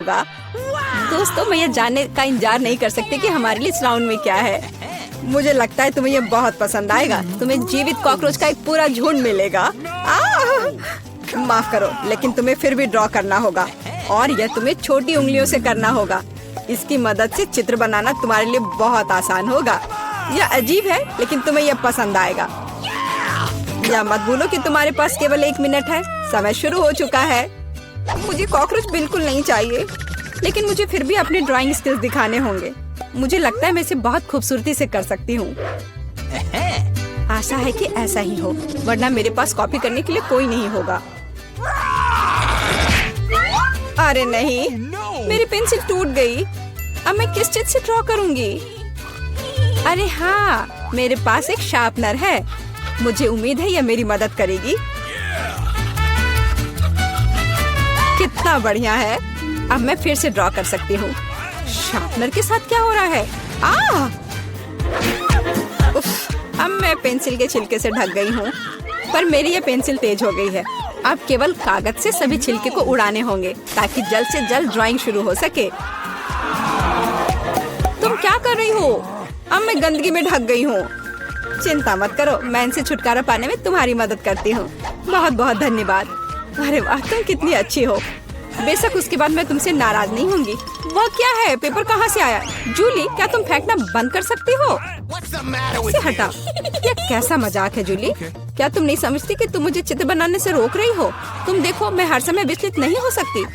होगा। दोस्तों, मैं ये जानने का इंतजार नहीं कर सकती कि हमारे लिए इस राउंड में क्या है। मुझे लगता है तुम्हें ये बहुत पसंद आएगा। तुम्हें जीवित कॉकरोच का एक पूरा झुंड मिलेगा। माफ करो, लेकिन तुम्हें फिर भी ड्रॉ करना होगा और यह तुम्हें छोटी उंगलियों से करना होगा। इसकी मदद से चित्र बनाना तुम्हारे लिए बहुत आसान होगा। यह अजीब है, लेकिन तुम्हें यह पसंद आएगा। या मत भूलो कि तुम्हारे पास केवल 1 मिनट है। समय शुरू हो चुका है। मुझे कॉकरोच बिल्कुल नहीं चाहिए, लेकिन मुझे फिर भी अपने ड्राइंग स्किल्स दिखाने होंगे। मुझे लगता है मैं इसे बहुत खूबसूरती से कर सकती हूँ। आशा है कि ऐसा ही हो, वरना मेरे पास कॉपी करने के लिए कोई नहीं होगा। अरे नहीं, मेरी पेंसिल टूट गई। अब मैं किस चीज से ड्रॉ करूंगी? अरे हाँ, मेरे पास एक शार्पनर है। मुझे उम्मीद है यह मेरी मदद करेगी। कितना बढ़िया है। अब मैं फिर से ड्रॉ कर सकती हूँ। शार्पनर के साथ क्या हो रहा है? उफ, अब मैं पेंसिल के छिलके से ढक गई हूँ, पर मेरी ये पेंसिल तेज हो गई है। अब केवल कागज से सभी छिलके को उड़ाने होंगे ताकि जल्द से जल्द ड्राइंग शुरू हो सके। तुम क्या कर रही हो? अब मैं गंदगी में ढक गई हूँ। चिंता मत करो, मैं इनसे छुटकारा पाने में तुम्हारी मदद करती हूँ। बहुत बहुत धन्यवाद। अरे वाह, तुम कितनी अच्छी हो। बेशक उसके बाद मैं तुमसे नाराज नहीं होंगी। वह क्या है? पेपर कहाँ से आया? जूली, क्या तुम फेंकना बंद कर सकती हो? इसे हटा। यह कैसा मजाक है जूली? क्या तुम नहीं समझती कि तुम मुझे चित्र बनाने से रोक रही हो? तुम देखो, मैं हर समय विचलित नहीं हो सकती।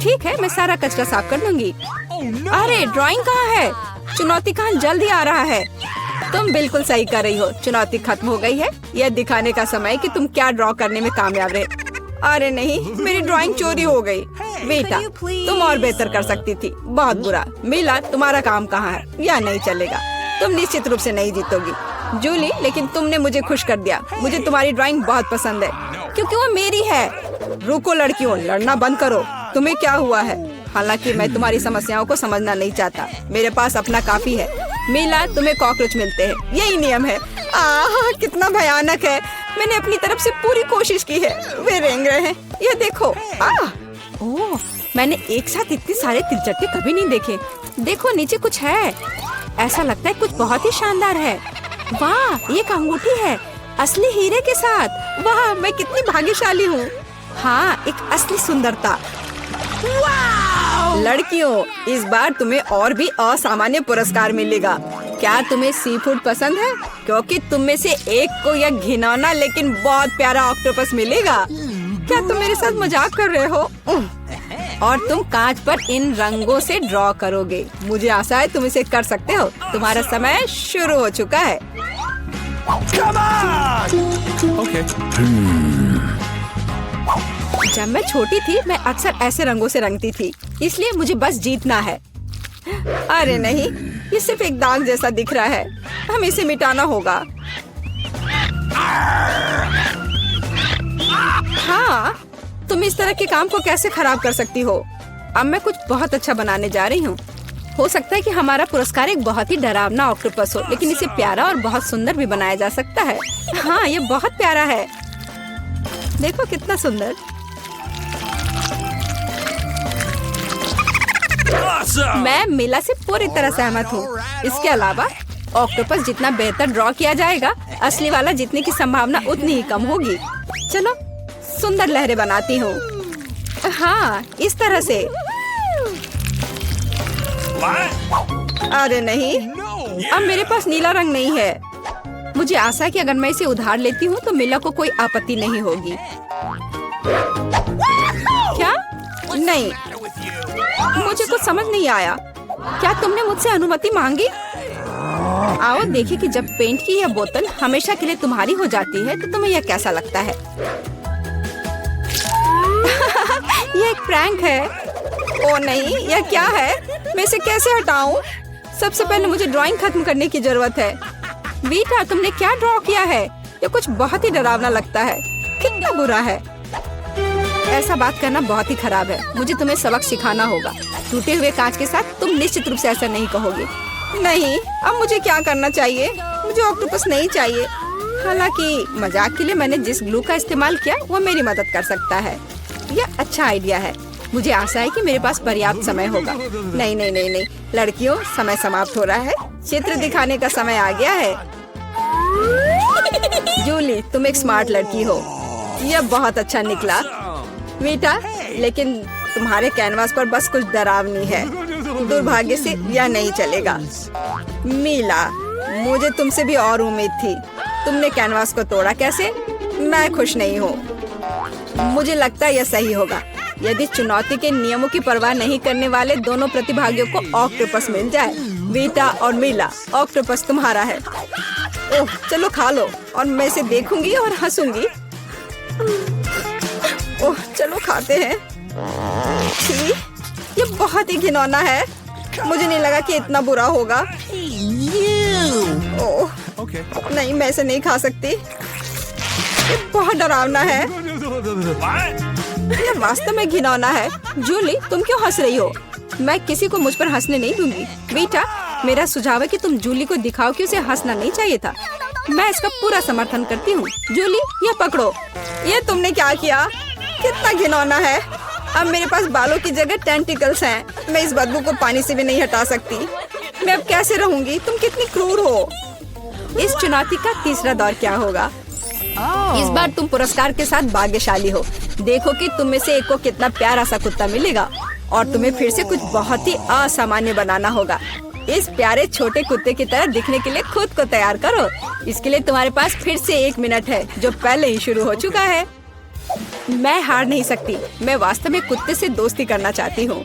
ठीक है, मैं सारा कचरा साफ कर दूंगी। अरे ड्राइंग कहाँ है? चुनौती का जल्दी आ रहा है। तुम बिल्कुल सही कर रही हो। चुनौती खत्म हो गई है। यह दिखाने का समय कि तुम क्या ड्रॉ करने में कामयाब रहे। अरे नहीं, मेरी ड्राइंग चोरी हो गई। बेटा, तुम और बेहतर कर सकती थी। बहुत बुरा। मीला, तुम्हारा काम कहाँ है? यह नहीं चलेगा। तुम निश्चित रूप से नहीं जीतोगी। जूली, लेकिन तुमने मुझे खुश कर दिया। मुझे तुम्हारी ड्राइंग बहुत पसंद है, क्योंकि वो मेरी है। रुको लड़कियों, लड़ना बंद करो। तुम्हें क्या हुआ है? हालांकि मैं तुम्हारी समस्याओं को समझना नहीं चाहता। मेरे पास अपना काफी है। मीला, तुम्हें कॉकरोच मिलते हैं, यही नियम है। कितना भयानक है। मैंने अपनी तरफ से पूरी कोशिश की है। वे रेंग रहे हैं। यह देखो। ओह, मैंने एक साथ इतने सारे तिलचट्टे कभी नहीं देखे। देखो, नीचे कुछ है। ऐसा लगता है कुछ बहुत ही शानदार है। वाह, ये एक अंगूठी है, असली हीरे के साथ। वाह, मैं कितनी भाग्यशाली हूँ। हाँ, एक असली सुंदरता। लड़कियों, इस बार तुम्हें और भी असामान्य पुरस्कार मिलेगा। क्या तुम्हें सी फूड पसंद है? क्योंकि तुम में से एक को यह घिनौना लेकिन बहुत प्यारा ऑक्टोपस मिलेगा। क्या तुम मेरे साथ मजाक कर रहे हो? और तुम कांच पर इन रंगों से ड्रॉ करोगे। मुझे आशा है तुम इसे कर सकते हो। तुम्हारा समय शुरू हो चुका है। जब मैं छोटी थी, मैं अक्सर ऐसे रंगों से रंगती थी, इसलिए मुझे बस जीतना है। अरे नहीं, ये सिर्फ एक दाग जैसा दिख रहा है। हमें इसे मिटाना होगा। हाँ, तुम इस तरह के काम को कैसे खराब कर सकती हो? अब मैं कुछ बहुत अच्छा बनाने जा रही हूँ। हो सकता है कि हमारा पुरस्कार एक बहुत ही डरावना ऑक्टोपस हो, लेकिन इसे प्यारा और बहुत सुंदर भी बनाया जा सकता है। हाँ, ये बहुत प्यारा है। देखो कितना सुंदर। मैं मीला से पूरी तरह सहमत हूँ। इसके अलावा ऑक्टोपस जितना बेहतर ड्रॉ किया जाएगा, असली वाला जीतने की संभावना उतनी ही कम होगी। चलो सुंदर लहरें बनाती हूँ। हाँ, इस तरह से। अरे नहीं, अब मेरे पास नीला रंग नहीं है। मुझे आशा है कि अगर मैं इसे उधार लेती हूँ तो मीला को कोई आपत्ति नहीं होगी। क्या? नहीं, मुझे कुछ समझ नहीं आया। क्या तुमने मुझसे अनुमति मांगी? आओ देखिए कि जब पेंट की यह बोतल हमेशा के लिए तुम्हारी हो जाती है तो तुम्हें यह कैसा लगता है। यह एक प्रैंक है। ओ नहीं, यह क्या है? मैं इसे कैसे हटाऊं? सबसे पहले मुझे ड्राइंग खत्म करने की जरूरत है। वीटा, तुमने क्या ड्रॉ किया है? ये कुछ बहुत ही डरावना लगता है। कितना बुरा है। ऐसा बात करना बहुत ही खराब है। मुझे तुम्हें सबक सिखाना होगा। टूटे हुए कांच के साथ तुम निश्चित रूप से ऐसा नहीं कहोगे। नहीं, अब मुझे क्या करना चाहिए? मुझे ऑक्टोपस नहीं चाहिए। हालांकि मजाक के लिए मैंने जिस ग्लू का इस्तेमाल किया वो मेरी मदद कर सकता है। यह अच्छा आइडिया है। मुझे आशा है कि मेरे पास पर्याप्त समय होगा। नहीं नहीं नहीं नहीं लड़कियों, समय समाप्त हो रहा है। चित्र दिखाने का समय आ गया है। जूली, तुम एक स्मार्ट लड़की हो। यह बहुत अच्छा निकला वीटा, लेकिन तुम्हारे कैनवास पर बस कुछ डरावनी है। दुर्भाग्य से यह नहीं चलेगा। मीला, मुझे तुमसे भी और उम्मीद थी। तुमने कैनवास को तोड़ा कैसे? मैं खुश नहीं हूँ। मुझे लगता है यह सही होगा यदि चुनौती के नियमों की परवाह नहीं करने वाले दोनों प्रतिभागियों को ऑक्टोपस मिल जाए। वीटा और मीला, ऑक्टोपस तुम्हारा है। ओह, चलो खा लो और मैं इसे देखूंगी और हंसूंगी। ओह, चलो खाते हैं। छी, ये बहुत ही घिनौना है। मुझे नहीं लगा कि इतना बुरा होगा। ओह, नहीं, मैं इसे नहीं खा सकती। ये बहुत डरावना है। ये वास्तव में घिनौना है। जूली, तुम क्यों हंस रही हो? मैं किसी को मुझ पर हंसने नहीं दूंगी। बेटा, मेरा सुझाव है कि तुम जूली को दिखाओ कि उसे हंसना नहीं चाहिए था। मैं इसका पूरा समर्थन करती हूँ। जूली, ये पकड़ो। ये तुमने क्या किया? कितना घिनौना है। अब मेरे पास बालों की जगह टेंटिकल्स हैं। मैं इस बदबू को पानी से भी नहीं हटा सकती। मैं अब कैसे रहूंगी? तुम कितनी क्रूर हो। इस चुनौती का तीसरा दौर क्या होगा? इस बार तुम पुरस्कार के साथ भाग्यशाली हो। देखो कि तुम में से एक को कितना प्यारा सा कुत्ता मिलेगा और तुम्हें फिर से कुछ बहुत ही असामान्य बनाना होगा। इस प्यारे छोटे कुत्ते की तरह दिखने के लिए खुद को तैयार करो। इसके लिए तुम्हारे पास फिर से 1 मिनट है, जो पहले ही शुरू हो चुका है। मैं हार नहीं सकती। मैं वास्तव में कुत्ते से दोस्ती करना चाहती हूँ।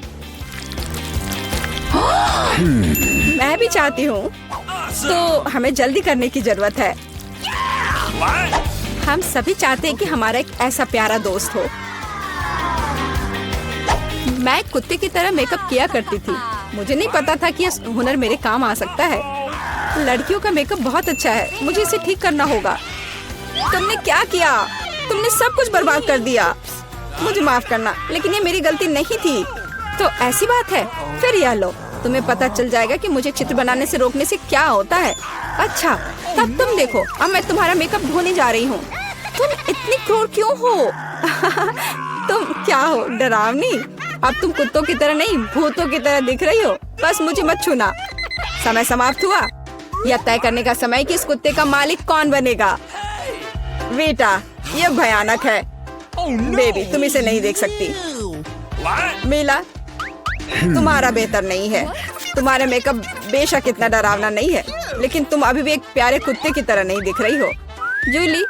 मैं भी चाहती हूँ। तो हमें जल्दी करने की जरूरत है। हम सभी चाहते हैं कि हमारा एक ऐसा प्यारा दोस्त हो। मैं एक कुत्ते की तरह मेकअप किया करती थी। मुझे नहीं पता था कि यह हुनर मेरे काम आ सकता है। लड़कियों का मेकअप बहुत अच्छा है। मुझे इसे ठीक करना होगा। तुमने क्या किया? तुमने सब कुछ बर्बाद कर दिया। मुझे माफ करना, लेकिन ये मेरी गलती नहीं थी। तो ऐसी बात है, फिर यह लो। तुम्हें पता चल जाएगा कि मुझे चित्र बनाने से रोकने से क्या होता है। अच्छा, तब तुम देखो। अब मैं तुम्हारा मेकअप धोने जा रही हूँ। तुम इतनी क्रूर क्यों हो? तुम क्या हो, डरावनी? अब तुम कुत्तों की तरह नहीं, भूतों की तरह दिख रही हो। बस मुझे मत छूना। समय समाप्त हुआ। यह तय करने का समय कि इस कुत्ते का मालिक कौन बनेगा। बेटा, यह भयानक है। बेबी, तुम इसे नहीं देख सकती। मीला, तुम्हारा बेहतर नहीं है। तुम्हारा मेकअप बेशक इतना डरावना नहीं है, लेकिन तुम अभी भी एक प्यारे कुत्ते की तरह नहीं दिख रही हो। जूली,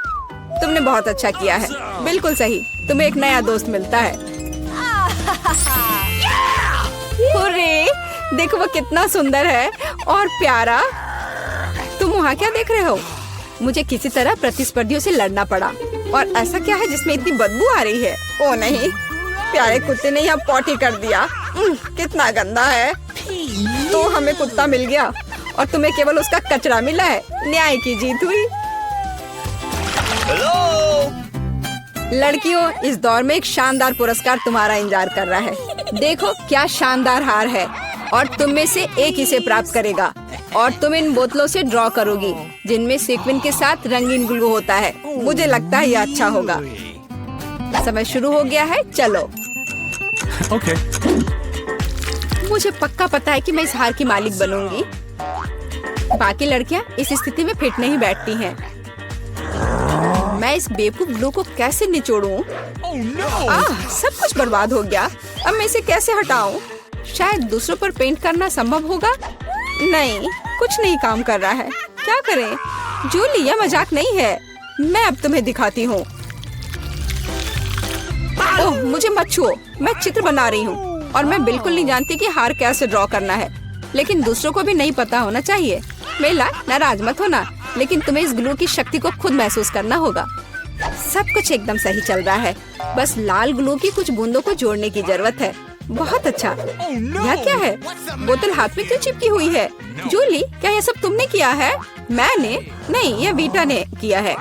तुमने बहुत अच्छा किया है। बिल्कुल सही। तुम्हें एक नया दोस्त मिलता है। हुर्रे, देखो वो कितना सुंदर है और प्यारा। तुम वहाँ क्या देख रहे हो? मुझे किसी तरह प्रतिस्पर्धियों से लड़ना पड़ा। और ऐसा क्या है जिसमें इतनी बदबू आ रही है? ओ नहीं, प्यारे कुत्ते ने यहाँ पॉटी कर दिया। कितना गंदा है। तो हमें कुत्ता मिल गया और तुम्हें केवल उसका कचरा मिला है। न्याय की जीत हुई। लड़कियों, इस दौर में एक शानदार पुरस्कार तुम्हारा इंतजार कर रहा है। देखो क्या शानदार हार है और तुम में से एक इसे प्राप्त करेगा। और तुम इन बोतलों से ड्रॉ करोगी जिनमें सीक्वेंस के साथ रंगीन ग्लू होता है। मुझे लगता है यह अच्छा होगा। समय शुरू हो गया है, चलो। ओके। मुझे पक्का पता है कि मैं इस हार की मालिक बनूंगी। बाकी लड़कियां इस स्थिति में फिट नहीं बैठती हैं। मैं इस बेवकूफ ग्लू को कैसे निचोड़ूं? सब कुछ बर्बाद हो गया। अब मैं इसे कैसे हटाऊं? शायद दूसरों पर पेंट करना संभव होगा। नहीं, कुछ नहीं काम कर रहा है। क्या करें? जूली, यह मजाक नहीं है। मैं अब तुम्हें दिखाती हूँ। ओह, मुझे मत छुओ। मैं चित्र बना रही हूँ और मैं बिल्कुल नहीं जानती कि हार कैसे ड्रॉ करना है। लेकिन दूसरों को भी नहीं पता होना चाहिए। मेला, नाराज मत होना, लेकिन तुम्हें इस ग्लू की शक्ति को खुद महसूस करना होगा। सब कुछ एकदम सही चल रहा है। बस लाल ग्लू की कुछ बूंदों को जोड़ने की जरूरत है। बहुत अच्छा। यह क्या है? बोतल हाथ में क्यों चिपकी हुई है? जूली, क्या यह सब तुमने किया है? मैंने नहीं, यह वीटा ने किया है।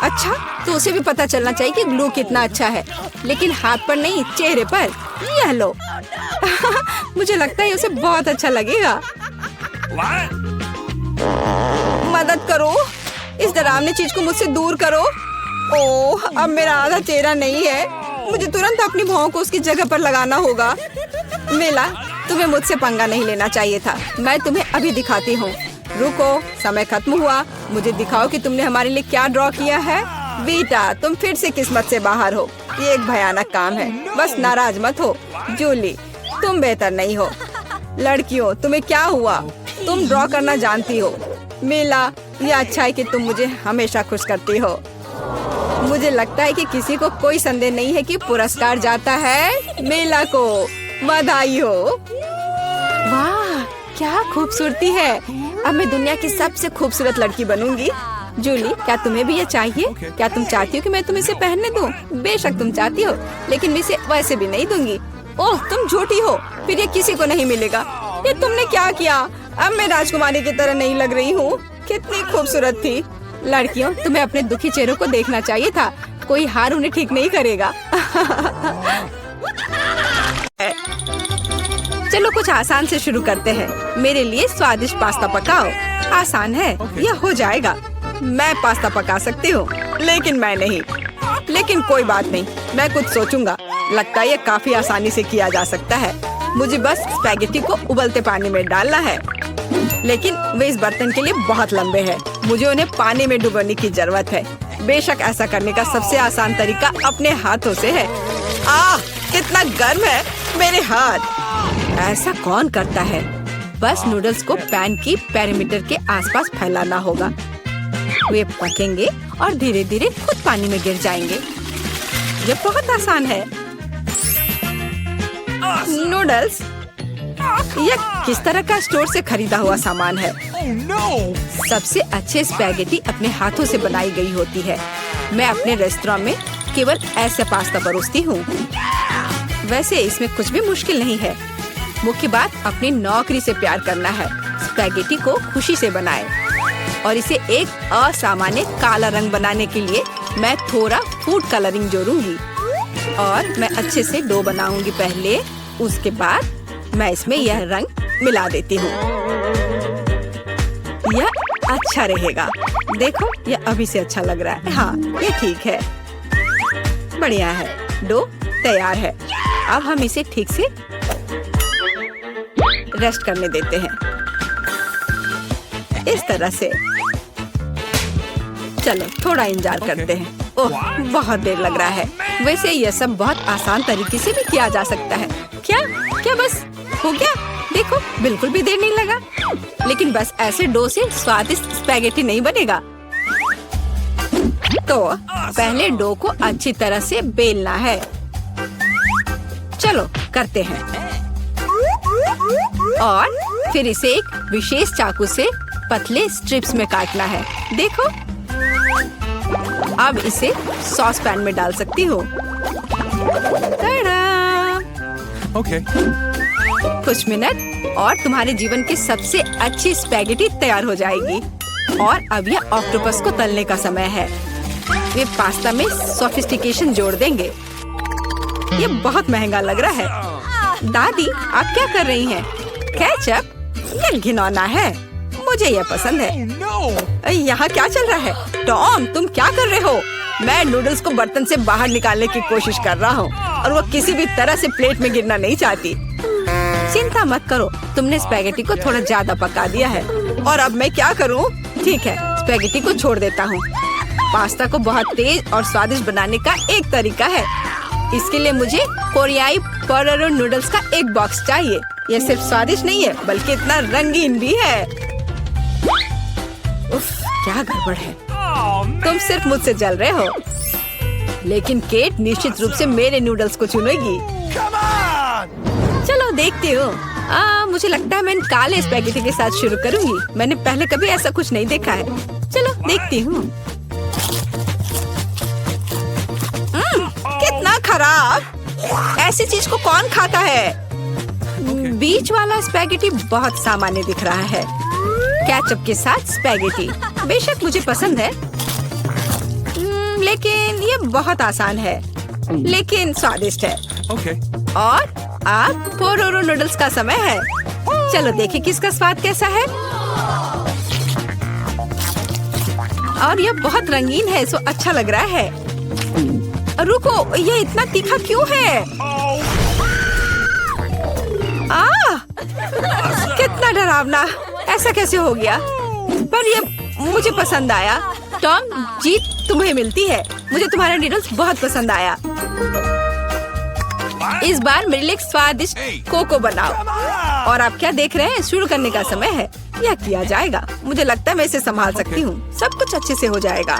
अच्छा, तो उसे भी पता चलना चाहिए कि ग्लू कितना अच्छा है, लेकिन हाथ पर नहीं, चेहरे पर। यह लो। मुझे लगता है उसे बहुत अच्छा लगेगा। मदद करो, इस डरावनी चीज को मुझसे दूर करो। ओह, अब मेरा आधा चेहरा नहीं है। मुझे तुरंत अपनी भौं को उसकी जगह पर लगाना होगा। मेला, तुम्हें मुझसे पंगा नहीं लेना चाहिए था। मैं तुम्हें अभी दिखाती हूँ। रुको, समय खत्म हुआ। मुझे दिखाओ कि तुमने हमारे लिए क्या ड्रॉ किया है। बेटा, तुम फिर से किस्मत से बाहर हो। ये एक भयानक काम है। बस नाराज मत हो। जूली, तुम बेहतर नहीं हो। लड़कियों, तुम्हें क्या हुआ? तुम ड्रॉ करना जानती हो। मेला, ये अच्छा है कि तुम मुझे हमेशा खुश करती हो। मुझे लगता है कि किसी को कोई संदेह नहीं है कि पुरस्कार जाता है मेला को। बधाई हो। वाह, क्या खूबसूरती है। अब मैं दुनिया की सबसे खूबसूरत लड़की बनूंगी। जूली, क्या तुम्हें भी ये चाहिए? क्या तुम चाहती हो कि मैं तुम्हें इसे पहनने दूं? बेशक तुम चाहती हो, लेकिन मैं इसे वैसे भी नहीं दूंगी। ओह, तुम झूठी हो। फिर ये किसी को नहीं मिलेगा। ये तुमने क्या किया? अब मैं राजकुमारी की तरह नहीं लग रही हूँ। कितनी खूबसूरत थी। लड़कियों, तुम्हें अपने दुखी चेहरों को देखना चाहिए था। कोई हार उन्हें ठीक नहीं करेगा। चलो कुछ आसान से शुरू करते हैं। मेरे लिए स्वादिष्ट पास्ता पकाओ। आसान है, यह हो जाएगा। मैं पास्ता पका सकती हूँ, लेकिन मैं नहीं। लेकिन कोई बात नहीं, मैं कुछ सोचूंगा। लगता है ये काफी आसानी से किया जा सकता है। मुझे बस स्पैगेटी को उबलते पानी में डालना है, लेकिन वे इस बर्तन के लिए बहुत लंबे हैं। मुझे उन्हें पानी में डुबोने की जरूरत है। बेशक ऐसा करने का सबसे आसान तरीका अपने हाथों से है। आह, कितना गर्म है मेरे हाथ। ऐसा कौन करता है? बस नूडल्स को पैन की पेरीमीटर के आसपास फैलाना होगा। वे पकेंगे और धीरे धीरे खुद पानी में गिर जाएंगे। ये बहुत आसान है। नूडल्स, यह किस तरह का स्टोर से खरीदा हुआ सामान है। सबसे अच्छे स्पैगेटी अपने हाथों से बनाई गई होती है। मैं अपने रेस्तरां में केवल ऐसे पास्ता परोसती हूँ। वैसे इसमें कुछ भी मुश्किल नहीं है। मुख्य बात अपनी नौकरी से प्यार करना है। स्पैगेटी को खुशी से बनाएं और इसे एक असामान्य काला रंग बनाने के लिए मैं थोड़ा फूड कलरिंग जोड़ूंगी और मैं अच्छे से डो बनाऊंगी पहले। उसके बाद मैं इसमें यह रंग मिला देती हूँ। यह अच्छा रहेगा। देखो, यह अभी से अच्छा लग रहा है। हाँ, ये ठीक है। बढ़िया है। डो तैयार है। अब हम इसे ठीक से रेस्ट करने देते हैं, इस तरह से। चलो थोड़ा इंतजार करते हैं। ओह, बहुत देर लग रहा है। वैसे यह सब बहुत आसान तरीके से भी किया जा सकता है। क्या बस हो गया? देखो, बिल्कुल भी देर नहीं लगा। लेकिन बस ऐसे डो से स्वादिष्ट स्पैगेटी नहीं बनेगा। तो पहले डो को अच्छी तरह से बेलना है। चलो करते हैं। और फिर इसे एक विशेष चाकू से पतले स्ट्रिप्स में काटना है। देखो, अब इसे सॉस पैन में डाल सकती हो। Okay. कुछ मिनट और तुम्हारे जीवन की सबसे अच्छी स्पैगेटी तैयार हो जाएगी। और अब यह ऑक्टोपस को तलने का समय है। वे पास्ता में सोफिस्टिकेशन जोड़ देंगे। ये बहुत महंगा लग रहा है। दादी, आप क्या कर रही हैं? केचप? ये घिनौना है। मुझे यह पसंद है। यहाँ क्या चल रहा है? टॉम, तुम क्या कर रहे हो? मैं नूडल्स को बर्तन से बाहर निकालने की कोशिश कर रहा हूँ और वो किसी भी तरह से प्लेट में गिरना नहीं चाहती। चिंता मत करो, तुमने स्पैगेटी को थोड़ा ज्यादा पका दिया है। और अब मैं क्या करूँ? ठीक है, स्पैगेटी को छोड़ देता हूँ। पास्ता को बहुत तेज और स्वादिष्ट बनाने का एक तरीका है। इसके लिए मुझे कोरियाई पोटेटो नूडल्स का एक बॉक्स चाहिए। यह सिर्फ स्वादिष्ट नहीं है, बल्कि इतना रंगीन भी है। उफ, क्या गड़बड़ है। तुम सिर्फ मुझसे जल रहे हो। लेकिन केट निश्चित रूप से मेरे नूडल्स को चुनेगी। चलो देखती हूँ। मुझे लगता है मैं इन काले स्पैगेटी के साथ शुरू करूँगी। मैंने पहले कभी ऐसा कुछ नहीं देखा है। चलो देखती हूँ। कितना खराब! ऐसी चीज को कौन खाता है? बीच वाला स्पैगेटी बहुत सामान्य दिख रहा है। केचप के साथ स्पैगेटी बेशक मुझे पसंद है, लेकिन ये बहुत आसान है, लेकिन स्वादिष्ट है। Okay. और अब पोटेटो नूडल्स का समय है। चलो देखें किसका स्वाद कैसा है। और यह बहुत रंगीन है, सो अच्छा लग रहा है। रुको, ये इतना तीखा क्यों है? कितना डरावना, ऐसा कैसे हो गया? पर ये मुझे पसंद आया। टॉम, जीत तुम्हें मिलती है। मुझे तुम्हारा नूडल्स बहुत पसंद आया। इस बार मेरे लिए एक स्वादिष्ट कोको बनाओ। और आप क्या देख रहे हैं? शुरू करने का समय है। यह किया जाएगा। मुझे लगता है मैं इसे संभाल सकती हूँ। सब कुछ अच्छे से हो जाएगा।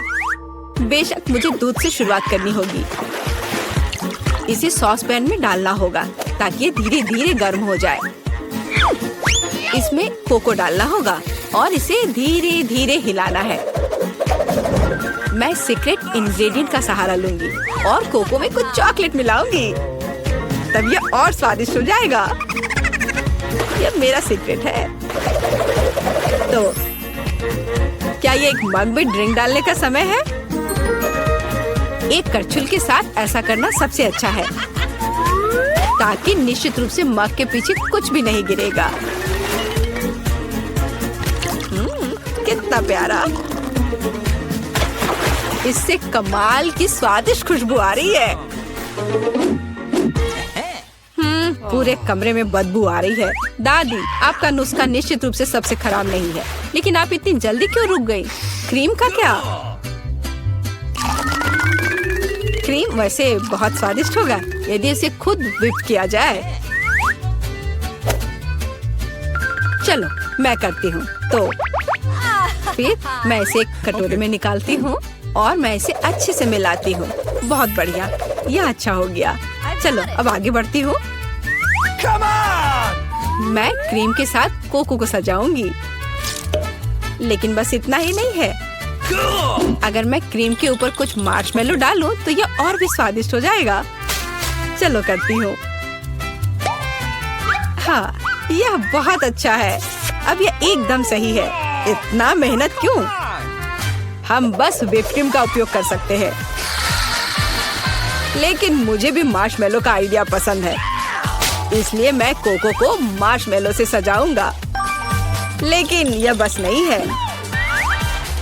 बेशक मुझे दूध से शुरुआत करनी होगी। इसे सॉस पैन में डालना होगा ताकि ये धीरे धीरे गर्म हो जाए। इसमें कोको डालना होगा और इसे धीरे धीरे हिलाना है। मैं सीक्रेट इंग्रेडिएंट का सहारा लूंगी और कोको में कुछ चॉकलेट मिलाऊंगी। तब यह और स्वादिष्ट हो जाएगा। यह मेरा सीक्रेट है। तो क्या ये एक मग में ड्रिंक डालने का समय है? एक करछुल के साथ ऐसा करना सबसे अच्छा है ताकि निश्चित रूप से मग के पीछे कुछ भी नहीं गिरेगा। कितना प्यारा। इससे कमाल की स्वादिष्ट खुशबू आ रही है। पूरे कमरे में बदबू आ रही है। दादी, आपका नुस्खा निश्चित रूप से सबसे खराब नहीं है, लेकिन आप इतनी जल्दी क्यों रुक गई? क्रीम का क्या? क्रीम वैसे बहुत स्वादिष्ट होगा यदि इसे खुद व्हिप किया जाए। चलो मैं करती हूँ। तो फिर मैं इसे एक कटोरे में निकालती हूँ और मैं इसे अच्छे से मिलाती हूँ। बहुत बढ़िया, यह अच्छा हो गया। चलो अब आगे बढ़ती हूँ। मैं क्रीम के साथ कोको को सजाऊंगी, लेकिन बस इतना ही नहीं है। अगर मैं क्रीम के ऊपर कुछ मार्शमेलो डालूं तो यह और भी स्वादिष्ट हो जाएगा। चलो करती हूँ। हाँ, यह बहुत अच्छा है। अब यह एकदम सही है। इतना मेहनत क्यों? हम बस व्हिप क्रीम का उपयोग कर सकते हैं। लेकिन मुझे भी मार्शमेलो का आइडिया पसंद है, इसलिए मैं कोको को मार्शमेलो से सजाऊंगा। लेकिन यह बस नहीं है।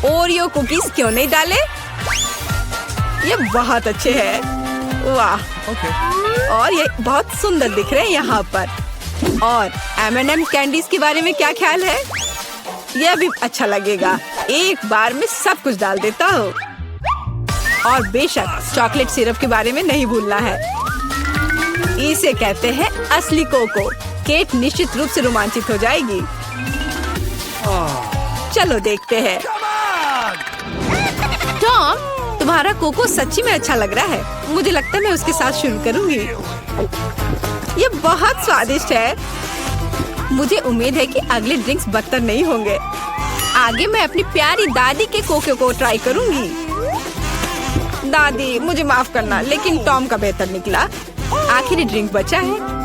ओरियो कुकीज क्यों नहीं डाले? ये बहुत अच्छे हैं। वाह। और ये बहुत सुंदर दिख रहे हैं यहाँ पर। और M&M कैंडीज के बारे में क्या ख्याल है? यह भी अच्छा लगेगा। एक बार में सब कुछ डाल देता हूँ। और बेशक चॉकलेट सिरप के बारे में नहीं भूलना है। इसे कहते हैं असली कोको। केट निश्चित रूप से रोमांचित हो जाएगी। चलो देखते हैं। टॉम, तुम्हारा कोको सच्ची में अच्छा लग रहा है। मुझे लगता है मैं उसके साथ शुरू करूंगी। ये बहुत स्वादिष्ट है। मुझे उम्मीद है कि अगले ड्रिंक्स बदतर नहीं होंगे। आगे मैं अपनी प्यारी दादी के कोको को ट्राई करूंगी। दादी, मुझे माफ करना, लेकिन टॉम का बेहतर निकला। आखिरी ड्रिंक बचा है।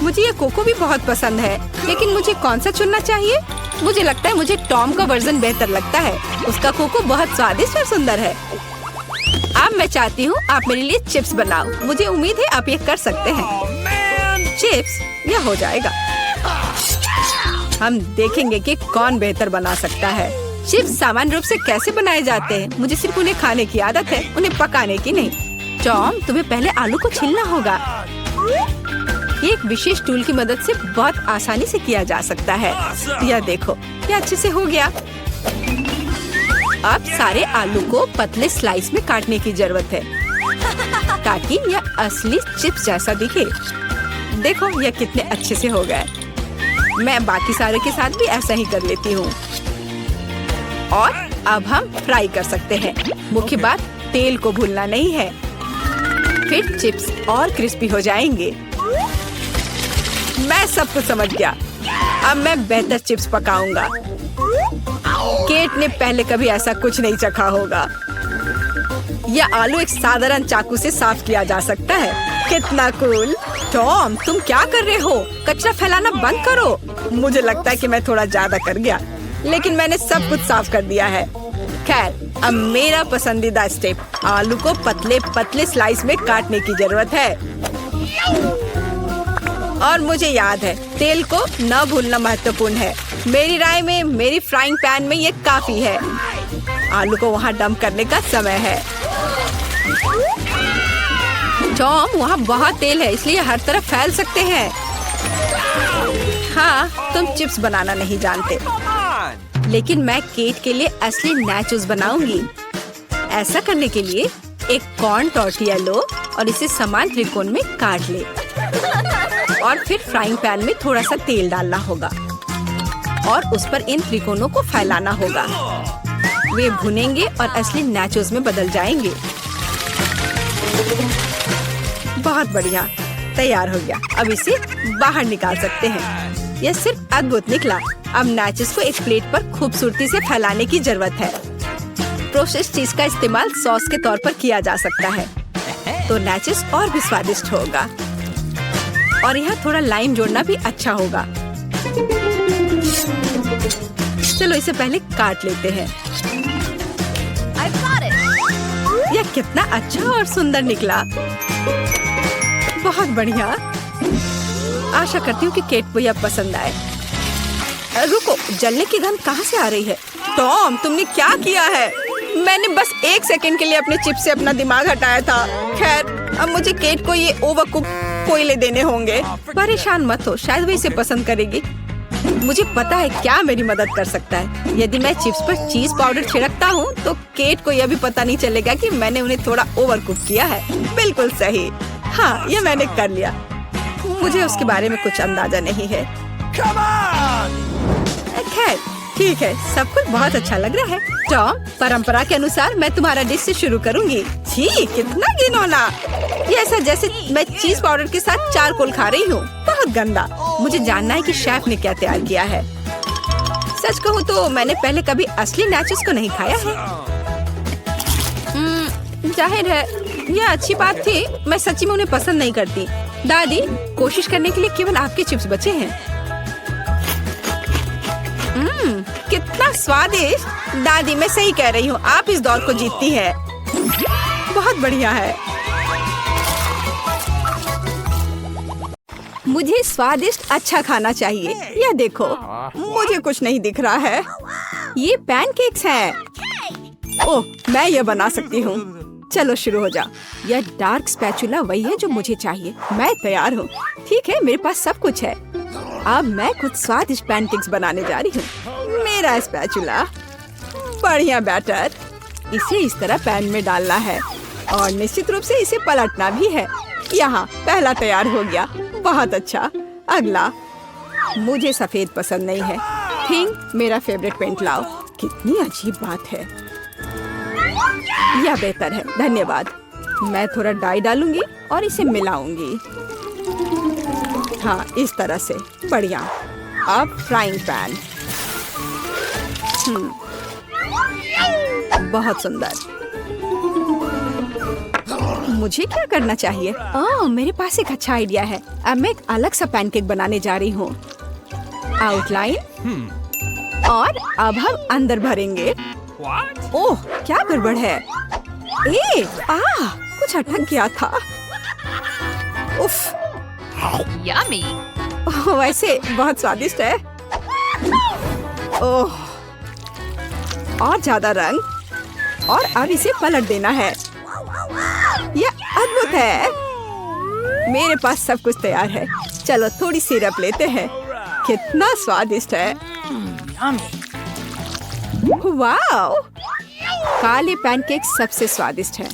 मुझे ये कोको भी बहुत पसंद है, लेकिन मुझे कौन सा चुनना चाहिए? मुझे लगता है मुझे टॉम का वर्जन बेहतर लगता है। उसका कोको बहुत स्वादिष्ट और सुंदर है। अब मैं चाहती हूँ आप मेरे लिए चिप्स बनाओ। मुझे उम्मीद है आप ये कर सकते हैं। चिप्स, यह हो जाएगा। हम देखेंगे कि कौन बेहतर बना सकता है। चिप्स सामान्य रूप से कैसे बनाए जाते हैं? मुझे सिर्फ उन्हें खाने की आदत है, उन्हें पकाने की नहीं। टॉम, तुम्हें पहले आलू को छीलना होगा। ये एक विशेष टूल की मदद से बहुत आसानी से किया जा सकता है। यह देखो, यह अच्छे से हो गया। अब सारे आलू को पतले स्लाइस में काटने की जरूरत है ताकि यह असली चिप्स जैसा दिखे। देखो यह कितने अच्छे से हो गए। मैं बाकी सारे के साथ भी ऐसा ही कर लेती हूँ। और अब हम फ्राई कर सकते हैं। मुख्य बात, तेल को भूलना नहीं है। फिर चिप्स और क्रिस्पी हो जाएंगे। मैं सब कुछ समझ गया। अब मैं बेहतर चिप्स पकाऊंगा। केट ने पहले कभी ऐसा कुछ नहीं चखा होगा। यह आलू एक साधारण चाकू से साफ किया जा सकता है। कितना कूल। टॉम, तुम क्या कर रहे हो? कचरा फैलाना बंद करो। मुझे लगता है कि मैं थोड़ा ज्यादा कर गया, लेकिन मैंने सब कुछ साफ कर दिया है। खैर, अब मेरा पसंदीदा स्टेप, आलू को पतले पतले स्लाइस में काटने की जरूरत है। और मुझे याद है, तेल को न भूलना महत्वपूर्ण है। मेरी राय में मेरी फ्राइंग पैन में ये काफी है। आलू को वहाँ डंप करने का समय है। टॉम, वहाँ बहुत तेल है इसलिए हर तरफ फैल सकते हैं। हाँ, तुम चिप्स बनाना नहीं जानते, लेकिन मैं केट के लिए असली नाचोस बनाऊंगी। ऐसा करने के लिए एक कॉर्न टॉर्टिया लो और इसे समान त्रिकोण में काट ले और फिर फ्राइंग पैन में थोड़ा सा तेल डालना होगा और उस पर इन त्रिकोणों को फैलाना होगा। वे भुनेंगे और असली नाचोस में बदल जाएंगे। बहुत बढ़िया, तैयार हो गया। अब इसे बाहर निकाल सकते हैं। यह सिर्फ अद्भुत निकला। अब नाचोस को एक प्लेट पर खूबसूरती से फैलाने की जरूरत है। प्रोसेस्ड चीज का इस्तेमाल सॉस के तौर पर किया जा सकता है, तो नाचोस और भी स्वादिष्ट होगा। और यहाँ थोड़ा लाइम जोड़ना भी अच्छा होगा। चलो इसे पहले काट लेते हैं। यह कितना अच्छा और सुंदर निकला। बहुत बढ़िया। आशा करती हूँ कि केट को यह पसंद आए। रुको, जलने की गंध कहाँ से आ रही है? टॉम, तुमने क्या किया है? मैंने बस 1 सेकंड के लिए अपने चिप से अपना दिमाग हटाया था। खैर, अब मुझे केट को ये ओवरकुक कोयले देने होंगे। परेशान मत हो, शायद वो इसे पसंद करेगी। मुझे पता है क्या मेरी मदद कर सकता है। यदि मैं चिप्स पर चीज पाउडर छिड़कता हूँ तो केट को यह भी पता नहीं चलेगा कि मैंने उन्हें थोड़ा ओवरकुक किया है। बिल्कुल सही। हाँ, यह मैंने कर लिया। मुझे उसके बारे में कुछ अंदाजा नहीं है। खैर, ठीक है, सब कुछ बहुत अच्छा लग रहा है। टॉम, परंपरा के अनुसार मैं तुम्हारा डिश से शुरू करूंगी। छी, कितना घिनौना। ये ऐसा जैसे मैं चीज पाउडर के साथ चारकोल खा रही हूँ। बहुत गंदा। मुझे जानना है कि शेफ ने क्या तैयार किया है। सच कहूँ तो मैंने पहले कभी असली नाचोस को नहीं खाया है। जाहिर है यह अच्छी बात थी। मैं सच्ची में उन्हें पसंद नहीं करती। दादी, कोशिश करने के लिए केवल आपके चिप्स बचे हैं। कितना स्वादिष्ट। दादी, मैं सही कह रही हूँ, आप इस दौर को जीतती है। बहुत बढ़िया है। मुझे स्वादिष्ट अच्छा खाना चाहिए। यह देखो, मुझे कुछ नहीं दिख रहा है। ये पैनकेक्स हैं। ओह, मैं ये बना सकती हूँ। चलो शुरू हो जा। यह डार्क स्पैचुला वही है जो मुझे चाहिए। मैं तैयार हूँ। ठीक है, मेरे पास सब कुछ है। अब मैं कुछ स्वादिष्ट पैनकेक्स बनाने जा रही हूँ। मेरा स्पैचुला, बढ़िया बैटर। इसे इस तरह पैन में डालना है और निश्चित रूप से इसे पलटना भी है। यहाँ पहला तैयार हो गया। बहुत अच्छा। अगला। मुझे सफेद पसंद नहीं है। पिंक मेरा फेवरेट पेंट लाओ। कितनी अजीब बात है। यह बेहतर है, धन्यवाद। मैं थोड़ा डाई डालूंगी और इसे मिलाऊंगी। हाँ, इस तरह से। बढ़िया। अब फ्राइंग पैन। बहुत सुंदर। मुझे क्या करना चाहिए? मेरे पास एक अच्छा आइडिया है। अब मैं एक अलग सा पैनकेक बनाने जा रही हूँ। आउटलाइन और अब हम अंदर भरेंगे। ओह, क्या गड़बड़ है? कुछ अटक गया था। उफ, Yummy. वैसे बहुत स्वादिष्ट है। ओह, और ज्यादा रंग। और अब इसे पलट देना है। यह अद्भुत है। मेरे पास सब कुछ तैयार है। चलो थोड़ी सिरप लेते हैं। कितना स्वादिष्ट है। वाओ, काले पैनकेक सबसे स्वादिष्ट है।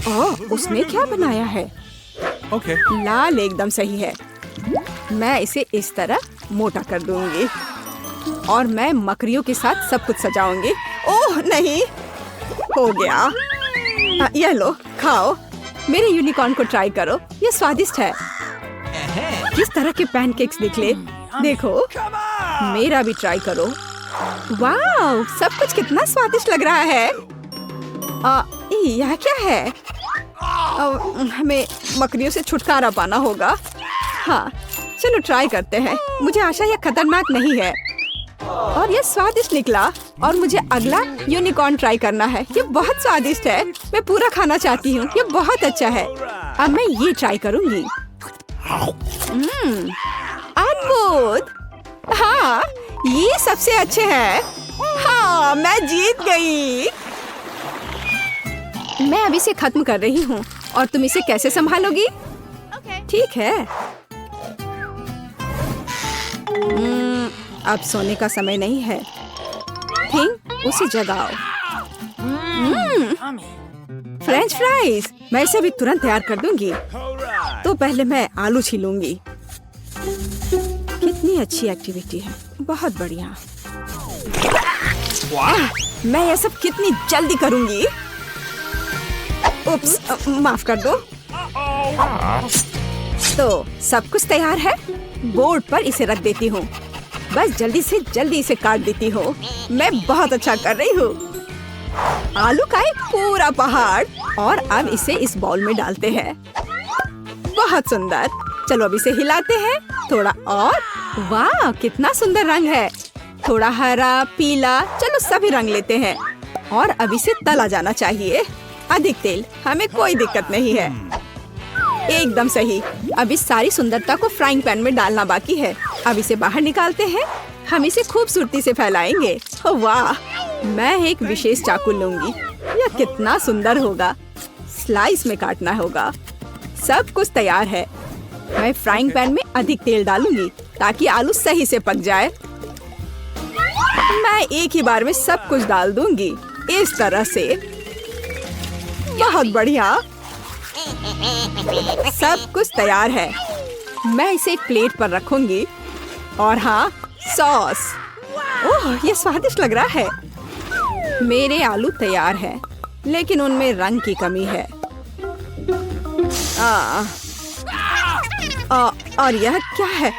ओह, उसने क्या बनाया है? Okay. लाल एकदम सही है। मैं इसे इस तरह मोटा कर दूंगी और मैं मकड़ियों के साथ सब कुछ सजाऊंगी। ओह नहीं, हो गया। यह लो, खाओ। मेरे यूनिकॉर्न को ट्राई करो। यह स्वादिष्ट है। किस तरह के पैनकेक्स निकले, देखो। मेरा भी ट्राई करो। वाह, सब कुछ कितना स्वादिष्ट लग रहा है। यह क्या है? हमें मकड़ियों से छुटकारा पाना होगा। हाँ, चलो ट्राई करते हैं। मुझे आशा यह खतरनाक नहीं है। और यह स्वादिष्ट निकला। और मुझे अगला यूनिकॉर्न ट्राई करना है। ये बहुत स्वादिष्ट है। मैं पूरा खाना चाहती हूँ। ये बहुत अच्छा है। अब मैं ये ट्राई करूँगी। अद्भुत। हाँ, ये सबसे अच्छे हैं। हाँ, मैं जीत गई। मैं अब इसे खत्म कर रही हूँ और तुम इसे कैसे संभालोगी? ठीक है। अब सोने का समय नहीं है। थिंग, उसे जगाओ। फ्रेंच फ्राइज, मैं इसे भी तुरंत तैयार कर दूंगी। तो पहले मैं आलू छीलूंगी। कितनी अच्छी एक्टिविटी है, बहुत बढ़िया। वाह, मैं ये सब कितनी जल्दी करूंगी। उप्स, माफ कर दो। तो सब कुछ तैयार है। बोर्ड पर इसे रख देती हूँ। बस जल्दी से जल्दी इसे काट देती हूँ। मैं बहुत अच्छा कर रही हूँ। आलू का एक पूरा पहाड़। और अब इसे इस बाउल में डालते हैं। बहुत सुंदर। चलो अब इसे हिलाते हैं थोड़ा और। वाह, कितना सुंदर रंग है। थोड़ा हरा, पीला, चलो सभी रंग लेते हैं। और अब इसे तला जाना चाहिए। अधिक तेल, हमें कोई दिक्कत नहीं है। एकदम सही। अब इस सारी सुंदरता को फ्राइंग पैन में डालना बाकी है। अब इसे बाहर निकालते हैं। हम इसे खूबसूरती से फैलाएंगे। वाह, मैं एक विशेष चाकू लूंगी। यह कितना सुंदर होगा। स्लाइस में काटना होगा। सब कुछ तैयार है। मैं फ्राइंग पैन में अधिक तेल डालूंगी ताकि आलू सही से पक जाए। मैं एक ही बार में सब कुछ डाल दूंगी, इस तरह से। बहुत बढ़िया। सब कुछ तैयार है। मैं इसे एक प्लेट पर रखूंगी। और हाँ, सॉस। ओह, ये स्वादिष्ट लग रहा है। मेरे आलू तैयार हैं, लेकिन उनमें रंग की कमी है। और यह क्या है?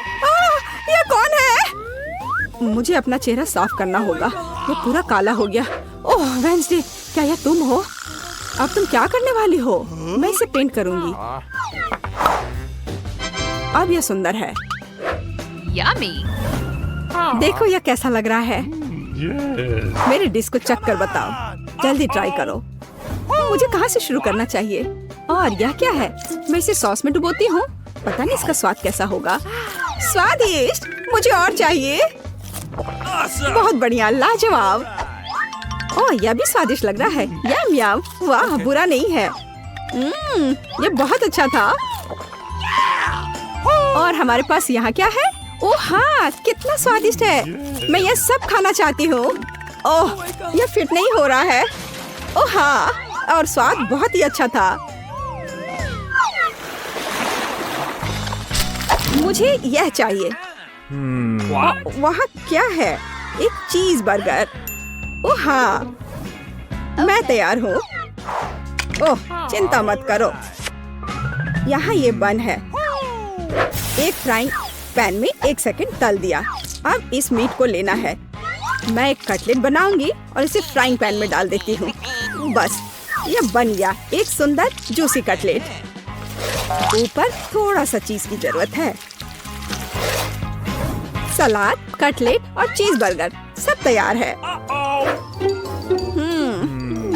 यह कौन है? मुझे अपना चेहरा साफ करना होगा। यह पूरा काला हो गया। ओह वेंसडे, क्या यह तुम हो? अब तुम क्या करने वाली हो? मैं इसे पेंट करूंगी। अब यह सुंदर है। Yummy. देखो यह कैसा लग रहा है। मेरे डिश को चख कर बताओ। जल्दी ट्राई करो। मुझे कहाँ से शुरू करना चाहिए? और यह क्या है? मैं इसे सॉस में डुबोती हूँ। पता नहीं इसका स्वाद कैसा होगा। स्वादिष्ट, मुझे और चाहिए। बहुत बढ़िया, लाजवाब। ओह, यह भी स्वादिष्ट लग रहा है। यम यम। वाह, बुरा नहीं है। यह बहुत अच्छा था। और हमारे पास यहाँ क्या है? ओह हाँ, कितना स्वादिष्ट है। मैं यह सब खाना चाहती हूँ। ओह, यह फिट नहीं हो रहा है। ओह हाँ, और स्वाद बहुत ही अच्छा था। मुझे यह चाहिए। वहाँ क्या है? एक चीज बर्गर। ओह हाँ, मैं तैयार हूँ। ओह, चिंता मत करो। यहाँ ये बन है। एक फ्राइंग पैन में 1 सेकंड तल दिया। अब इस मीट को लेना है। मैं एक कटलेट बनाऊंगी और इसे फ्राइंग पैन में डाल देती हूँ। बस, यह बन गया एक सुंदर जूसी कटलेट। ऊपर थोड़ा सा चीज की जरूरत है। सलाद, कटलेट और चीज बर्गर सब तैयार है।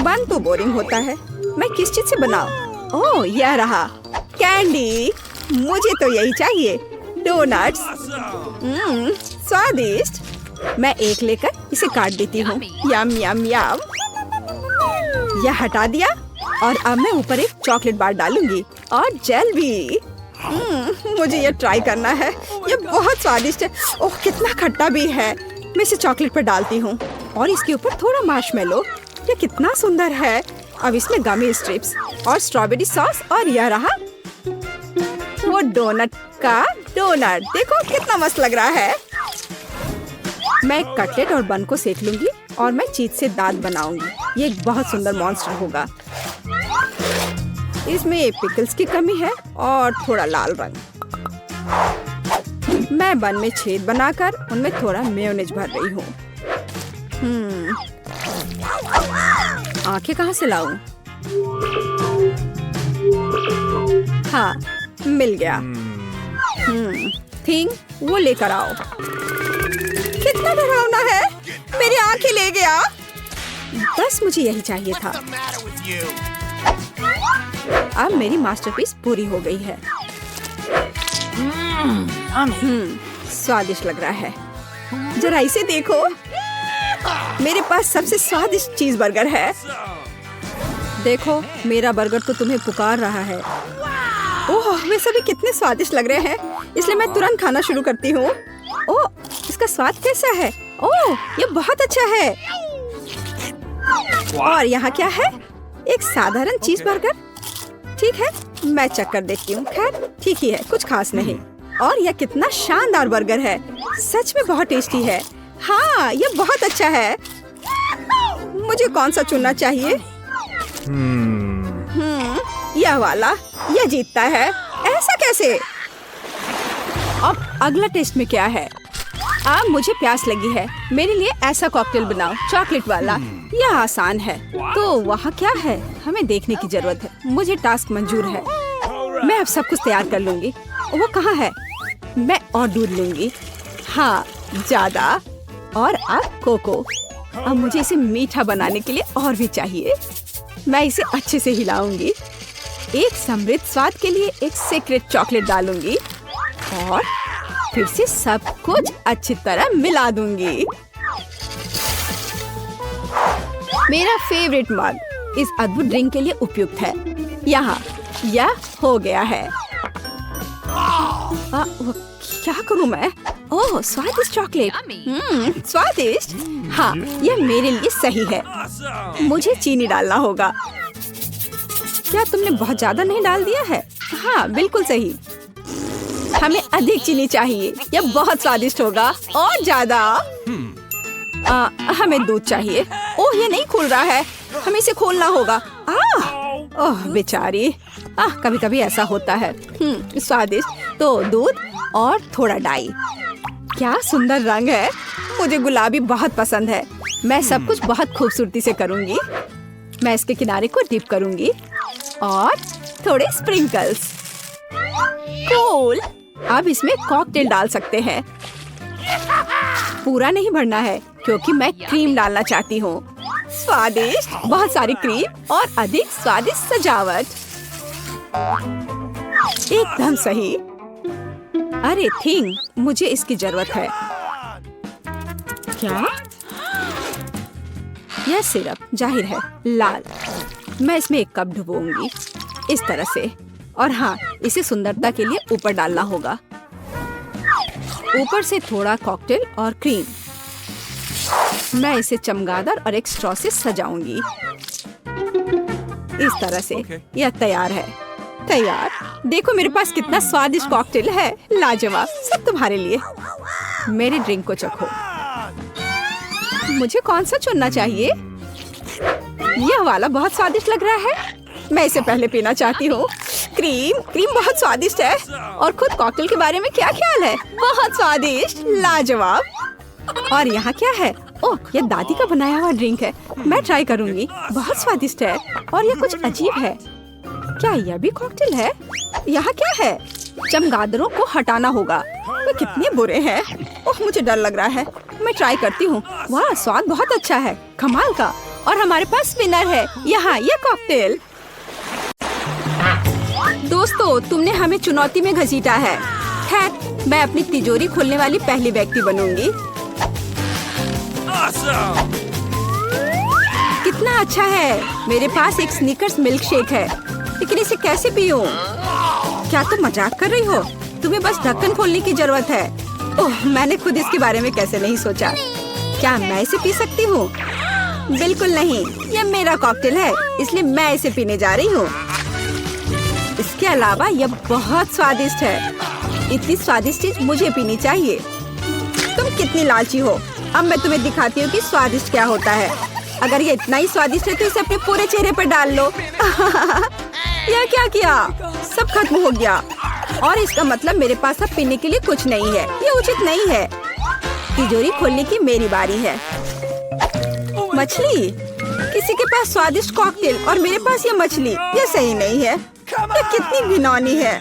बन तो बोरिंग होता है। मैं किस चीज से बनाऊं? ओह, यह रहा। कैंडी, मुझे तो यही चाहिए। डोनट्स। स्वादिष्ट। मैं एक लेकर इसे काट देती हूँ। यम यम यम। यह हटा दिया। और अब मैं ऊपर एक चॉकलेट बार डालूंगी और जेल भी। मुझे यह ट्राई करना है। यह बहुत स्वादिष्ट है। ओह, कितना खट्टा भी है। मैं इसे चॉकलेट पर डालती हूँ और इसके ऊपर थोड़ा मार्शमेलो। यह कितना सुंदर है। अब इसमें गमी स्ट्रिप्स और स्ट्रॉबेरी सॉस। और यह रहा वो डोनट का डोनट। देखो कितना मस्त लग रहा है। मैं कटलेट और बन को सेक लूंगी और मैं चीज से दांत बनाऊंगी। ये एक बहुत सुंदर मॉन्स्टर होगा। इसमें पिकल्स की कमी है और थोड़ा लाल रंग। मैं बन में छेद बनाकर उनमें थोड़ा मेयोनेज भर रही हूँ। आंखें कहाँ से लाऊं? हाँ, मिल गया। थिंग, वो लेकर आओ। कितना डरावना है। मेरी आंखें ले गया। बस मुझे यही चाहिए था। अब मेरी मास्टरपीस पूरी हो गई है। स्वादिष्ट लग रहा है। जरा इसे देखो। मेरे पास सबसे स्वादिष्ट चीज बर्गर है। देखो, मेरा बर्गर तो तुम्हें पुकार रहा है। ओह, वे सभी कितने स्वादिष्ट लग रहे हैं, इसलिए मैं तुरंत खाना शुरू करती हूँ। ओह, इसका स्वाद कैसा है? ओह, ये बहुत अच्छा है। और यहाँ क्या है? एक साधारण चीज बर्गर। ठीक है, मैं चेक कर देखती हूँ। खैर, ठीक ही है, कुछ खास नहीं। और यह कितना शानदार बर्गर है, सच में बहुत टेस्टी है। हाँ, ये बहुत अच्छा है। मुझे कौन सा चुनना चाहिए? यह वाला, यह जीतता है। ऐसा कैसे? अब अगला टेस्ट में क्या है? अब मुझे प्यास लगी है, मेरे लिए ऐसा कॉकटेल बनाओ, चॉकलेट वाला। यह आसान है। तो वहाँ क्या है? हमें देखने की जरूरत है। मुझे टास्क मंजूर है। मैं अब सब कुछ तैयार कर लूंगी। वो कहाँ है? मैं और दूध लूंगी। हाँ, ज्यादा। और अब कोको। अब मुझे इसे मीठा बनाने के लिए और भी चाहिए। मैं इसे अच्छे से हिलाऊंगी। एक समृद्ध स्वाद के लिए एक सीक्रेट चॉकलेट डालूंगी और फिर से सब कुछ अच्छी तरह मिला दूंगी। मेरा फेवरेट मग इस अद्भुत ड्रिंक के लिए उपयुक्त है। यहाँ यह हो गया है। क्या करूँ मैं? ओह, स्वादिष्ट चॉकलेट। स्वादिष्ट। हाँ, यह मेरे लिए सही है। मुझे चीनी डालना होगा। क्या तुमने बहुत ज्यादा नहीं डाल दिया है? हाँ, बिल्कुल सही। हमें अधिक चीनी चाहिए। यह बहुत स्वादिष्ट होगा। और ज्यादा। हमें दूध चाहिए। ओह, ये नहीं खुल रहा है। हमें इसे खोलना होगा। ओह बेचारी। कभी कभी ऐसा होता है। स्वादिष्ट। तो दूध और थोड़ा डाई। क्या सुंदर रंग है। मुझे गुलाबी बहुत पसंद है। मैं सब कुछ बहुत खूबसूरती से करूंगी। मैं इसके किनारे को डिप करूंगी और थोड़े स्प्रिंकल्स। कूल। अब इसमें कॉकटेल डाल सकते हैं। पूरा नहीं भरना है क्योंकि मैं क्रीम डालना चाहती हूँ। स्वादिष्ट। बहुत सारी क्रीम और अधिक स्वादिष्ट सजावट। एकदम सही। अरे थिंग, मुझे इसकी जरूरत है। क्या? यह सिरप जाहिर है लाल। मैं इसमें एक कप डुबोऊंगी इस तरह से। और हाँ, इसे सुंदरता के लिए ऊपर डालना होगा। ऊपर से थोड़ा कॉकटेल और क्रीम। मैं इसे चमगादड़ और एक स्ट्रॉ से सजाऊंगी इस तरह से। यह तैयार है। तैयार। देखो मेरे पास कितना स्वादिष्ट कॉकटेल है। लाजवाब। सब तुम्हारे लिए। मेरे ड्रिंक को चखो। मुझे कौन सा चुनना चाहिए? यह वाला बहुत स्वादिष्ट लग रहा है। मैं इसे पहले पीना चाहती हूँ। क्रीम बहुत स्वादिष्ट है। और खुद कॉकटेल के बारे में क्या ख्याल है? बहुत स्वादिष्ट। लाजवाब। और यहाँ क्या है? ओह, यह दादी का बनाया हुआ ड्रिंक है। मैं ट्राई करूँगी। बहुत स्वादिष्ट है। और यह कुछ अजीब है। क्या यह भी कॉकटेल है? यहाँ क्या है? चमगादड़ों को हटाना होगा। वे कितने बुरे हैं। ओह, मुझे डर लग रहा है। मैं ट्राई करती हूँ। वाह, स्वाद बहुत अच्छा है। कमाल का। और हमारे पास विनर है। यहाँ यह कॉकटेल। दोस्तों, तुमने हमें चुनौती में घसीटा है। खैर, मैं अपनी तिजोरी खोलने वाली पहली व्यक्ति बनूंगी। कितना अच्छा है। मेरे पास एक स्निकर्स मिल्क शेक है, लेकिन इसे कैसे पीऊं? क्या तुम मजाक कर रही हो? तुम्हें बस ढक्कन खोलने की जरूरत है। ओह, मैंने खुद इसके बारे में कैसे नहीं सोचा। क्या मैं इसे पी सकती हूँ? बिल्कुल नहीं। यह मेरा कॉकटेल है, इसलिए मैं इसे पीने जा रही हूँ। इसके अलावा यह बहुत स्वादिष्ट है। इतनी स्वादिष्ट चीज मुझे पीनी चाहिए। तुम कितनी लालची हो। अब मैं तुम्हें दिखाती हूँ कि स्वादिष्ट क्या होता है। अगर ये इतना ही स्वादिष्ट है तो इसे अपने पूरे चेहरे पर डाल लो। यह क्या किया? सब खत्म हो गया। और इसका मतलब मेरे पास अब पीने के लिए कुछ नहीं है। ये उचित नहीं है। तिजोरी खोलने की मेरी बारी है। मछली। किसी के पास स्वादिष्ट कॉकटेल और मेरे पास ये मछली। ये सही नहीं है। ये कितनी घिनौनी है।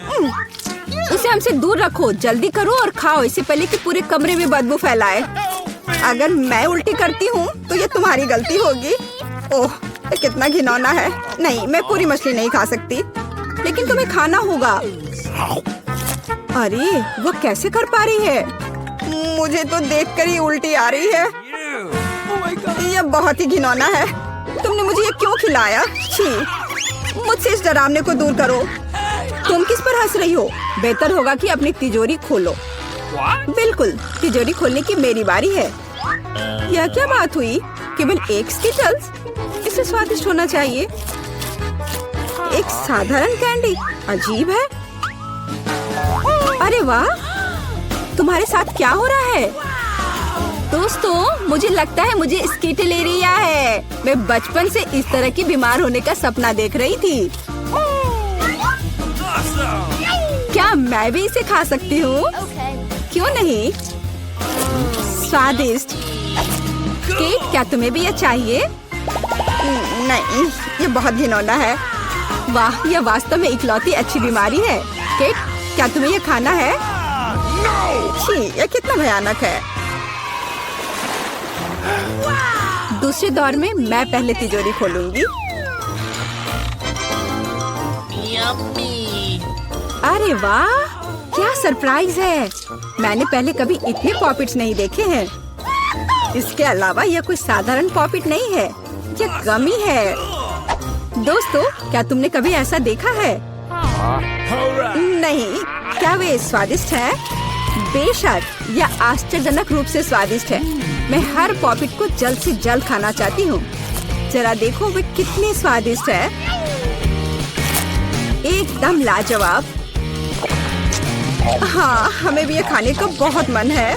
इसे हमसे दूर रखो। जल्दी करो और खाओ, इससे पहले कि पूरे कमरे में बदबू फैलाए। अगर मैं उल्टी करती हूँ तो ये तुम्हारी गलती होगी। ओह, ये कितना घिनौना है। नहीं, मैं पूरी मछली नहीं खा सकती, लेकिन तुम्हें खाना होगा। अरे, वो कैसे कर पा रही है? मुझे तो देखकर ही उल्टी आ रही है। यह बहुत ही घिनौना है। तुम तुमने मुझे ये क्यों खिलाया? छी, मुझसे इस डरावने को दूर करो। तुम किस पर हंस रही हो? बेहतर होगा कि अपनी तिजोरी खोलो। बिल्कुल, तिजोरी खोलने की मेरी बारी है। यह क्या बात हुई? केवल एक स्किटल्स? इसे स्वादिष्ट होना चाहिए। एक साधारण कैंडी? अजीब है। अरे वाह, तुम्हारे साथ क्या हो रहा है? दोस्तों, मुझे लगता है मुझे स्किटलेरिया है। मैं बचपन से इस तरह की बीमार होने का सपना देख रही थी। क्या मैं भी इसे खा सकती हूँ? क्यों नहीं? स्वादिष्ट। केट, क्या तुम्हें भी यह चाहिए? नहीं, ये बहुत घिनौना है। वाह, यह वास्तव में इकलौती अच्छी बीमारी है। केट, क्या तुम्हें यह खाना है? छी, यह कितना भयानक है। दूसरे दौर में मैं पहले तिजोरी खोलूंगी। अरे वाह, क्या सरप्राइज है। मैंने पहले कभी इतने पॉपिट्स नहीं देखे हैं। इसके अलावा यह कोई साधारण पॉपिट नहीं है, यह गमी है। दोस्तों, क्या तुमने कभी ऐसा देखा है? नहीं। क्या वे स्वादिष्ट है? बेशक, यह आश्चर्यजनक रूप से स्वादिष्ट है। मैं हर पॉपिट को जल्द से जल्द खाना चाहती हूँ। जरा देखो वे कितने स्वादिष्ट है। एकदम लाजवाब। हाँ, हमें भी ये खाने का बहुत मन है।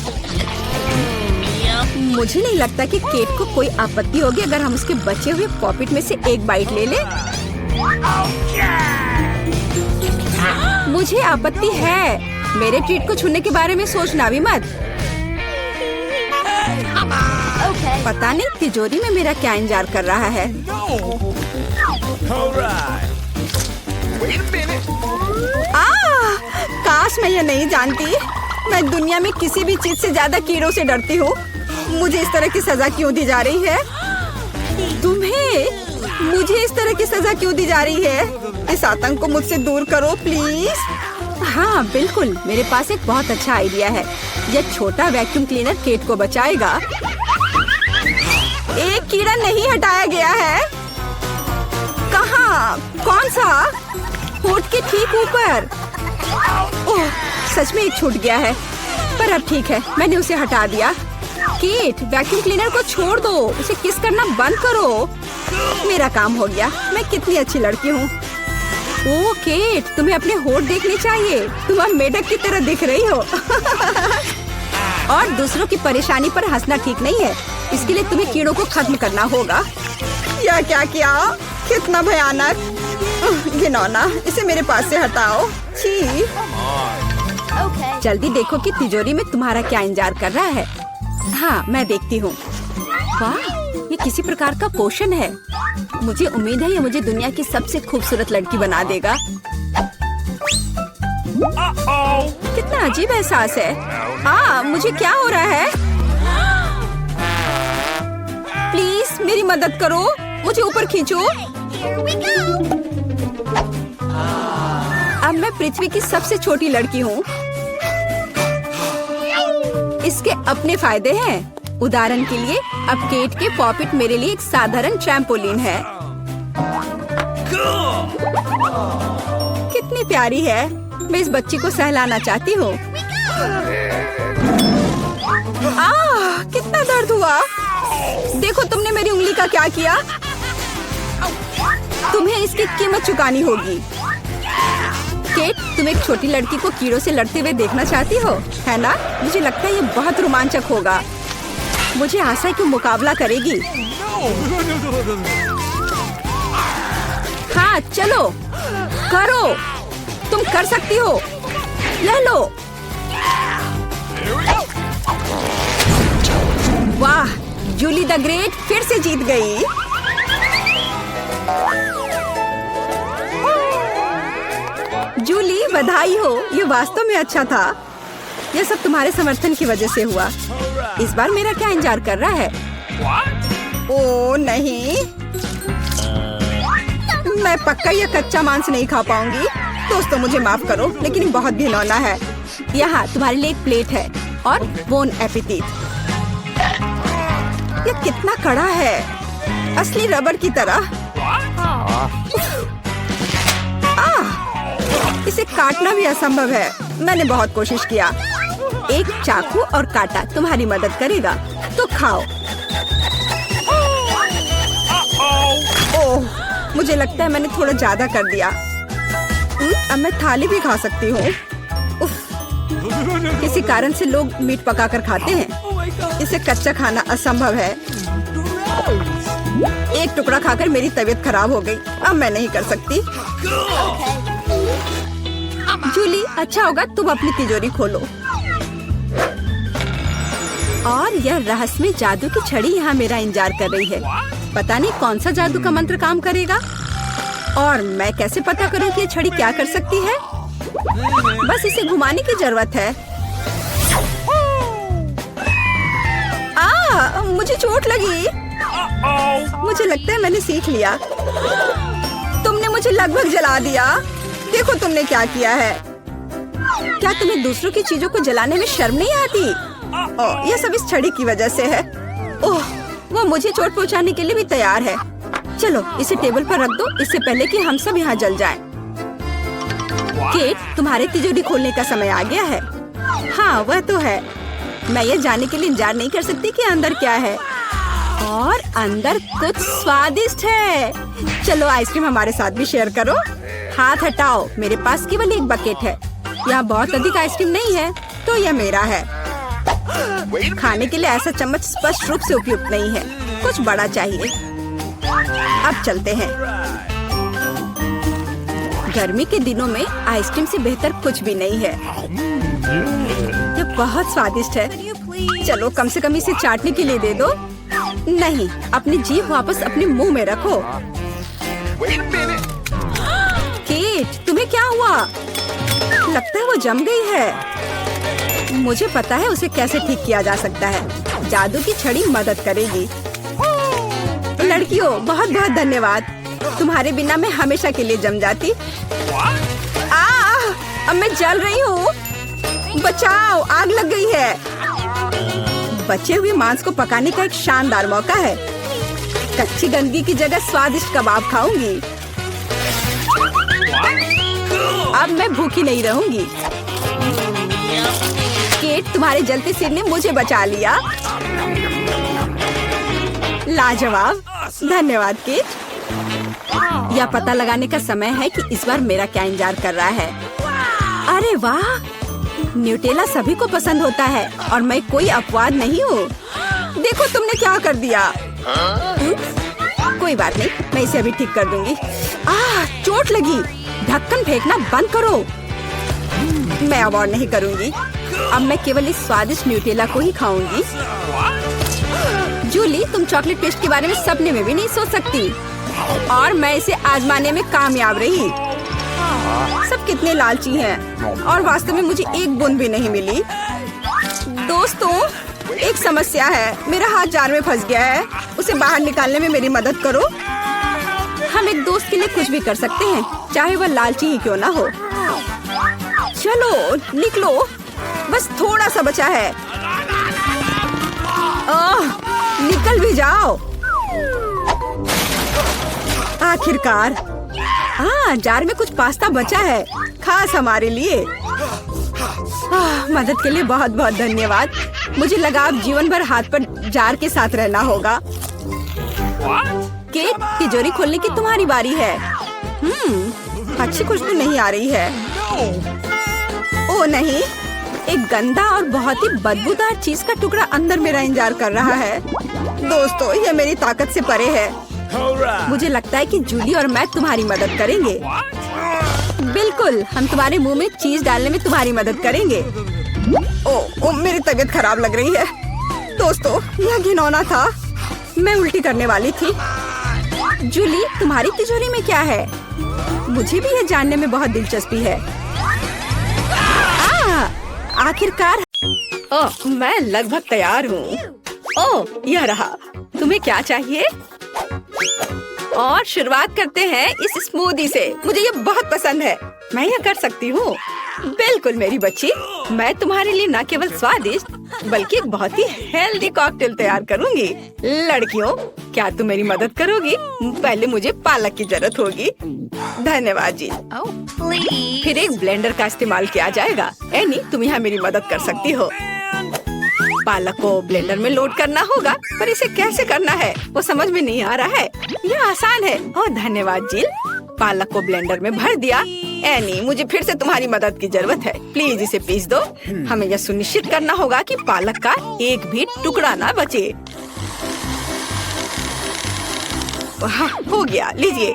मुझे नहीं लगता कि केट को कोई आपत्ति होगी अगर हम उसके बचे हुए पॉपिट में से एक बाइट ले लें। मुझे आपत्ति है। मेरे ट्रीट को छूने के बारे में सोचना भी मत। पता नहीं तिजोरी में मेरा क्या इंतजार कर रहा है। काश मैं ये नहीं जानती। मैं दुनिया में किसी भी चीज से ज्यादा कीड़ों से डरती हूँ। मुझे इस तरह की सजा क्यों दी जा रही है? तुम्हें मुझे इस तरह की सजा क्यों दी जा रही है? इस आतंक को मुझसे दूर करो प्लीज। हाँ बिल्कुल, मेरे पास एक बहुत अच्छा आइडिया है। यह छोटा वैक्यूम क्लीनर केट को बचाएगा। एक कीड़ा नहीं हटाया गया है। कहाँ? कौन सा? होठ के ठीक ऊपर। ओह, सच में एक छूट गया है, पर अब ठीक है, मैंने उसे हटा दिया। केट, वैक्यूम क्लीनर को छोड़ दो, उसे किस करना बंद करो। मेरा काम हो गया। मैं कितनी अच्छी लड़की हूँ। ओह केट, तुम्हें अपने होठ देखने चाहिए। तुम अब मेढक की तरह दिख रही हो। और दूसरों की परेशानी पर हंसना ठीक नहीं है। इसके लिए तुम्हें कीड़ों को खत्म करना होगा। यह क्या किया? कितना भयानक, घिनौना। इसे मेरे पास से हटाओ। छी। जल्दी देखो कि तिजोरी में तुम्हारा क्या इंतजार कर रहा है। हाँ, मैं देखती हूँ। वाह, ये किसी प्रकार का पोषण है। मुझे उम्मीद है ये मुझे दुनिया की सबसे खूबसूरत लड़की बना देगा। कितना अजीब एहसास है। मुझे क्या हो रहा है? प्लीज मेरी मदद करो, मुझे ऊपर खींचो। अब मैं पृथ्वी की सबसे छोटी लड़की हूँ। इसके अपने फायदे हैं। उदाहरण के लिए, अब केट के पॉपिट मेरे लिए एक साधारण ट्रैम्पोलिन है। कितनी प्यारी है। मैं इस बच्ची को सहलाना चाहती हूँ। कितना दर्द हुआ। देखो तुमने मेरी उंगली का क्या किया। तुम्हें इसकी कीमत चुकानी होगी। केट, तुम एक छोटी लड़की को कीड़ों से लड़ते हुए देखना चाहती हो, है ना? मुझे लगता है ये बहुत रोमांचक होगा। मुझे आशा है कि मुकाबला करेगी। हाँ चलो, करो, तुम कर सकती हो। ले लो। वाह, जूली द ग्रेट फिर से जीत गई। जूली, बधाई हो। ये वास्तव में अच्छा था। यह सब तुम्हारे समर्थन की वजह से हुआ। इस बार मेरा क्या इंतजार कर रहा है? ओह नहीं, मैं पक्का यह कच्चा मांस नहीं खा पाऊंगी। दोस्तों मुझे माफ करो, लेकिन ये बहुत घिनौना है। यहाँ तुम्हारे लिए एक प्लेट है और बोन एपेटिट। यह कितना कड़ा है। असली रबर की तरह। इसे काटना भी असंभव है। मैंने बहुत कोशिश किया। एक चाकू और कांटा तुम्हारी मदद करेगा, तो खाओ। ओह, मुझे लगता है मैंने थोड़ा ज्यादा कर दिया। अब मैं थाली भी खा सकती हूँ। किसी कारण से लोग मीट पकाकर खाते हैं। इसे कच्चा खाना असंभव है। एक टुकड़ा खाकर मेरी तबीयत खराब हो गई। अब मैं नहीं कर सकती। जूली, अच्छा होगा तुम अपनी तिजोरी खोलो। और यह रहस्यमय जादू की छड़ी यहाँ मेरा इंतजार कर रही है। पता नहीं कौन सा जादू का मंत्र काम करेगा। और मैं कैसे पता करूँ कि ये छड़ी क्या कर सकती है? बस इसे घुमाने की जरूरत है। मुझे चोट लगी। मुझे लगता है मैंने सीख लिया। तुमने मुझे लगभग जला दिया। देखो तुमने क्या किया है। क्या तुम्हें दूसरों की चीजों को जलाने में शर्म नहीं आती? यह सब इस छड़ी की वजह से है। ओह, वो मुझे चोट पहुंचाने के लिए भी तैयार है। चलो इसे टेबल पर रख दो, इससे पहले कि हम सब यहाँ जल जाएं। केट, तुम्हारे तिजोरी खोलने का समय आ गया है। हाँ, वह तो है। मैं ये जानने के लिए इंतजार नहीं कर सकती कि अंदर क्या है। और अंदर कुछ स्वादिष्ट है। चलो आइसक्रीम हमारे साथ भी शेयर करो। हाथ हटाओ, मेरे पास केवल एक बकेट है। यहाँ बहुत अधिक आइसक्रीम नहीं है, तो यह मेरा है। खाने के लिए ऐसा चम्मच स्पष्ट रूप से उपयुक्त नहीं है। कुछ बड़ा चाहिए। अब चलते हैं। गर्मी के दिनों में आइसक्रीम से बेहतर कुछ भी नहीं है। यह बहुत स्वादिष्ट है। चलो कम से कम इसे चाटने के लिए दे दो। नहीं, अपनी जीभ वापस अपने मुंह में रखो। केट, तुम्हें क्या हुआ? लगता है वो जम गई है। मुझे पता है उसे कैसे ठीक किया जा सकता है। जादू की छड़ी मदद करेगी। लड़कियों, बहुत बहुत धन्यवाद। तुम्हारे बिना मैं हमेशा के लिए जम जाती। अब मैं जल रही हूँ। बचाओ, आग लग गई है। बचे हुए मांस को पकाने का एक शानदार मौका है। कच्ची गंदगी की जगह स्वादिष्ट कबाब खाऊंगी। अब मैं भूखी नहीं रहूंगी। केट, तुम्हारे जलते सिर ने मुझे बचा लिया। लाजवाब, धन्यवाद केट। यह पता लगाने का समय है कि इस बार मेरा क्या इंतजार कर रहा है। अरे वाह, न्यूटेला सभी को पसंद होता है और मैं कोई अपवाद नहीं हूँ। देखो तुमने क्या कर दिया। कोई बात नहीं, मैं इसे अभी ठीक कर दूंगी। चोट लगी। ढक्कन फेंकना बंद करो। मैं अब और नहीं करूंगी। अब मैं केवल इस स्वादिष्ट न्यूटेला को ही खाऊंगी। जूली, तुम चॉकलेट पेस्ट के बारे में सपने में भी नहीं सोच सकती। और मैं इसे आजमाने में कामयाब रही। सब कितने लालची हैं और वास्तव में मुझे एक बूंद भी नहीं मिली। दोस्तों, एक समस्या है। मेरा हाथ जार में फंस गया है। उसे बाहर निकालने में मेरी मदद करो। हम एक दोस्त के लिए कुछ भी कर सकते हैं, चाहे वह लालची ही क्यों ना हो। चलो निकलो, बस थोड़ा सा बचा है। निकल भी जाओ। आखिरकार। जार में कुछ पास्ता बचा है, खास हमारे लिए। मदद के लिए बहुत बहुत धन्यवाद। मुझे लगा अब जीवन भर हाथ पर जार के साथ रहना होगा। केट, तिजोरी खोलने की तुम्हारी बारी है। अच्छी खुशबू नहीं आ रही है। ओ नहीं, एक गंदा और बहुत ही बदबूदार चीज का टुकड़ा अंदर मेरा इंतजार कर रहा है। दोस्तों, यह मेरी ताकत से परे है। मुझे लगता है कि जूली और मैं तुम्हारी मदद करेंगे। बिल्कुल, हम तुम्हारे मुंह में चीज डालने में तुम्हारी मदद करेंगे। ओ, मेरी तबीयत खराब लग रही है। दोस्तों, यह घिनौना था। मैं उल्टी करने वाली थी। जूली, तुम्हारी तिजोरी में क्या है? मुझे भी यह जानने में बहुत दिलचस्पी है। आखिरकार। मैं लगभग तैयार हूँ। यह रहा। तुम्हें क्या चाहिए? और शुरुआत करते हैं इस स्मूदी से। मुझे ये बहुत पसंद है। मैं यह कर सकती हूँ। बिल्कुल मेरी बच्ची, मैं तुम्हारे लिए न केवल स्वादिष्ट बल्कि एक बहुत ही हेल्दी कॉकटेल तैयार करूंगी। लड़कियों, क्या तुम मेरी मदद करोगी? पहले मुझे पालक की जरूरत होगी। धन्यवाद जी। Oh, please. फिर एक ब्लेंडर का इस्तेमाल किया जाएगा। एनी, तुम यहाँ मेरी मदद कर सकती हो। पालक को ब्लेंडर में लोड करना होगा, पर इसे कैसे करना है वो समझ में नहीं आ रहा है। यह आसान है। ओह धन्यवाद जिल। पालक को ब्लेंडर में भर दिया। एनी, मुझे फिर से तुम्हारी मदद की जरूरत है। प्लीज इसे पीस दो। हमें यह सुनिश्चित करना होगा कि पालक का एक भी टुकड़ा ना बचे। वाह, हो गया, लीजिए।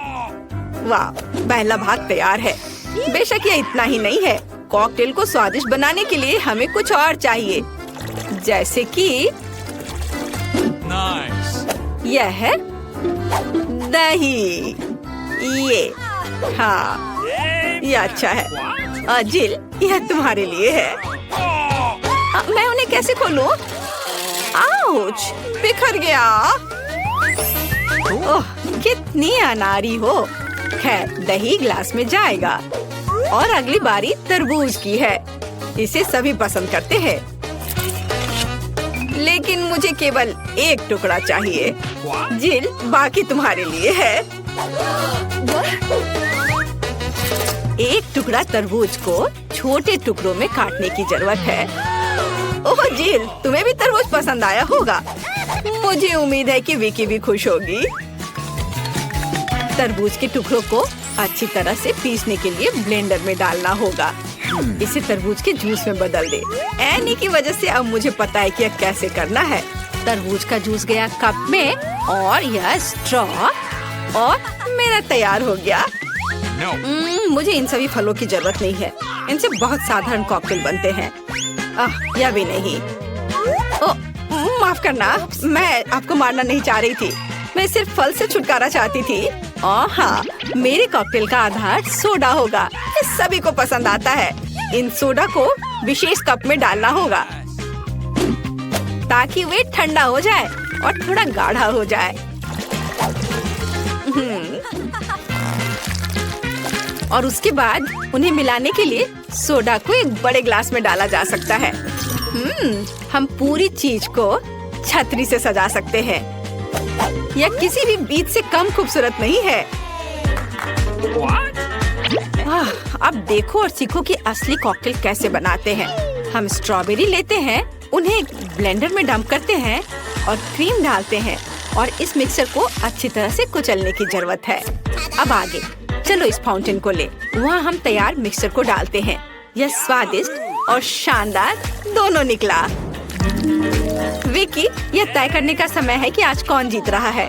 वाह, पहला भाग तैयार है। बेशक यह इतना ही नहीं है। कॉकटेल को स्वादिष्ट बनाने के लिए हमें कुछ और चाहिए, जैसे कि Nice. यह है दही। ये, हाँ, ये अच्छा है। जिल, यह तुम्हारे लिए है। मैं उन्हें कैसे खोलूं? आउच, बिखर गया। ओह, कितनी अनारी हो। खैर, दही ग्लास में जाएगा। और अगली बारी तरबूज की है। इसे सभी पसंद करते हैं, लेकिन मुझे केवल एक टुकड़ा चाहिए। जिल, बाकी तुम्हारे लिए है। एक टुकड़ा तरबूज को छोटे टुकड़ों में काटने की जरूरत है। ओह जिल, तुम्हें भी तरबूज पसंद आया होगा। मुझे उम्मीद है कि विकी भी खुश होगी। तरबूज के टुकड़ों को अच्छी तरह से पीसने के लिए ब्लेंडर में डालना होगा। इसे तरबूज के जूस में बदल दे। एनी की वजह से अब मुझे पता है कि यह कैसे करना है। तरबूज का जूस गया कप में और यह स्ट्रॉ, और मेरा तैयार हो गया। No. मुझे इन सभी फलों की जरूरत नहीं है। इनसे बहुत साधारण कॉकटेल बनते हैं। यह भी नहीं। माफ करना, मैं आपको मारना नहीं चाह रही थी। मैं सिर्फ फल से छुटकारा चाहती थी। हाँ, मेरे कॉकटेल का आधार सोडा होगा। ये सभी को पसंद आता है। इन सोडा को विशेष कप में डालना होगा ताकि वे ठंडा हो जाए और थोड़ा गाढ़ा हो जाए। और उसके बाद उन्हें मिलाने के लिए सोडा को एक बड़े ग्लास में डाला जा सकता है। हम पूरी चीज को छतरी से सजा सकते हैं। यह किसी भी बीज से कम खूबसूरत नहीं है। अब देखो और सीखो कि असली कॉकटेल कैसे बनाते हैं। हम स्ट्रॉबेरी लेते हैं, उन्हें एक ब्लेंडर में डंप करते हैं और क्रीम डालते हैं, और इस मिक्सर को अच्छी तरह से कुचलने की जरूरत है। अब आगे चलो इस फाउंटेन को ले। वहाँ हम तैयार मिक्सर को डालते हैं। यह स्वादिष्ट और शानदार दोनों निकला। विकी, यह तय करने का समय है कि आज कौन जीत रहा है।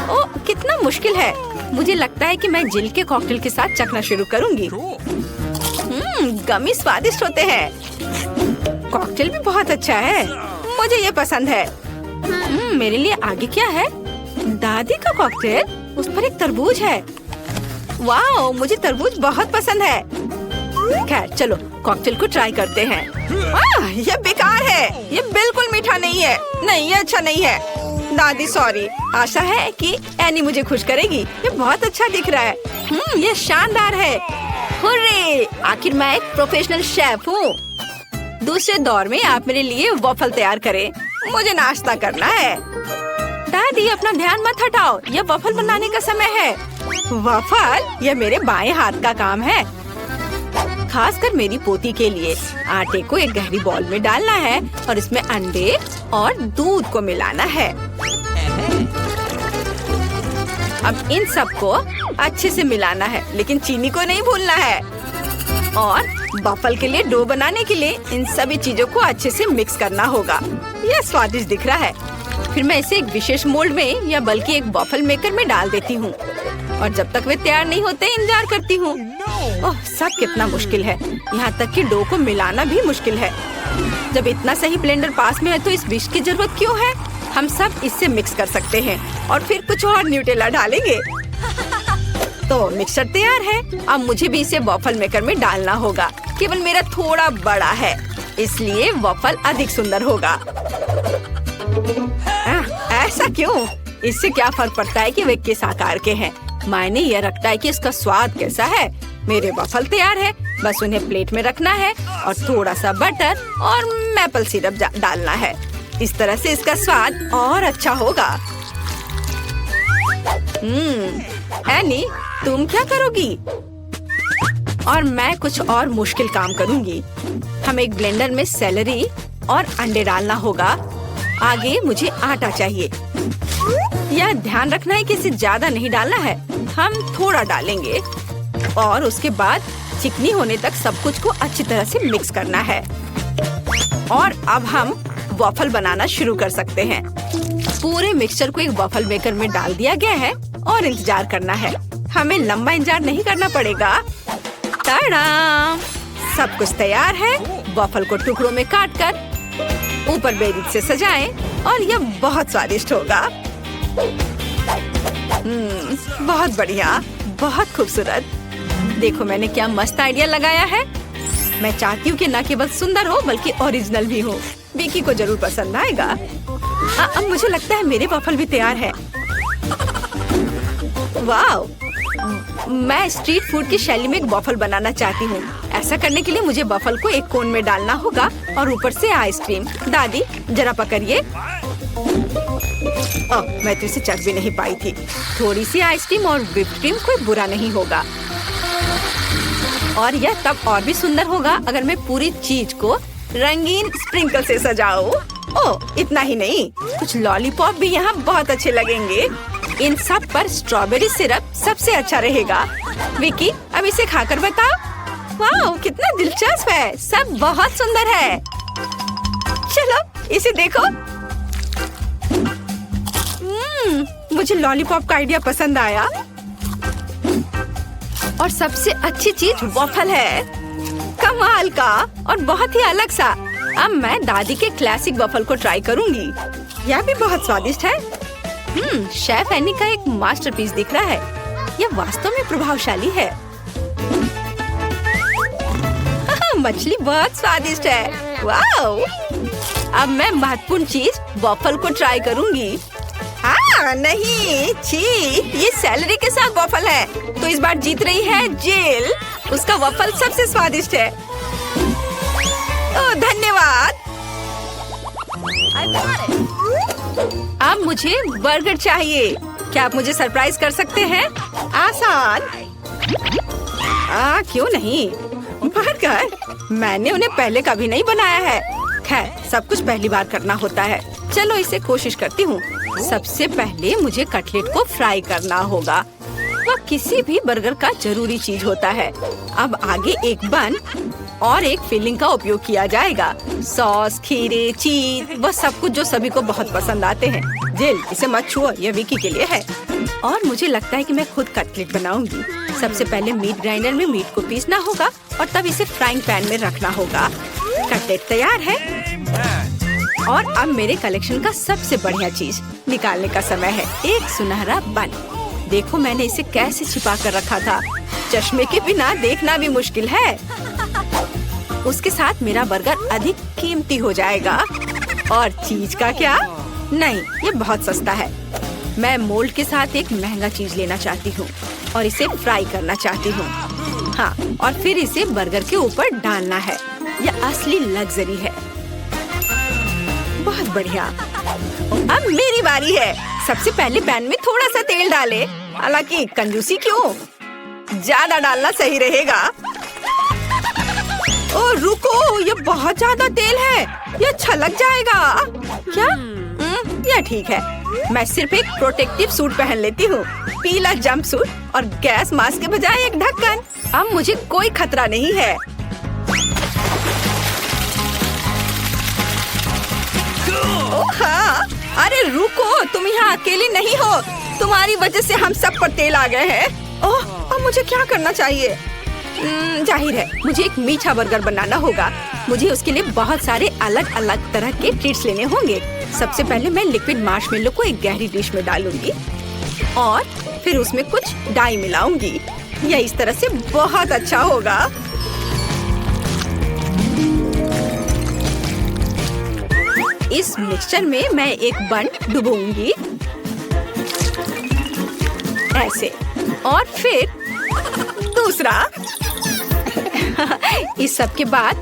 ओह, कितना मुश्किल है। मुझे लगता है कि मैं जिल के कॉकटेल के साथ चखना शुरू करूंगी। गमी स्वादिष्ट होते हैं। कॉकटेल भी बहुत अच्छा है। मुझे ये पसंद है। मेरे लिए आगे क्या है? दादी का कॉकटेल, उस पर एक तरबूज है। वाह, मुझे तरबूज बहुत पसंद है। खैर चलो कॉकटेल को ट्राई करते हैं। यह बेकार है। यह बिल्कुल मीठा नहीं है। नहीं, ये अच्छा नहीं है। दादी सॉरी। आशा है कि एनी मुझे खुश करेगी। ये बहुत अच्छा दिख रहा है। ये शानदार है। हुर्रे! आखिर मैं एक प्रोफेशनल शेफ हूँ। दूसरे दौर में आप मेरे लिए वॉफल तैयार करें। मुझे नाश्ता करना है। दादी, अपना ध्यान मत हटाओ। यह वॉफल बनाने का समय है। वॉफल? यह मेरे बाएं हाथ का काम है, खासकर मेरी पोती के लिए। आटे को एक गहरी बॉल में डालना है और इसमें अंडे और दूध को मिलाना है। अब इन सबको अच्छे से मिलाना है, लेकिन चीनी को नहीं भूलना है। और वॉफल के लिए डो बनाने के लिए इन सभी चीजों को अच्छे से मिक्स करना होगा। यह स्वादिष्ट दिख रहा है। फिर मैं इसे एक विशेष मोल्ड में या बल्कि एक वॉफल मेकर में डाल देती हूँ, और जब तक वे तैयार नहीं होते इंतजार करती हूँ। ओह, सब कितना मुश्किल है। यहाँ तक कि डो को मिलाना भी मुश्किल है। जब इतना सही ब्लेंडर पास में है तो इस विश की जरूरत क्यों है? हम सब इससे मिक्स कर सकते हैं और फिर कुछ और न्यूटेला डालेंगे। तो मिक्सर तैयार है। अब मुझे भी इसे वॉफल मेकर में डालना होगा। केवल मेरा थोड़ा बड़ा है, इसलिए वॉफल अधिक सुंदर होगा। ऐसा क्यों? इससे क्या फर्क पड़ता है कि वे किस आकार के हैं? मायने यह रखता है कि इसका स्वाद कैसा है। मेरे वॉफल तैयार है। बस उन्हें प्लेट में रखना है और थोड़ा सा बटर और मैपल सिरप डालना है। इस तरह से इसका स्वाद और अच्छा होगा। एनी, तुम क्या करोगी? और मैं कुछ और मुश्किल काम करूंगी। हमें एक ब्लेंडर में सेलरी और अंडे डालना होगा। आगे मुझे आटा चाहिए। यह ध्यान रखना है कि इसे ज्यादा नहीं डालना है, हम थोड़ा डालेंगे और उसके बाद चिकनी होने तक सब कुछ को अच्छी तरह से मिक्स करना है। और अब हम वॉफल बनाना शुरू कर सकते हैं। पूरे मिक्सचर को एक वॉफल मेकर में डाल दिया गया है और इंतजार करना है। हमें लंबा इंतजार नहीं करना पड़ेगा। टाडा! सब कुछ तैयार है। वॉफल को टुकड़ों में काटकर ऊपर बेरीज से सजाएं और यह बहुत स्वादिष्ट होगा। बहुत बढ़िया, बहुत खूबसूरत। देखो मैंने क्या मस्त आइडिया लगाया है। मैं चाहती हूँ कि न केवल सुंदर हो बल्कि ओरिजिनल भी हो। विकी को जरूर पसंद आएगा। अब मुझे लगता है मेरे वॉफल भी तैयार है। वाव! मैं स्ट्रीट फूड की शैली में एक वॉफल बनाना चाहती हूँ। ऐसा करने के लिए मुझे वॉफल को एक कोन में डालना होगा और ऊपर से आइसक्रीम। दादी जरा पकड़िए। मैं तो इसे चख भी नहीं पाई थी। थोड़ी सी आइसक्रीम और व्हिप्ड क्रीम कोई बुरा नहीं होगा। और यह तब और भी सुंदर होगा अगर मैं पूरी चीज को रंगीन स्प्रिंकल से सजाऊं। ओह, इतना ही नहीं, कुछ लॉलीपॉप भी यहाँ बहुत अच्छे लगेंगे। इन सब पर स्ट्रॉबेरी सिरप सबसे अच्छा रहेगा। विकी, अब इसे खाकर बताओ। वाह, कितना दिलचस्प है। सब बहुत सुंदर है। चलो इसे देखो। मुझे लॉलीपॉप का आइडिया पसंद आया। और सबसे अच्छी चीज वॉफल है। कमाल का और बहुत ही अलग सा। अब मैं दादी के क्लासिक वॉफल को ट्राई करूंगी। यह भी बहुत स्वादिष्ट है। शेफ एनी का एक मास्टरपीस दिख रहा है। यह वास्तव में प्रभावशाली है। मछली बहुत स्वादिष्ट है। वाओ! अब मैं महत्वपूर्ण चीज वॉफल को ट्राई करूंगी। नहीं, छी, ये सेलरी के साथ वॉफल है। तो इस बार जीत रही है जिल। उसका वॉफल सबसे स्वादिष्ट है। ओह, धन्यवाद। अब मुझे बर्गर चाहिए। क्या आप मुझे सरप्राइज कर सकते हैं? आसान। क्यों नहीं? बर्गर? मैंने उन्हें पहले कभी नहीं बनाया है। खैर, सब कुछ पहली बार करना होता है। चलो इसे कोशिश करती हूँ। सबसे पहले मुझे कटलेट को फ्राई करना होगा। वह किसी भी बर्गर का जरूरी चीज होता है। अब आगे एक बन और एक फिलिंग का उपयोग किया जाएगा। सॉस, खीरे, चीज, वह सब कुछ जो सभी को बहुत पसंद आते हैं। जिल, इसे मत छुओ, यह विकी के लिए है। और मुझे लगता है कि मैं खुद कटलेट बनाऊंगी। सबसे पहले मीट ग्राइंडर में मीट को पीसना होगा और तब इसे फ्राइंग पैन में रखना होगा। कटलेट तैयार है। और अब मेरे कलेक्शन का सबसे बढ़िया चीज निकालने का समय है। एक सुनहरा बन। देखो मैंने इसे कैसे छिपा कर रखा था। चश्मे के बिना देखना भी मुश्किल है। उसके साथ मेरा बर्गर अधिक कीमती हो जाएगा। और चीज का क्या? नहीं, ये बहुत सस्ता है। मैं मोल्ड के साथ एक महंगा चीज लेना चाहती हूँ और इसे फ्राई करना चाहती हूँ। हाँ, और फिर इसे बर्गर के ऊपर डालना है। यह असली लग्जरी है। बहुत बढ़िया। अब मेरी बारी है। सबसे पहले पैन में थोड़ा सा तेल डालें। हालांकि कंजूसी क्यों? ज्यादा डालना सही रहेगा। ओ रुको, ये बहुत ज्यादा तेल है। ये छलक जाएगा। क्या? यह ठीक है। मैं सिर्फ एक प्रोटेक्टिव सूट पहन लेती हूँ। पीला जंप सूट और गैस मास्क के बजाय एक ढक्कन। अब मुझे कोई खतरा नहीं है। ओह हाँ, अरे रुको, तुम यहाँ अकेली नहीं हो। तुम्हारी वजह से हम सब पर तेल आ गए हैं। ओह, अब मुझे क्या करना चाहिए? जाहिर है मुझे एक मीठा बर्गर बनाना होगा। मुझे उसके लिए बहुत सारे अलग अलग तरह के ट्रीट्स लेने होंगे। सबसे पहले मैं लिक्विड मार्शमेलो को एक गहरी डिश में डालूंगी और फिर उसमें कुछ डाई मिलाऊंगी। यह इस तरह से बहुत अच्छा होगा। इस मिक्सचर में मैं एक बन डुबोऊंगी ऐसे, और फिर दूसरा। इस सब के बाद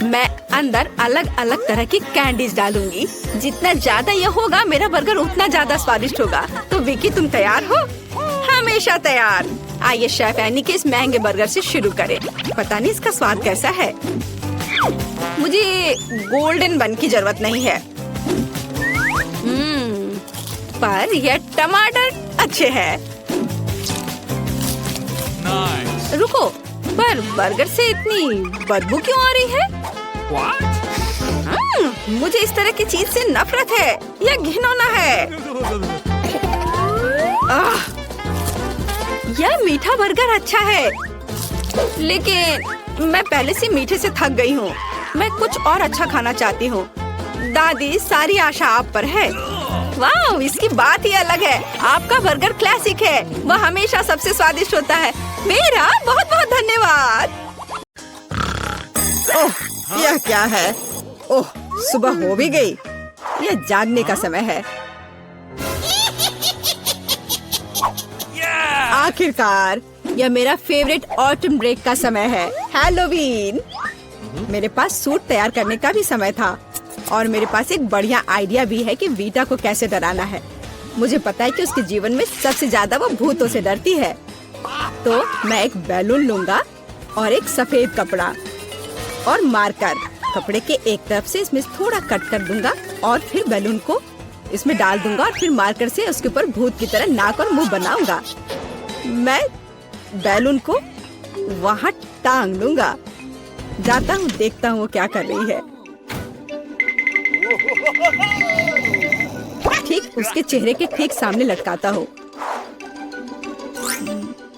मैं अंदर अलग अलग तरह की कैंडीज डालूंगी। जितना ज्यादा ये होगा मेरा बर्गर उतना ज्यादा स्वादिष्ट होगा। तो विकी तुम तैयार हो? हमेशा तैयार। आइए शेफ एनी के इस महंगे बर्गर से शुरू करें। पता नहीं इसका स्वाद कैसा है। मुझे गोल्डन बन की जरूरत नहीं है। पर यह टमाटर अच्छे हैं। Nice. रुको, पर बर्गर से इतनी बदबू क्यों आ रही है? What? मुझे इस तरह की चीज से नफरत है। यह घिनौना है। यह मीठा बर्गर अच्छा है, लेकिन मैं पहले से मीठे से थक गई हूँ। मैं कुछ और अच्छा खाना चाहती हूँ। दादी, सारी आशा आप पर है। वाह, इसकी बात ही अलग है। आपका बर्गर क्लासिक है। वह हमेशा सबसे स्वादिष्ट होता है। मेरा बहुत बहुत धन्यवाद। ओह, यह क्या है? ओह, सुबह हो भी गई। यह जागने का समय है। आखिरकार यह मेरा फेवरेट ऑटम ब्रेक का समय है। हैलोवीन। मेरे पास सूट तैयार करने का भी समय था और मेरे पास एक बढ़िया आइडिया भी है कि वीटा को कैसे डराना है। मुझे पता है कि उसके जीवन में सबसे ज्यादा वो भूतों से डरती है। तो मैं एक बैलून लूंगा और एक सफेद कपड़ा और मार्कर। कपड़े के एक तरफ से इसमें थोड़ा कट कर दूंगा और फिर बैलून को इसमें डाल दूंगा और फिर मार्कर से उसके ऊपर भूत की तरह नाक और मुंह बनाऊंगा। मैं बैलून को वहाँ टांग लूंगा। जाता हूँ, देखता हूँ वो क्या कर रही है। ठीक उसके चेहरे के ठीक सामने लटकाता हूँ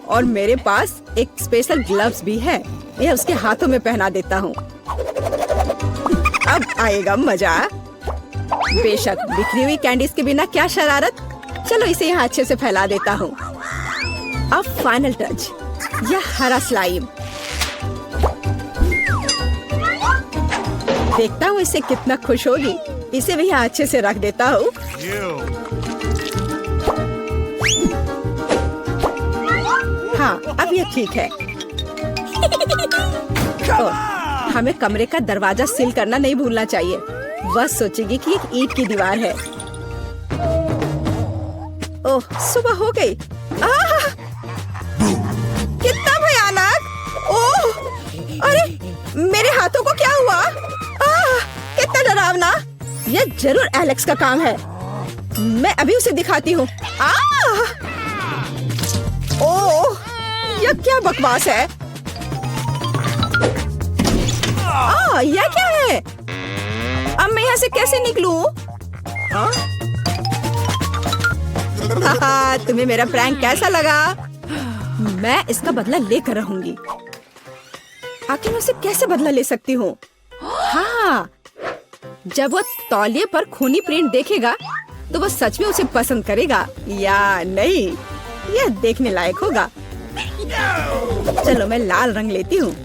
और मेरे पास एक स्पेशल ग्लव्स भी है। यह उसके हाथों में पहना देता हूँ। अब आएगा मजा। बेशक बिखरी हुई कैंडीज के बिना क्या शरारत। चलो इसे यहाँ अच्छे से फैला देता हूँ। अब फाइनल टच, यह हरा स्लाइम। देखता हूँ इससे कितना खुश होगी। इसे भी यहाँ अच्छे से रख देता हूँ। हाँ, अब ये ठीक है। हमें कमरे का दरवाजा सील करना नहीं भूलना चाहिए। वह सोचेगी कि एक ईंट की दीवार है। ओह, सुबह हो गई। कितना भयानक! ओह, अरे मेरे हाथों को क्या हुआ? कितना डरावना! यह जरूर एलेक्स का काम है। मैं अभी उसे दिखाती हूँ। ओह, यह क्या बकवास है? यह क्या है? अब मैं यहाँ से कैसे निकलूं? तुम्हें मेरा प्रैंक कैसा लगा? मैं इसका बदला लेकर रहूंगी। आखिर मैं उसे कैसे बदला ले सकती हूँ? हाँ, जब वो तौलिए पर खूनी प्रिंट देखेगा तो वो सच में उसे पसंद करेगा या नहीं, यह देखने लायक होगा। चलो मैं लाल रंग लेती हूँ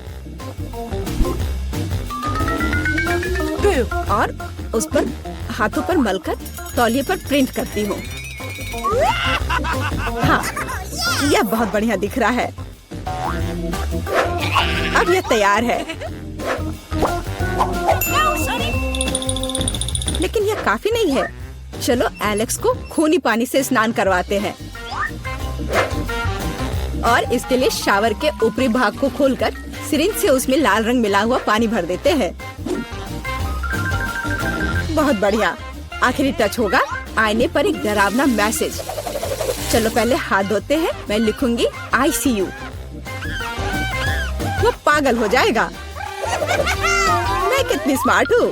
और उस पर हाथों पर मलकर तौलिए पर प्रिंट करती हूँ। हाँ, यह बहुत बढ़िया दिख रहा है। अब यह तैयार है। लेकिन यह काफी नहीं है। चलो एलेक्स को खूनी पानी से स्नान करवाते हैं और इसके लिए शावर के ऊपरी भाग को खोलकर सिरिंज से उसमें लाल रंग मिला हुआ पानी भर देते हैं। बहुत बढ़िया। आखिरी टच होगा आईने पर एक डरावना मैसेज। चलो पहले हाथ धोते हैं। मैं लिखूंगी ICU। वो पागल हो जाएगा। मैं कितनी स्मार्ट हूँ।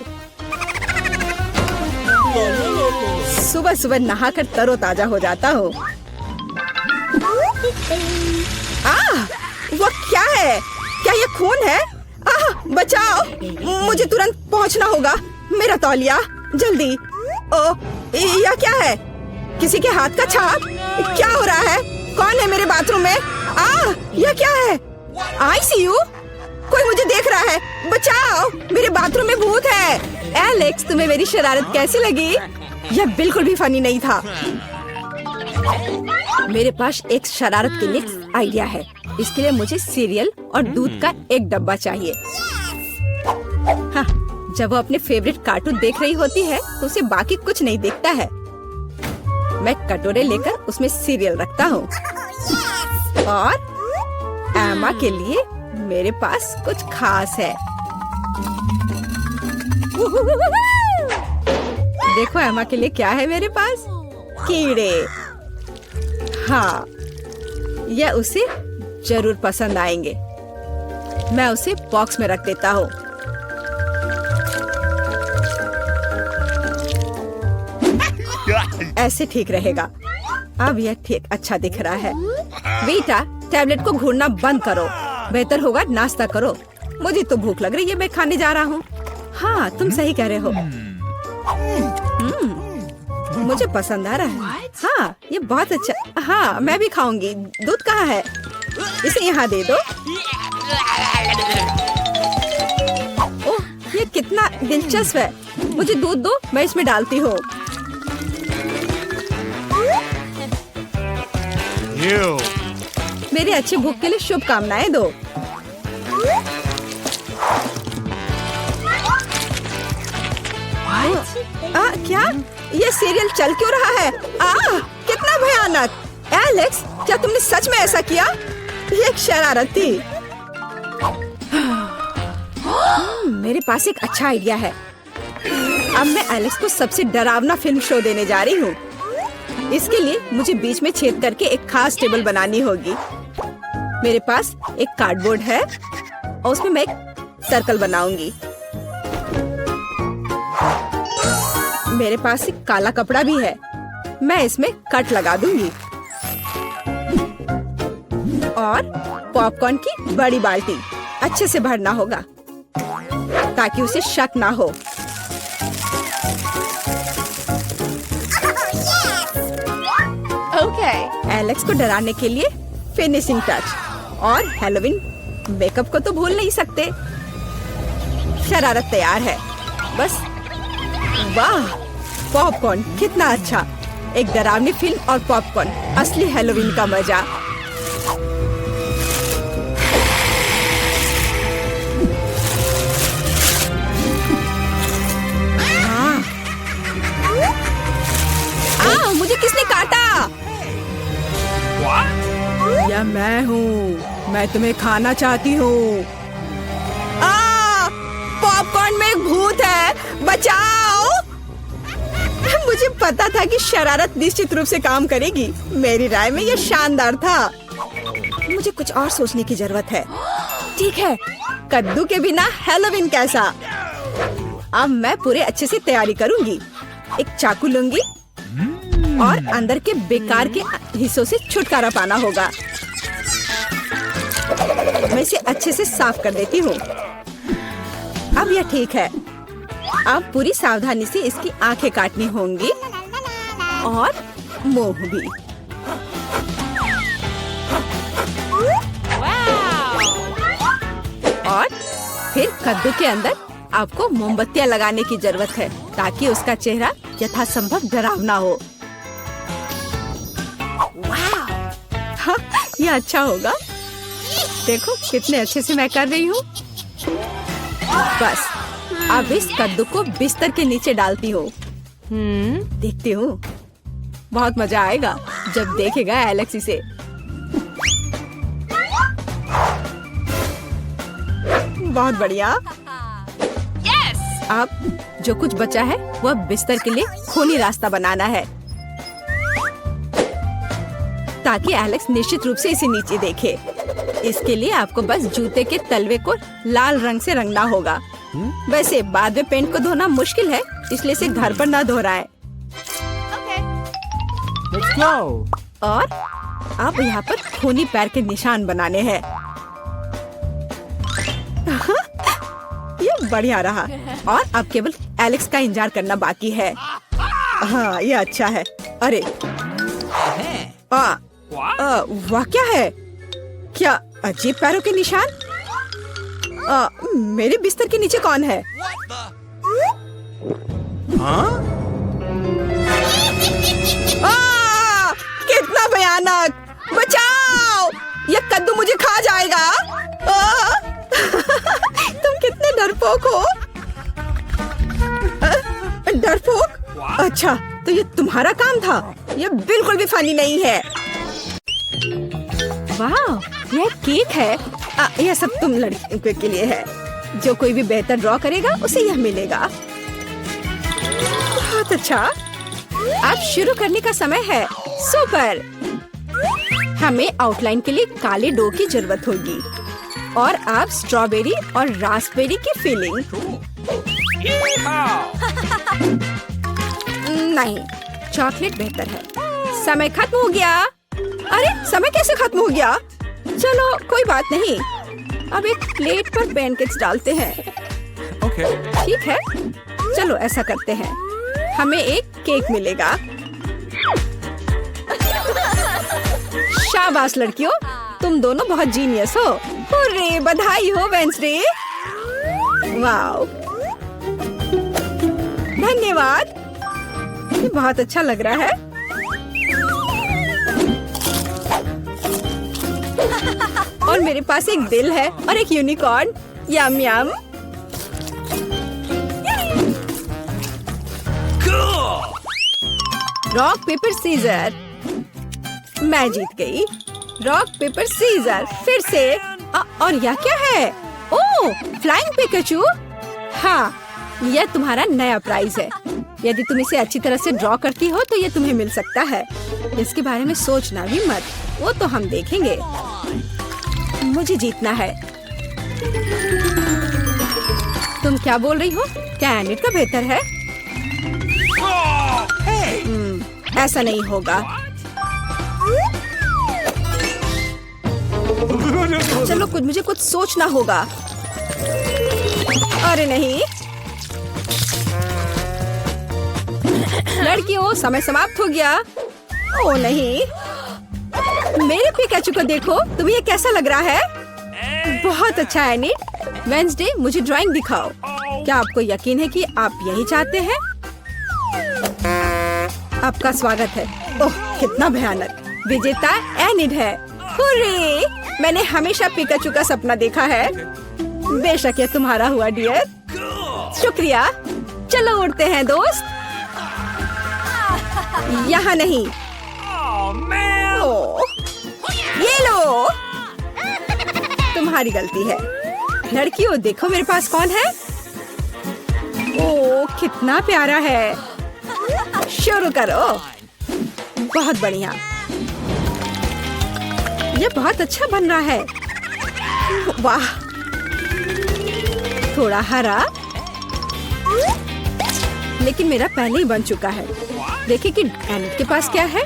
सुबह सुबह नहाकर तरोताजा हो जाता हूँ। वो क्या है? क्या ये खून है? बचाओ, मुझे तुरंत पहुँचना होगा। मेरा तौलिया, जल्दी। यह क्या है? किसी के हाथ का छाप? क्या हो रहा है? कौन है मेरे बाथरूम में? यह क्या है? ICU? कोई मुझे देख रहा है। बचाओ, मेरे बाथरूम में भूत है। एलेक्स, तुम्हें मेरी शरारत कैसी लगी? यह बिल्कुल भी फनी नहीं था। मेरे पास एक शरारत के लिए आइडिया है। इसके लिए मुझे सीरियल और दूध का एक डब्बा चाहिए। हाँ, जब वो अपने फेवरेट कार्टून देख रही होती है तो उसे बाकी कुछ नहीं दिखता है। मैं कटोरे लेकर उसमें सीरियल रखता हूँ और एमा के लिए मेरे पास कुछ खास है। देखो एमा के लिए क्या है मेरे पास, कीड़े। हाँ, यह उसे जरूर पसंद आएंगे। मैं उसे बॉक्स में रख देता हूँ। ऐसे ठीक रहेगा। अब यह ठीक अच्छा दिख रहा है। बेटा, टैबलेट को घूरना बंद करो। बेहतर होगा नाश्ता करो। मुझे तो भूख लग रही है, मैं खाने जा रहा हूँ। हाँ, तुम सही कह रहे हो। मुझे पसंद आ रहा है। हाँ, ये बहुत अच्छा। हाँ, मैं भी खाऊंगी। दूध कहाँ है? इसे यहाँ दे दो। ओह, ये कितना दिलचस्प है। मुझे दूध दो, मैं इसमें डालती हूँ। मेरी अच्छी भूख के लिए शुभकामनाएं दो। क्या? ये सीरियल चल क्यों रहा है? कितना भयानक! एलेक्स, क्या तुमने सच में ऐसा किया? ये एक शरारत थी। मेरे पास एक अच्छा आइडिया है। अब मैं एलेक्स को सबसे डरावना फिल्म शो देने जा रही हूँ। इसके लिए मुझे बीच में छेद करके एक खास टेबल बनानी होगी। मेरे पास एक कार्डबोर्ड है और उसमें मैं एक सर्कल बनाऊंगी। मेरे पास एक काला कपड़ा भी है। मैं इसमें कट लगा दूंगी और पॉपकॉर्न की बड़ी बाल्टी अच्छे से भरना होगा ताकि उसे शक ना हो। एलेक्स को डराने के लिए फिनिशिंग टच और हैलोवीन मेकअप को तो भूल नहीं सकते। शरारत तैयार है। बस वाह, पॉपकॉर्न कितना अच्छा। एक डरावनी फिल्म और पॉपकॉर्न, असली हैलोवीन का मजा। मुझे किसने काटा? या मैं हूँ। मैं तुम्हें खाना चाहती हूँ। पॉपकॉर्न में एक भूत है, बचाओ। मुझे पता था कि शरारत निश्चित रूप से काम करेगी। मेरी राय में यह शानदार था। मुझे कुछ और सोचने की जरूरत है। ठीक है, कद्दू के बिना हैलोवीन कैसा? अब मैं पूरे अच्छे से तैयारी करूंगी। एक चाकू लूंगी और अंदर के बेकार के हिस्सों से छुटकारा पाना होगा। मैं इसे अच्छे से साफ कर देती हूँ। अब यह ठीक है। अब पूरी सावधानी से इसकी आंखें काटनी होंगी और मुंह भी। और फिर कद्दू के अंदर आपको मोमबत्तियां लगाने की जरूरत है ताकि उसका चेहरा यथासंभव डरावना हो। हाँ, यह अच्छा होगा। देखो कितने अच्छे से मैं कर रही हूँ। बस अब इस कद्दू को बिस्तर के नीचे डालती हूँ। देखती हूँ, बहुत मजा आएगा जब देखेगा एलेक्स इसे। बहुत बढ़िया। अब जो कुछ बचा है वह बिस्तर के लिए खूनी रास्ता बनाना है ताकि एलेक्स निश्चित रूप से इसे नीचे देखे। इसके लिए आपको बस जूते के तलवे को लाल रंग से रंगना होगा। वैसे बाद में पेंट को धोना मुश्किल है, इसलिए इसे घर पर ना दोहराएं। Let's go. और अब यहाँ पर खूनी पैर के निशान बनाने हैं। ये बढ़िया रहा। और अब केवल एलेक्स का इंतजार करना बाकी है। हाँ, ये अच्छा है। अरे वाह, क्या है? क्या अजीब पैरों के निशान? मेरे बिस्तर के नीचे कौन है? कितना भयानक! बचाओ! ये कद्दू मुझे खा जाएगा। तुम कितने डरपोक हो। डरपोक? अच्छा, तो ये तुम्हारा काम था। ये बिल्कुल भी फनी नहीं है। वाह, ये केक है। यह सब तुम लड़कियों के लिए है। जो कोई भी बेहतर ड्रॉ करेगा उसे यह मिलेगा। बहुत अच्छा। अब शुरू करने का समय है। सुपर। हमें आउटलाइन के लिए काले डो की जरूरत होगी और अब स्ट्रॉबेरी और रास्पबेरी की फिलिंग। नहीं, चॉकलेट बेहतर है। समय खत्म हो गया। अरे, समय कैसे खत्म हो गया? चलो कोई बात नहीं। अब एक प्लेट पर पैनकेक्स डालते हैं। Okay. ठीक है, चलो ऐसा करते हैं। हमें एक केक मिलेगा। शाबाश लड़कियों, तुम दोनों बहुत जीनियस हो। हुर्रे, बधाई हो वेंसडे। वाओ, धन्यवाद। ये बहुत अच्छा लग रहा है। और मेरे पास एक दिल है और एक unicorn. Yum yum. Rock paper scissor. मैं जीत गई। Rock paper scissor. फिर से। और यह क्या है? Oh, flying Pikachu. हाँ, यह तुम्हारा नया प्राइज है। यदि तुम इसे अच्छी तरह से ड्रॉ करती हो तो ये तुम्हें मिल सकता है। इसके बारे में सोचना भी मत, वो तो हम देखेंगे। मुझे जीतना है। तुम क्या बोल रही हो? क्या एनिट का बेहतर है? ऐसा नहीं होगा। चलो मुझे कुछ सोचना होगा। अरे नहीं, लड़कियों, समय समाप्त हो गया। ओ नहीं, मेरे पिकाचू को देखो। तुम्हें ये कैसा लग रहा है? बहुत अच्छा है एनिट। वेंसडे, मुझे ड्राइंग दिखाओ। क्या आपको यकीन है कि आप यही चाहते हैं? आपका स्वागत है। ओह, कितना भयानक। विजेता एनिट है। हुर्रे! मैंने हमेशा पिकाचू का सपना देखा है। बेशक ये तुम्हारा हुआ डियर। शुक्रिया। चलो उड़ते हैं दोस्त। यहाँ नहीं। ओह, ये लो। तुम्हारी गलती है। लड़कियों, देखो मेरे पास कौन है। ओह, कितना प्यारा है। शुरू करो। बहुत बढ़िया। ये बहुत अच्छा बन रहा है। वाह, थोड़ा हरा, लेकिन मेरा पहले ही बन चुका है। देखिए कि एनिट के पास क्या है।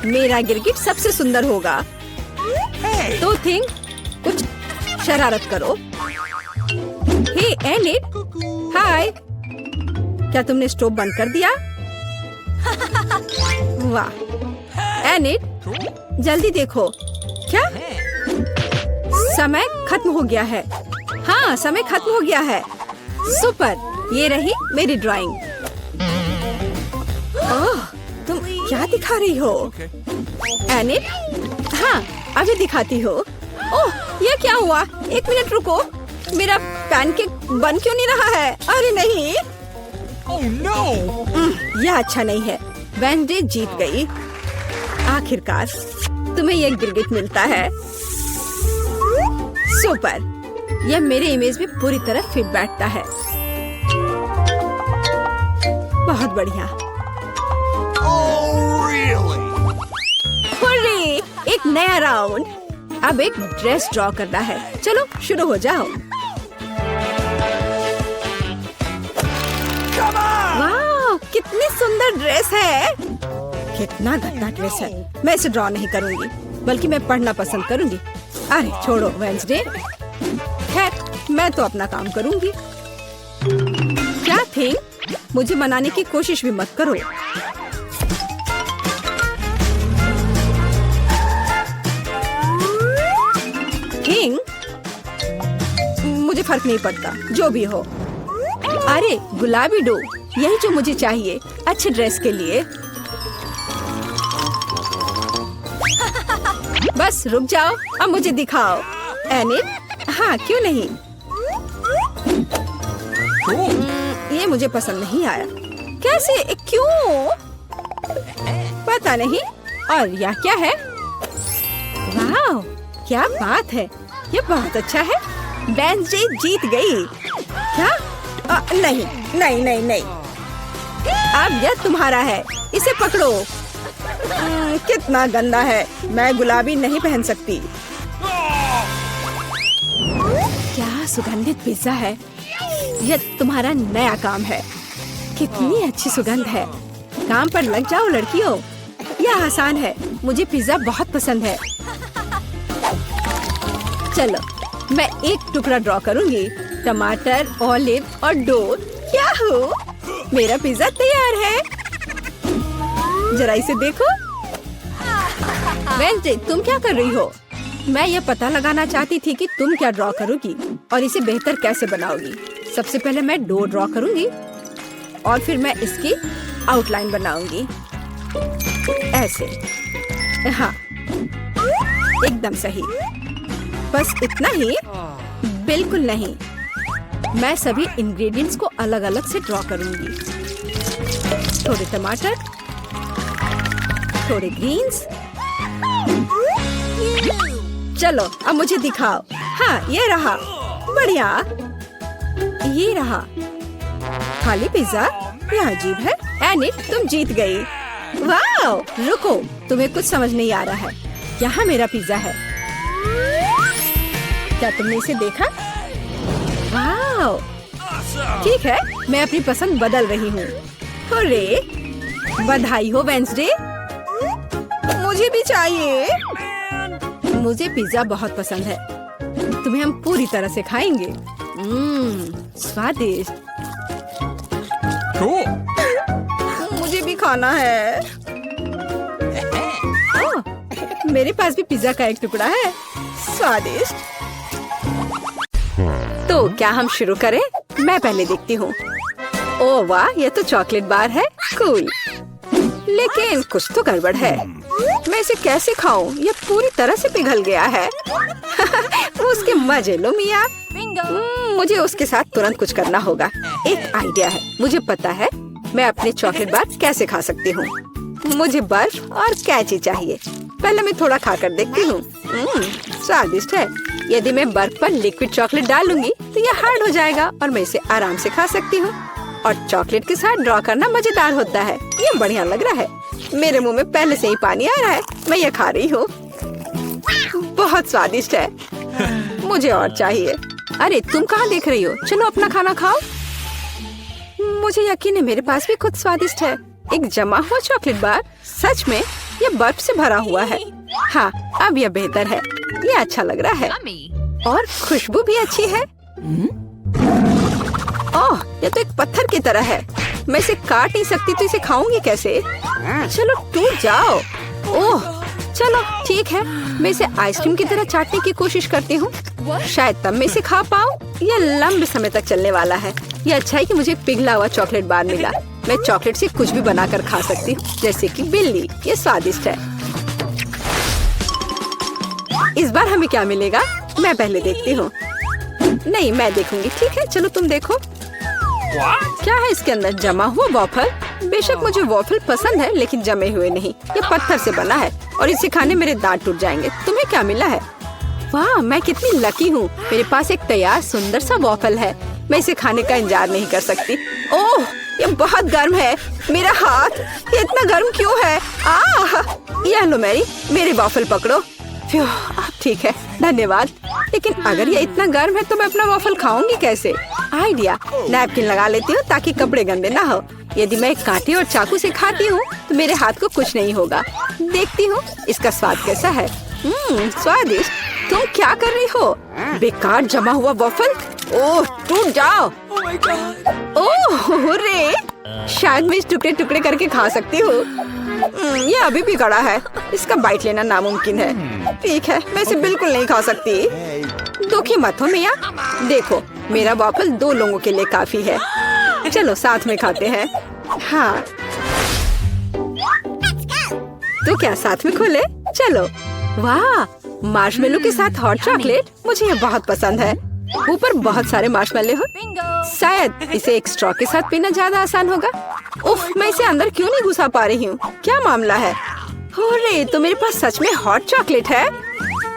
मेरा गिरगिट सबसे सुंदर होगा। तो थिंक, कुछ शरारत करो। हे एनिट, हाय। क्या तुमने स्टोव बंद कर दिया? वाह एनिट, जल्दी देखो। क्या? समय खत्म हो गया है। हाँ, समय खत्म हो गया है। सुपर, ये रही मेरी ड्राइंग। ओह, तुम क्या दिखा रही हो? एनिट? हाँ, अभी दिखाती हो। ओह, ये क्या हुआ? एक मिनट रुको। मेरा पैनकेक बन क्यों नहीं रहा है? अरे नहीं। Oh no! यह अच्छा नहीं है। वेंसडे जीत गई। आखिरकार तुम्हें यह गिरगिट मिलता है। सुपर, यह मेरे इमेज में पूरी तरह फिट बैठता है। बहुत बढ़िया। Oh really? हुर्रे! एक नया राउंड। अब एक ड्रेस ड्रॉ करना है। चलो शुरू हो जाओ। वाह, कितनी सुंदर ड्रेस है। कितना गंदा ड्रेस है। मैं इसे ड्रॉ नहीं करूंगी, बल्कि मैं पढ़ना पसंद करूंगी। अरे छोड़ो वेंसडे। खैर, मैं तो अपना काम करूंगी। क्या थिंग? मुझे मनाने की कोशिश भी मत करो। थिंग, मुझे फर्क नहीं पड़ता, जो भी हो। अरे गुलाबी डो, यही जो मुझे चाहिए अच्छे ड्रेस के लिए। बस रुक जाओ, अब मुझे दिखाओ। एनिट, हाँ क्यों नहीं। Cool. ये मुझे पसंद नहीं आया। कैसे, क्यों? पता नहीं। और यह क्या है? वाह, क्या बात है, ये बहुत अच्छा है। वेडनेसडे जीत गई। क्या? नहीं नहीं नहीं नहीं, अब यह तुम्हारा है, इसे पकड़ो। कितना गंदा है, मैं गुलाबी नहीं पहन सकती। क्या सुगंधित पिज्जा है। यह तुम्हारा नया काम है। कितनी अच्छी सुगंध है। काम पर लग जाओ लड़कियों, यह आसान है। मुझे पिज्जा बहुत पसंद है। चलो, मैं एक टुकड़ा ड्रॉ करूंगी। टमाटर, ऑलिव और डो। क्या हो, मेरा पिज्जा तैयार है। जरा इसे देखो। वेडनेसडे, तुम क्या कर रही हो? मैं यह पता लगाना चाहती थी कि तुम क्या ड्रॉ करोगी और इसे बेहतर कैसे बनाओगी। सबसे पहले मैं डो ड्रॉ करूंगी और फिर मैं इसकी आउटलाइन बनाऊंगी ऐसे। हाँ, एकदम सही। बस इतना ही? बिल्कुल नहीं, मैं सभी इंग्रेडिएंट्स को अलग अलग से ड्रॉ करूंगी। थोड़े टमाटर, थोड़े ग्रीन्स। चलो, अब मुझे दिखाओ। हाँ, ये रहा। बढ़िया, ये रहा। खाली पिज्जा, यह अजीब है। एनिट, तुम जीत गई। वाह, रुको, तुम्हें कुछ समझ नहीं आ रहा है। यहाँ मेरा पिज्जा है। क्या तुमने इसे देखा? वाह, ठीक है, मैं अपनी पसंद बदल रही हूँ। अरे, बधाई हो वेडनेसडे। मुझे भी चाहिए। मुझे पिज्जा बहुत पसंद है। तुम्हें हम पूरी तरह से खाएंगे। स्वादिष्ट। Cool. मुझे भी खाना है। ओह, मेरे पास भी पिज्जा का एक टुकड़ा है। स्वादिष्ट। तो क्या हम शुरू करें? मैं पहले देखती हूँ। ओह वाह, ये तो चॉकलेट बार है। कूल। लेकिन कुछ तो गड़बड़ है। मैं इसे कैसे खाऊं? ये पूरी तरह से पिघल गया है। उसके मजे लो मिया। मुझे उसके साथ तुरंत कुछ करना होगा। एक आइडिया है, मुझे पता है मैं अपने चॉकलेट बार कैसे खा सकती हूँ। मुझे बर्फ और कैची चाहिए। पहले मैं थोड़ा खाकर देखती हूँ। स्वादिष्ट है। यदि मैं बर्फ पर लिक्विड चॉकलेट डालूंगी तो यह हार्ड हो जाएगा और मैं इसे आराम से खा सकती हूँ। और चॉकलेट के साथ ड्रॉ करना मजेदार होता है। ये बढ़िया लग रहा है। मेरे मुंह में पहले से ही पानी आ रहा है। मैं ये खा रही हूँ। बहुत स्वादिष्ट है। मुझे और चाहिए। अरे, तुम कहाँ देख रही हो? चलो अपना खाना खाओ। मुझे यकीन है मेरे पास भी कुछ स्वादिष्ट है। एक जमा हुआ चॉकलेट बार। सच में ये बर्फ से भरा हुआ है। हाँ, अब यह बेहतर है। ये अच्छा लग रहा है Yummy. और खुशबू भी अच्छी है। ओह, ये तो एक पत्थर की तरह है। मैं इसे काट नहीं सकती तो इसे खाऊंगी कैसे? चलो टूट जाओ। ओह, चलो ठीक है, मैं इसे आइसक्रीम की तरह चाटने की कोशिश करती हूँ। शायद तब मैं इसे खा पाऊँ। यह लंबे समय तक चलने वाला है। यह अच्छा है कि मुझे पिघला हुआ चॉकलेट बार मिला। मैं चॉकलेट से कुछ भी बनाकर खा सकती हूँ, जैसे कि बिल्ली। ये स्वादिष्ट है। इस बार हमें क्या मिलेगा? मैं पहले देखती हूँ। नहीं, मैं देखूंगी। ठीक है, चलो तुम देखो। क्या है इसके अंदर? जमा हुआ वॉफल। बेशक मुझे वॉफल पसंद है, लेकिन जमे हुए नहीं। ये पत्थर से बना है और इसे खाने मेरे दांत टूट जाएंगे। तुम्हें क्या मिला है? वाह, मैं कितनी लकी हूँ। मेरे पास एक तैयार सुंदर सा वॉफल है। मैं इसे खाने का इंतजार नहीं कर सकती। ओह, ये बहुत गर्म है। मेरा हाथ, ये इतना गर्म क्यों है? यह लो मैरी, मेरे वॉफल पकड़ो। ठीक है, धन्यवाद। लेकिन अगर ये इतना गर्म है तो मैं अपना वॉफल खाऊंगी कैसे? आइडिया, नैपकिन लगा लेती हूँ ताकि कपड़े गंदे ना हो। यदि मैं कांटे और चाकू से खाती हूँ तो मेरे हाथ को कुछ नहीं होगा। देखती हूँ इसका स्वाद कैसा है। स्वादिष्ट। तुम क्या कर रही हो? बेकार जमा हुआ वॉफल। ओह, टूट जाओ। Oh my God. ओह रे, शायद मैं इस टुकड़े टुकड़े करके खा सकती हूँ। ये अभी भी कड़ा है। इसका बाइट लेना नामुमकिन है। ठीक है, मैं इसे बिल्कुल नहीं खा सकती। दुखी मत हो मिया। देखो, मेरा वॉफल 2 लोगों के लिए काफी है। चलो साथ में खाते हैं। हाँ, तो क्या साथ में खोले? चलो, वाह, मार्शमेलो के साथ हॉट चॉकलेट, मुझे ये बहुत पसंद है। ऊपर बहुत सारे मार्शमेलो हो। शायद इसे एक स्ट्रॉ के साथ पीना ज्यादा आसान होगा। उफ, मैं इसे अंदर क्यों नहीं घुसा पा रही हूँ? क्या मामला है? अरे, तो मेरे पास सच में हॉट चॉकलेट है?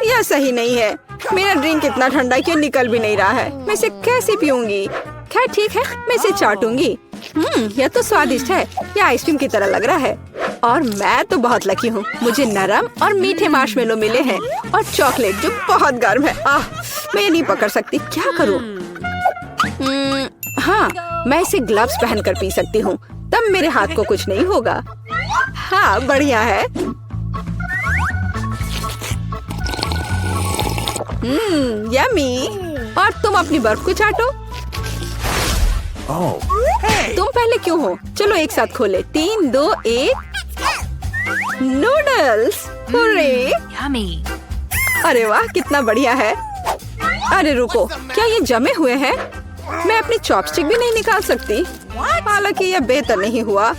यह सही नहीं है। मेरा ड्रिंक इतना ठंडा कि निकल भी नहीं रहा है। मैं इसे कैसे पीऊंगी? खैर ठीक है, मैं इसे चाटूंगी। यह तो स्वादिष्ट है। यह आइसक्रीम की तरह लग रहा है। और मैं तो बहुत लकी हूँ। मुझे नरम और मीठे मार्शमेलो मिले हैं और चॉकलेट जो बहुत गर्म है। मैं ये नहीं पकड़ सकती। क्या करूँ? हाँ, मैं इसे ग्लव्स पहनकर पी सकती हूँ। तब मेरे हाथ को कुछ नहीं होगा। हाँ, बढ़िया है। यम्मी। और तुम अपनी बर्फ को चाटो। तुम पहले क्यों हो? चलो एक साथ खोले। 3, 2, 1। नूडल्स। हुर्रे। Yummy. अरे वाह, कितना बढ़िया है। अरे रुको, क्या ये जमे हुए हैं? मैं अपनी चॉपस्टिक भी नहीं निकाल सकती। हालांकि यह बेहतर नहीं हुआ।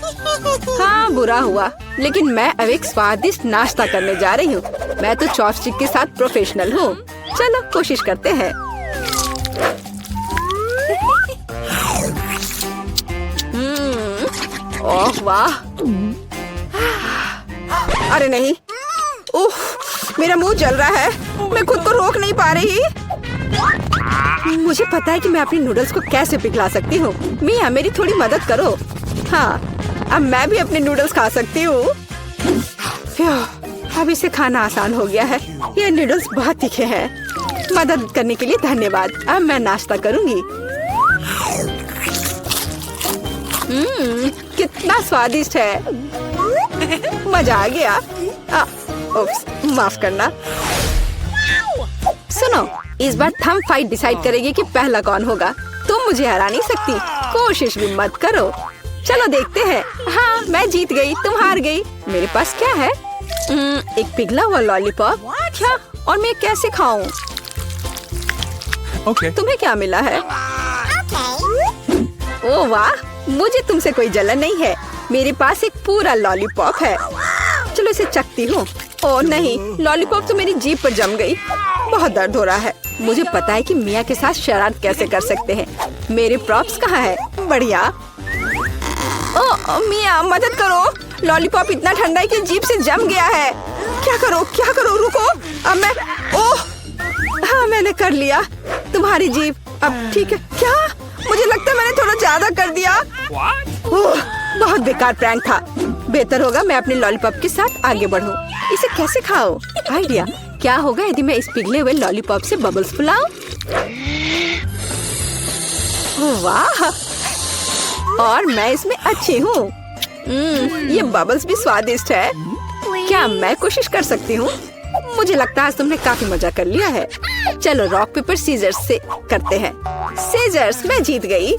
हाँ, बुरा हुआ। लेकिन मैं अब एक स्वादिष्ट नाश्ता करने जा रही हूँ। मैं तो चॉपस्टिक के साथ प्रोफेशनल हूँ। चलो कोशिश करते हैं। ओह वाह। अरे नहीं, उफ, मेरा मुंह जल रहा है। मैं खुद को रोक नहीं पा रही। मुझे पता है कि मैं अपनी नूडल्स को कैसे पिघला सकती हूँ। मिया, मेरी थोड़ी मदद करो। हाँ, अब मैं भी अपने नूडल्स खा सकती हूँ। अब इसे खाना आसान हो गया है। ये नूडल्स बहुत तीखे हैं। मदद करने के लिए धन्यवाद। अब मैं नाश्ता करूँगी। कितना स्वादिष्ट है। मजा आ गया। उप्स, माफ करना। सुनो, इस बार थंब फाइट डिसाइड करेगी कि पहला कौन होगा। तुम मुझे हरा नहीं सकती। कोशिश भी मत करो। चलो देखते हैं। हाँ, मैं जीत गई, तुम हार गई। मेरे पास क्या है? एक पिघला हुआ लॉलीपॉप। क्या? और मैं कैसे खाऊं? तुम्हें क्या मिला है? ओह वाह, मुझे तुमसे कोई जलन नहीं है। मेरे पास एक पूरा लॉलीपॉप है। चलो इसे चखती हूँ। ओह नहीं, लॉलीपॉप तो मेरी जीभ पर जम गई। बहुत दर्द हो रहा है। मुझे पता है कि मिया के साथ शरारत कैसे कर सकते हैं। मेरे प्रॉप्स कहाँ है? बढ़िया। ओह मिया, मदद करो। लॉलीपॉप इतना ठंडा है कि जीभ से जम गया है। क्या करो, क्या करो? रुको, अब मैं। ओह हाँ, मैंने कर लिया। तुम्हारी जीभ अब ठीक है क्या? मुझे लगता है मैंने थोड़ा ज्यादा कर दिया। ओह, बहुत बेकार प्रैंक था। बेहतर होगा मैं अपने लॉलीपॉप के साथ आगे बढ़ूं। इसे कैसे खाओ? आइडिया। क्या होगा यदि मैं इस पिघले हुए लॉलीपॉप से बबल्स फुलाऊं? वाह, और मैं इसमें अच्छी हूँ। ये बबल्स भी स्वादिष्ट है। क्या मैं कोशिश कर सकती हूँ? मुझे लगता है आज तुमने काफी मजा कर लिया है। चलो रॉक पेपर सीजर्स से करते हैं। सीजर्स, मैं जीत गई।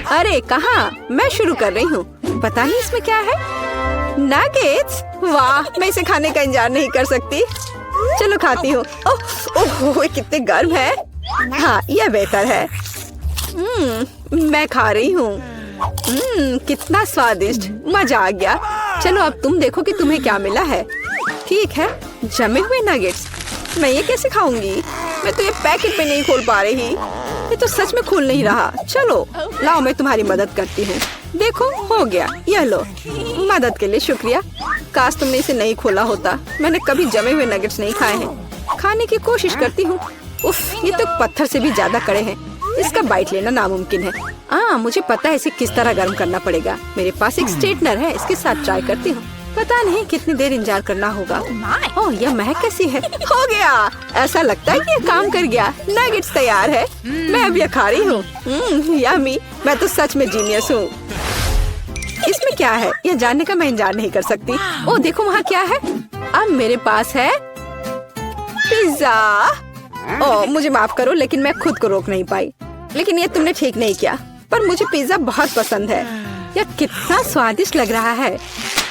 अरे कहाँ? मैं शुरू कर रही हूँ। पता नहीं इसमें क्या है। नगेट्स। वाह, मैं इसे खाने का इंतजार नहीं कर सकती। चलो खाती हूँ। ओह, कितने गर्म है। हाँ, यह बेहतर है। मैं खा रही हूँ। कितना स्वादिष्ट, मजा आ गया। चलो अब तुम देखो कि तुम्हें क्या मिला है। ठीक है, जमे हुए नगेट्स। मैं ये कैसे खाऊंगी? मैं तो ये पैकेट में नहीं खोल पा रही। ये तो सच में खुल नहीं रहा। चलो लाओ, मैं तुम्हारी मदद करती हूँ। देखो, हो गया। यह लो। मदद के लिए शुक्रिया। काश तुमने इसे नहीं खोला होता। मैंने कभी जमे हुए नगेट्स नहीं खाए हैं। खाने की कोशिश करती हूँ। उफ, ये तो पत्थर से भी ज्यादा कड़े हैं। इसका बाइट लेना नामुमकिन है। मुझे पता है इसे किस तरह गर्म करना पड़ेगा। मेरे पास एक स्ट्रेटनर है, इसके साथ ट्राई करती हूँ। पता नहीं कितनी देर इंतजार करना होगा। ओह, यह महक कैसी है? हो गया। ऐसा लगता है कि यह काम कर गया। नगेट्स तैयार है। मैं अब यह खा रही हूँ। यम्मी, मैं तो सच में जीनियस हूँ। इसमें क्या है यह जानने का मैं इंतजार नहीं कर सकती। ओह देखो, वहाँ क्या है? अब मेरे पास है पिज्जा। ओह मुझे माफ करो, लेकिन मैं खुद को रोक नहीं पाई। लेकिन ये तुमने ठीक नहीं किया। पर मुझे पिज्जा बहुत पसंद है। यह कितना स्वादिष्ट लग रहा है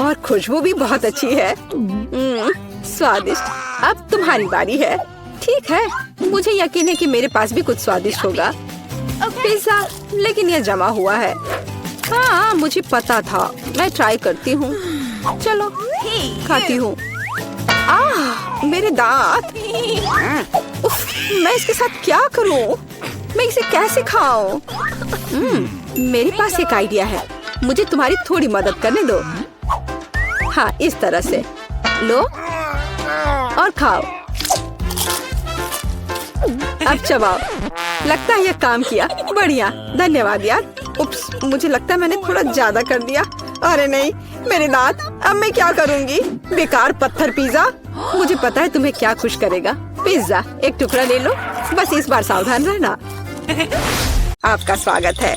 और खुशबू भी बहुत अच्छी है। स्वादिष्ट। अब तुम्हारी बारी है। ठीक है, मुझे यकीन है कि मेरे पास भी कुछ स्वादिष्ट होगा। पिज्जा, लेकिन यह जमा हुआ है। हाँ, मुझे पता था। मैं ट्राई करती हूँ। चलो खाती हूँ। मेरे दांत। उफ, मैं इसके साथ क्या करूं? मैं इसे कैसे खाऊं? मेरे पास एक आइडिया है। मुझे तुम्हारी थोड़ी मदद करने दो। हाँ, इस तरह से लो और खाओ। अब चबाओ। लगता है यह काम किया। बढ़िया, धन्यवाद यार। उप्स, मुझे लगता है मैंने थोड़ा ज्यादा कर दिया। अरे नहीं, मेरे दांत। अब मैं क्या करूंगी? बेकार पत्थर पिज्जा। मुझे पता है तुम्हें क्या खुश करेगा। पिज्जा, एक टुकड़ा ले लो। बस इस बार सावधान रहना। आपका स्वागत है।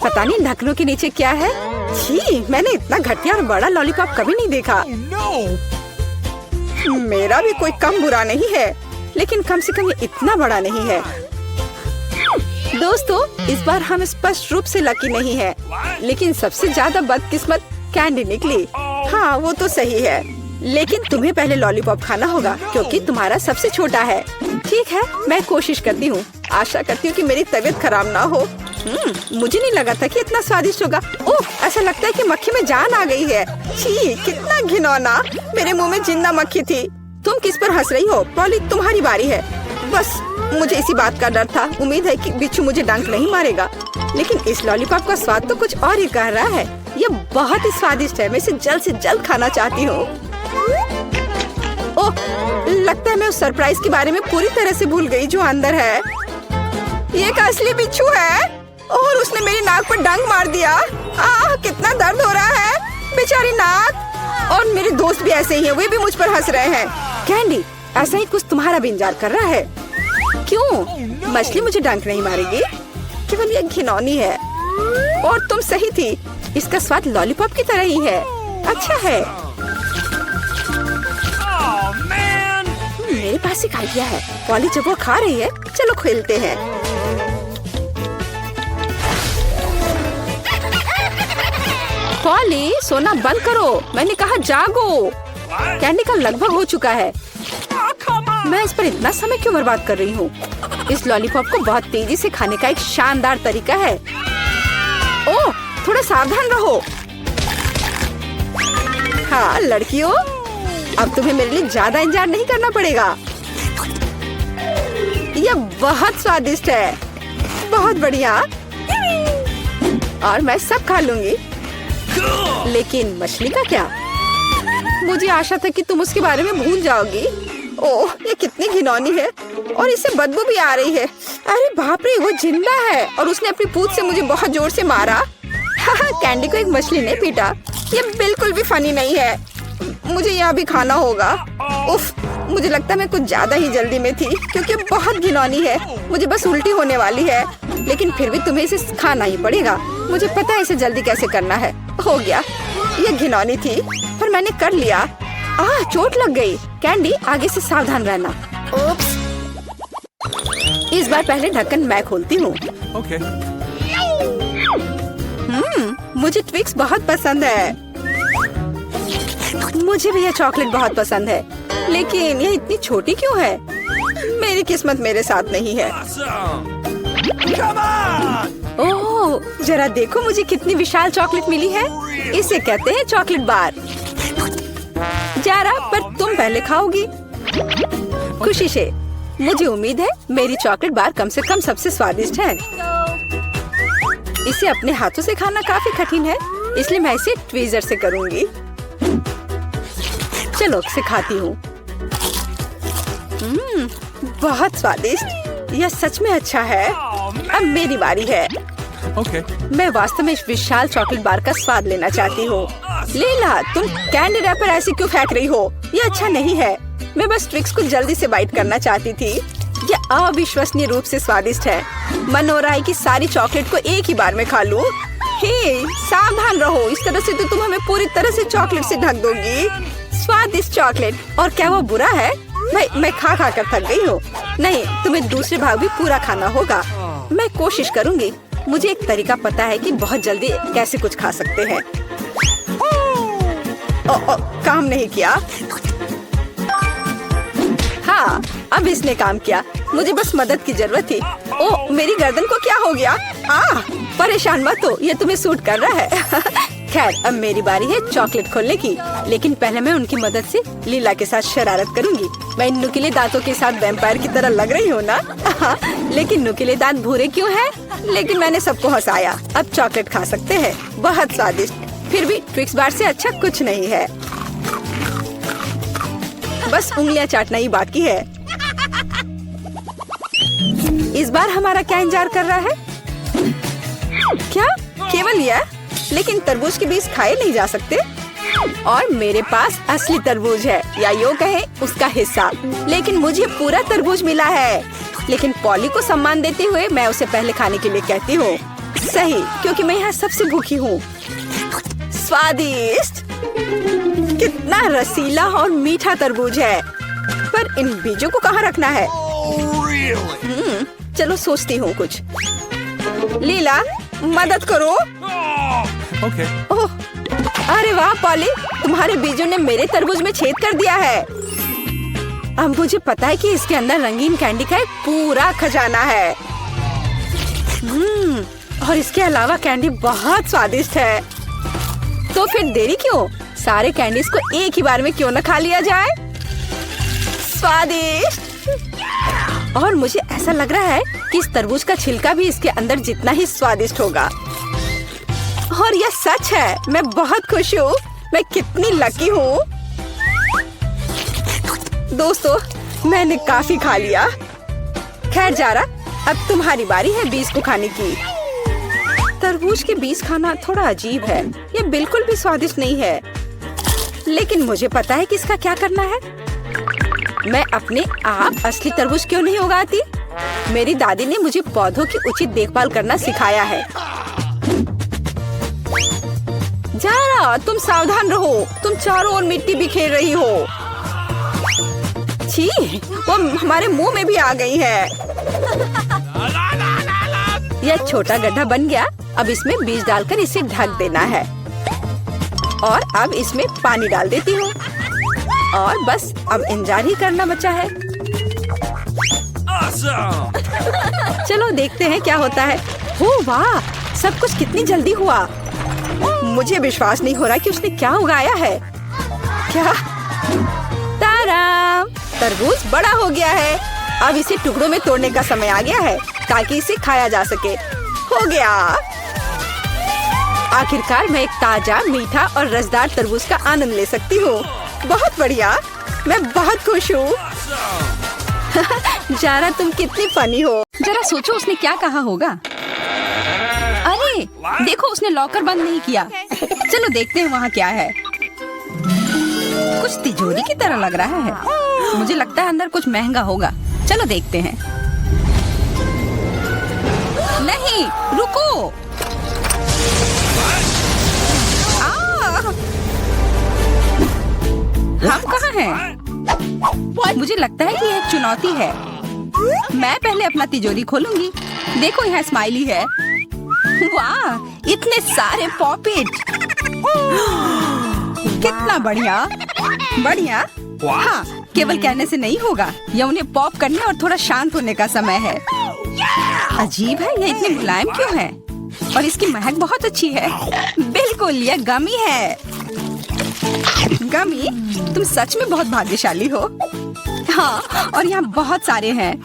पता नहीं ढक्कनों के नीचे क्या है। छी, मैंने इतना घटिया और बड़ा लॉलीपॉप कभी नहीं देखा। मेरा भी कोई कम बुरा नहीं है, लेकिन कम से कम ये इतना बड़ा नहीं है। दोस्तों, इस बार हम स्पष्ट रूप से लकी नहीं है, लेकिन सबसे ज्यादा बदकिस्मत कैंडी निकली। हाँ, वो तो सही है, लेकिन तुम्हें पहले लॉलीपॉप खाना होगा क्योंकि तुम्हारा सबसे छोटा है। ठीक है, मैं कोशिश करती हूँ। आशा करती हूँ कि मेरी तबीयत खराब ना हो। मुझे नहीं लगा था कि इतना स्वादिष्ट होगा। ओह, ऐसा लगता है कि मक्खी में जान आ गई है। छी, कितना घिनौना। मेरे मुंह में जिंदा मक्खी थी। तुम किस पर हंस रही हो? पॉली, तुम्हारी बारी है। बस मुझे इसी बात का डर था। उम्मीद है कि बिच्छू मुझे डंक नहीं मारेगा। लेकिन इस लॉलीपॉप का स्वाद तो कुछ और ही कह रहा है। ये बहुत ही स्वादिष्ट है। मैं इसे जल्द से जल्द खाना चाहती हूँ। ओह, लगता है मैं उस सरप्राइज के बारे में पूरी तरह से भूल गई जो अंदर है। ये एक असली बिच्छू है और उसने मेरी नाक पर डंक मार दिया। कितना दर्द हो रहा है, बेचारी नाक। और मेरे दोस्त भी ऐसे ही हैं, वे भी मुझ पर हंस रहे हैं। कैंडी, ऐसा ही कुछ तुम्हारा भी इंतजार कर रहा है। क्यों? मछली मुझे डंक नहीं मारेगी, केवल ये घिनौनी है। और तुम सही थी, इसका स्वाद लॉलीपॉप की तरह ही है। अच्छा है। मेरे पास एक आइडिया है। पॉली जब वो खा रही है, चलो खेलते हैं। पॉली, सोना बंद करो। मैंने कहा जागो। कैंडी का लगभग हो चुका है। मैं इस पर इतना समय क्यों बर्बाद कर रही हूँ? इस लॉलीपॉप को बहुत तेजी से खाने का एक शानदार तरीका है। ओह, थोड़ा सावधान रहो। हाँ लड़कियों, अब तुम्हें मेरे लिए ज्यादा इंतजार नहीं करना पड़ेगा। यह बहुत स्वादिष्ट है। बहुत बढ़िया। और मैं सब खा लूंगी। लेकिन मछली का क्या? मुझे आशा था कि तुम उसके बारे में भूल जाओगी। ओह, ये कितनी घिनौनी है और इससे बदबू भी आ रही है। अरे बाप रे, वो जिंदा है और उसने अपनी पूंछ से मुझे बहुत जोर से मारा। कैंडी को एक मछली ने पीटा। ये बिल्कुल भी फनी नहीं है। मुझे यह भी खाना होगा। उफ, मुझे लगता है मैं कुछ ज्यादा ही जल्दी में थी क्योंकि बहुत घिनौनी है। मुझे बस उल्टी होने वाली है, लेकिन फिर भी तुम्हें इसे खाना ही पड़ेगा। मुझे पता है इसे जल्दी कैसे करना है। हो गया। ये घिनौनी थी पर मैंने कर लिया। चोट लग गई। कैंडी, आगे से सावधान रहना। उप्स। इस बार पहले ढक्कन मैं खोलती हूँ। Okay. मुझे ट्विक्स बहुत पसंद है। मुझे भी यह चॉकलेट बहुत पसंद है, लेकिन यह इतनी छोटी क्यों है? मेरी किस्मत मेरे साथ नहीं है। ओह, जरा देखो मुझे कितनी विशाल चॉकलेट मिली है। इसे कहते हैं चॉकलेट बार। जरा, पर तुम पहले खाओगी। खुशी से। मुझे उम्मीद है मेरी चॉकलेट बार कम से कम सबसे स्वादिष्ट है। इसे अपने हाथों से खाना काफी कठिन है, इसलिए मैं इसे ट्वीजर से करूंगी। चलो इसे खाती हूँ। बहुत स्वादिष्ट। यह सच में अच्छा है। अब मेरी बारी है। Okay. मैं वास्तव में इस विशाल चॉकलेट बार का स्वाद लेना चाहती हूँ। लीला, तुम कैंडी रैपर ऐसे क्यों फेंक रही हो? ये अच्छा नहीं है। मैं बस ट्विक्स को जल्दी से बाइट करना चाहती थी। यह अविश्वसनीय रूप से स्वादिष्ट है। मन हो रहा है कि सारी चॉकलेट को एक ही बार में खा लूं। हे, सावधान रहो, इस तरह से तो तुम हमें पूरी तरह से चॉकलेट से ढक दोगी। स्वादिष्ट चॉकलेट। और क्या वो बुरा है? मैं खा खा कर थक गई हूँ। नहीं, तुम्हें दूसरे भाग भी पूरा खाना होगा। मैं कोशिश करूँगी। मुझे एक तरीका पता है कि बहुत जल्दी कैसे कुछ खा सकते हैं। काम नहीं किया। हाँ, अब इसने काम किया। मुझे बस मदद की जरूरत थी। ओह, मेरी गर्दन को क्या हो गया? परेशान मत हो, ये तुम्हें सूट कर रहा है। खैर अब मेरी बारी है चॉकलेट खोलने की, लेकिन पहले मैं उनकी मदद से लीला के साथ शरारत करूंगी। मैं इन नुकीले दांतों के साथ वैम्पायर की तरह लग रही हूँ ना? लेकिन नुकीले दांत भूरे क्यों हैं? लेकिन मैंने सबको हंसाया। अब चॉकलेट खा सकते हैं, बहुत स्वादिष्ट। फिर भी ट्विक्स बार से अच्छा कुछ नहीं है। बस उंगलियां चाटना ही बाकी है। इस बार हमारा क्या इंतजार कर रहा है? क्या केवल यह? लेकिन तरबूज के बीज खाए नहीं जा सकते। और मेरे पास असली तरबूज है, या यूँ कहे उसका हिस्सा। लेकिन मुझे पूरा तरबूज मिला है। लेकिन पॉली को सम्मान देते हुए मैं उसे पहले खाने के लिए कहती हूँ। सही, क्योंकि मैं यहाँ सबसे भूखी हूँ। स्वादिष्ट, कितना रसीला और मीठा तरबूज है। पर इन बीजों को कहाँ रखना है? चलो सोचती हूँ कुछ। लीला मदद करो। Okay. ओह, अरे वाह पॉली, तुम्हारे बीजों ने मेरे तरबूज में छेद कर दिया है। अब मुझे पता है कि इसके अंदर रंगीन कैंडी का एक पूरा खजाना है। और इसके अलावा कैंडी बहुत स्वादिष्ट है। तो फिर देरी क्यों? सारे कैंडीज को एक ही बार में क्यों न खा लिया जाए? स्वादिष्ट। और मुझे ऐसा लग रहा है कि इस तरबूज का छिलका भी इसके अंदर जितना ही स्वादिष्ट होगा। और यह सच है, मैं बहुत खुश हूँ। मैं कितनी लकी हूँ। दोस्तों, मैंने काफी खा लिया। खैर जारा, अब तुम्हारी बारी है बीज को खाने की। तरबूज के बीज खाना थोड़ा अजीब है। ये बिल्कुल भी स्वादिष्ट नहीं है। लेकिन मुझे पता है कि इसका क्या करना है। मैं अपने आप असली तरबूज क्यों नहीं उगाती? मेरी दादी ने मुझे पौधों की उचित देखभाल करना सिखाया है। जारा, तुम सावधान रहो। तुम चारों ओर मिट्टी बिखेर रही हो। छी, वो हमारे मुंह में भी आ गई है। यह छोटा गड्ढा बन गया। अब इसमें बीज डालकर इसे ढक देना है। और अब इसमें पानी डाल देती हूँ। और बस अब इंतजार ही करना बचा है। चलो देखते हैं क्या होता है। ओह वाह, सब कुछ कितनी जल्दी हुआ। मुझे विश्वास नहीं हो रहा कि उसने क्या उगाया है। क्या? ताराम, तरबूज बड़ा हो गया है। अब इसे टुकड़ों में तोड़ने का समय आ गया है ताकि इसे खाया जा सके। हो गया। आखिरकार मैं एक ताजा, मीठा और रसदार तरबूज का आनंद ले सकती हूँ। बहुत बढ़िया, मैं बहुत खुश हूँ। जारा, तुम कितनी फनी हो। जरा सोचो उसने क्या कहा होगा। अरे देखो, उसने लॉकर बंद नहीं किया। चलो देखते हैं वहाँ क्या है। कुछ तिजोरी की तरह लग रहा है। मुझे लगता है अंदर कुछ महंगा होगा। चलो देखते हैं। नहीं, रुको। हम कहाँ हैं? मुझे लगता है कि यह एक चुनौती है। मैं पहले अपना तिजोरी खोलूंगी। देखो, यहाँ स्माइली है। वाह, इतने सारे पॉपिट। कितना बढ़िया। बढ़िया। हाँ, केवल कहने से नहीं होगा। यह उन्हें पॉप करने और थोड़ा शांत होने का समय है। अजीब है, यह इतने मुलायम क्यों है? और इसकी महक बहुत अच्छी है। बिल्कुल, यह गमी है। गमी, तुम सच में बहुत भाग्यशाली हो। हाँ, और यहाँ बहुत सारे हैं।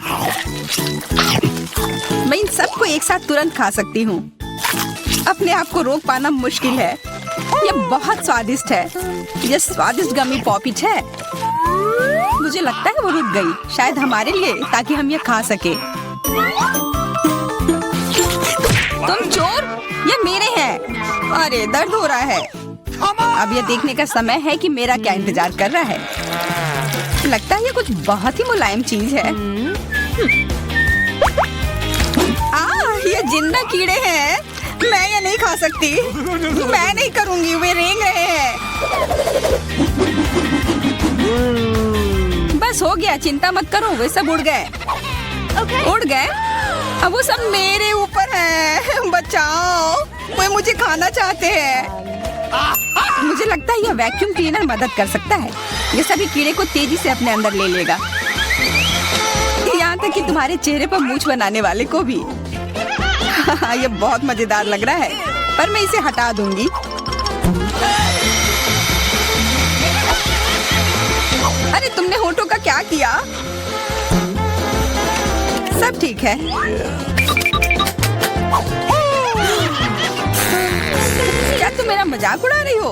मैं इन सबको एक साथ तुरंत खा सकती हूँ। अपने आप को रोक पाना मुश्किल है। यह बहुत स्वादिष्ट है। यह स्वादिष्ट गमी पॉपिट है। मुझे लगता है वो रुक गई, शायद हमारे लिए, ताकि हम यह खा सके। तुम चोर, ये मेरे हैं। अरे दर्द हो रहा है। अब यह देखने का समय है कि मेरा क्या इंतजार कर रहा है। लगता है ये कुछ बहुत ही मुलायम चीज है। ये जिंदा कीड़े हैं। मैं ये नहीं खा सकती। मैं नहीं करूंगी, वे रेंग रहे हैं। बस हो गया, चिंता मत करो, वे सब उड़ गए। उड़ गए? अब वो सब मेरे ऊपर है। बचाओ, वे मुझे खाना चाहते हैं। मुझे लगता है यह वैक्यूम क्लीनर मदद कर सकता है। ये सभी कीड़े को तेजी से अपने अंदर ले लेगा, यहाँ तक कि तुम्हारे चेहरे पर मूंछ बनाने वाले को भी। ये बहुत मजेदार लग रहा है, पर मैं इसे हटा दूंगी। अरे तुमने होठों का क्या किया? सब ठीक है। क्या तुम मेरा मजाक उड़ा रही हो?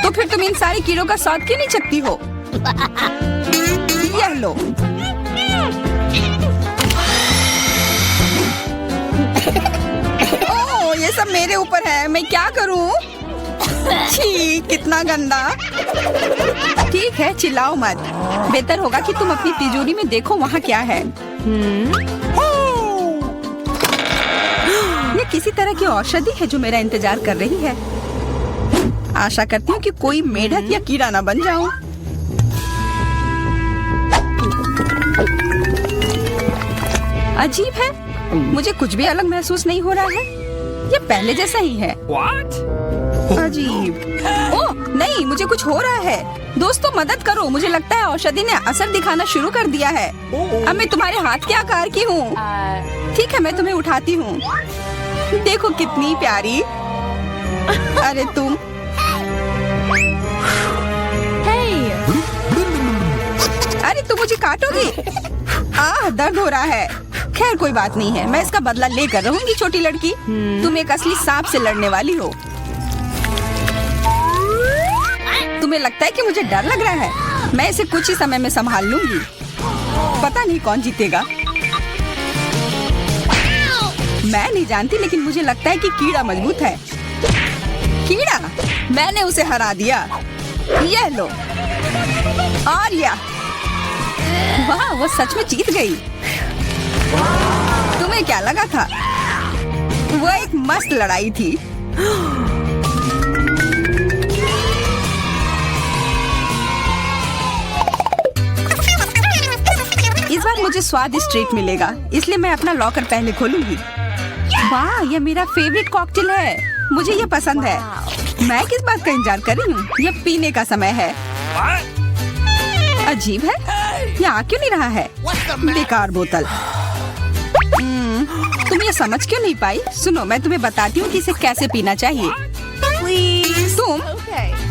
तो फिर तुम इन सारे कीड़ों का स्वाद क्यों नहीं चखती हो? यह लो। ओह, ये सब मेरे ऊपर है, मैं क्या करूं? छी, कितना गंदा। ठीक है, चिल्लाओ मत। बेहतर होगा कि तुम अपनी तिजोरी में देखो वहाँ क्या है। ये किसी तरह की औषधि है जो मेरा इंतजार कर रही है। आशा करती हूँ कि कोई मेढक या कीड़ा ना बन जाऊं। अजीब है, मुझे कुछ भी अलग महसूस नहीं हो रहा है। ये पहले जैसा ही है। What? अजीब। ओह नहीं, मुझे कुछ हो रहा है। दोस्तों मदद करो, मुझे लगता है औषधि ने असर दिखाना शुरू कर दिया है। अब मैं तुम्हारे हाथ के आकार की हूँ। ठीक है, मैं तुम्हें उठाती हूँ। देखो कितनी प्यारी। अरे तुम। अरे तुम मुझे काटोगी? दर्द हो रहा है। खैर कोई बात नहीं है, मैं इसका बदला लेकर रहूंगी। छोटी लड़की, तुम एक असली सांप से लड़ने वाली हो। तुम्हें लगता है कि मुझे डर लग रहा है? मैं इसे कुछ ही समय में संभाल लूंगी। पता नहीं कौन जीतेगा। मैं नहीं जानती, लेकिन मुझे लगता है कि कीड़ा मजबूत है। कीड़ा, मैंने उसे हरा दिया। यह लो। और वाह, वो सच में जीत गई। तुम्हें क्या लगा था? वो एक मस्त लड़ाई थी। इस बार मुझे स्वादिष्ट ट्रीट मिलेगा, इसलिए मैं अपना लॉकर पहले खोलूंगी। वाह, ये मेरा फेवरेट कॉकटेल है। मुझे ये पसंद है। मैं किस बात का इंतजार कर रही हूँ? ये पीने का समय है। अजीब है, ये आ क्यों नहीं रहा है? बेकार बोतल। तुम ये समझ क्यों नहीं पाई? सुनो, मैं तुम्हें बताती हूँ कि इसे कैसे पीना चाहिए। तुम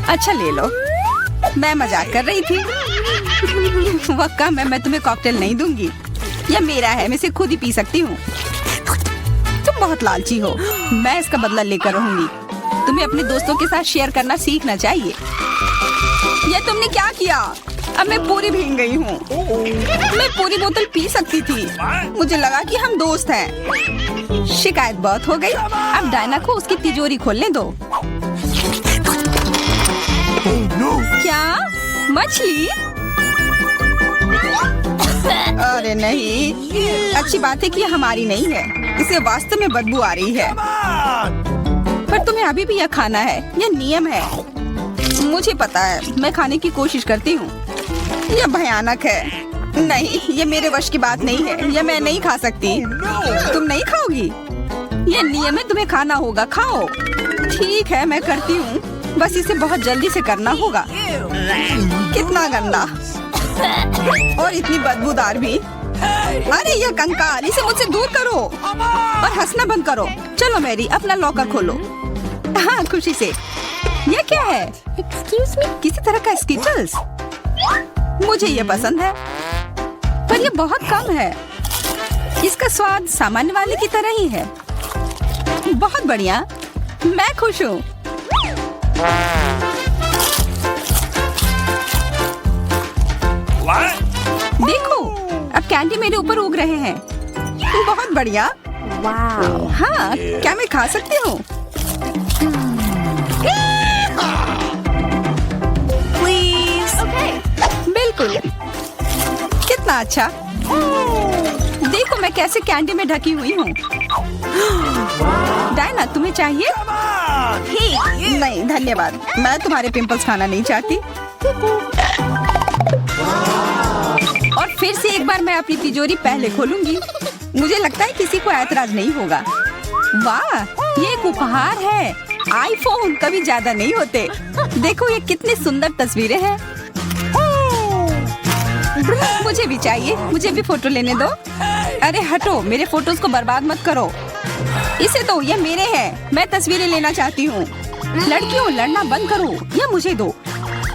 अच्छा ले लो। मैं मजाक कर रही थी। वह कम है, मैं तुम्हें कॉकटेल नहीं दूंगी। यह मेरा है, मैं इसे खुद ही पी सकती हूँ। तुम बहुत लालची हो। मैं इसका बदला लेकर रहूंगी। तुम्हें अपने दोस्तों के साथ शेयर करना सीखना चाहिए। यह तुमने क्या किया? अब मैं पूरी भीग गई हूँ। मैं पूरी बोतल पी सकती थी। मुझे लगा कि हम दोस्त हैं। शिकायत बहुत हो गई। अब डायना को उसकी तिजोरी खोलने दो। क्या? मछली? अरे नहीं, अच्छी बात है कि ये हमारी नहीं है। इसे वास्तव में बदबू आ रही है। पर तुम्हें अभी भी यह खाना है, यह नियम है। मुझे पता है, मैं खाने की कोशिश करती हूँ। यह भयानक है। नहीं, ये मेरे वश की बात नहीं है। यह मैं नहीं खा सकती। तुम नहीं खाओगी? यह नियम है, तुम्हें खाना होगा। खाओ। ठीक है, मैं करती हूँ। बस इसे बहुत जल्दी से करना होगा। कितना गंदा और इतनी बदबूदार भी। अरे यह कंकाल, इसे मुझसे दूर करो और हंसना बंद करो। चलो मैरी, अपना लॉकर खोलो। हाँ, खुशी से। यह क्या है? एक्सक्यूज मी, किसी तरह का स्किटल्स। मुझे ये पसंद है, पर ये बहुत कम है। इसका स्वाद सामान्य वाले की तरह ही है। बहुत बढ़िया, मैं खुश हूँ। देखो, अब कैंडी मेरे ऊपर उग रहे हैं। बहुत बढ़िया। हाँ, क्या मैं खा सकती हूँ? बिल्कुल। कितना अच्छा। देखो मैं कैसे कैंडी में ढकी हुई हूँ। डायना, तुम्हें चाहिए? नहीं धन्यवाद, मैं तुम्हारे पिंपल्स खाना नहीं चाहती। और फिर से एक बार मैं अपनी तिजोरी पहले खोलूंगी। मुझे लगता है किसी को ऐतराज नहीं होगा। वाह, ये एक उपहार है। आईफोन कभी ज्यादा नहीं होते। देखो ये कितनी सुंदर तस्वीरें हैं। मुझे भी चाहिए, मुझे भी फोटो लेने दो। अरे हटो, मेरे फोटोज को बर्बाद मत करो। इसे दो, ये मेरे हैं। मैं तस्वीरें लेना चाहती हूँ। लड़कियों, लड़ना बंद करो, ये मुझे दो।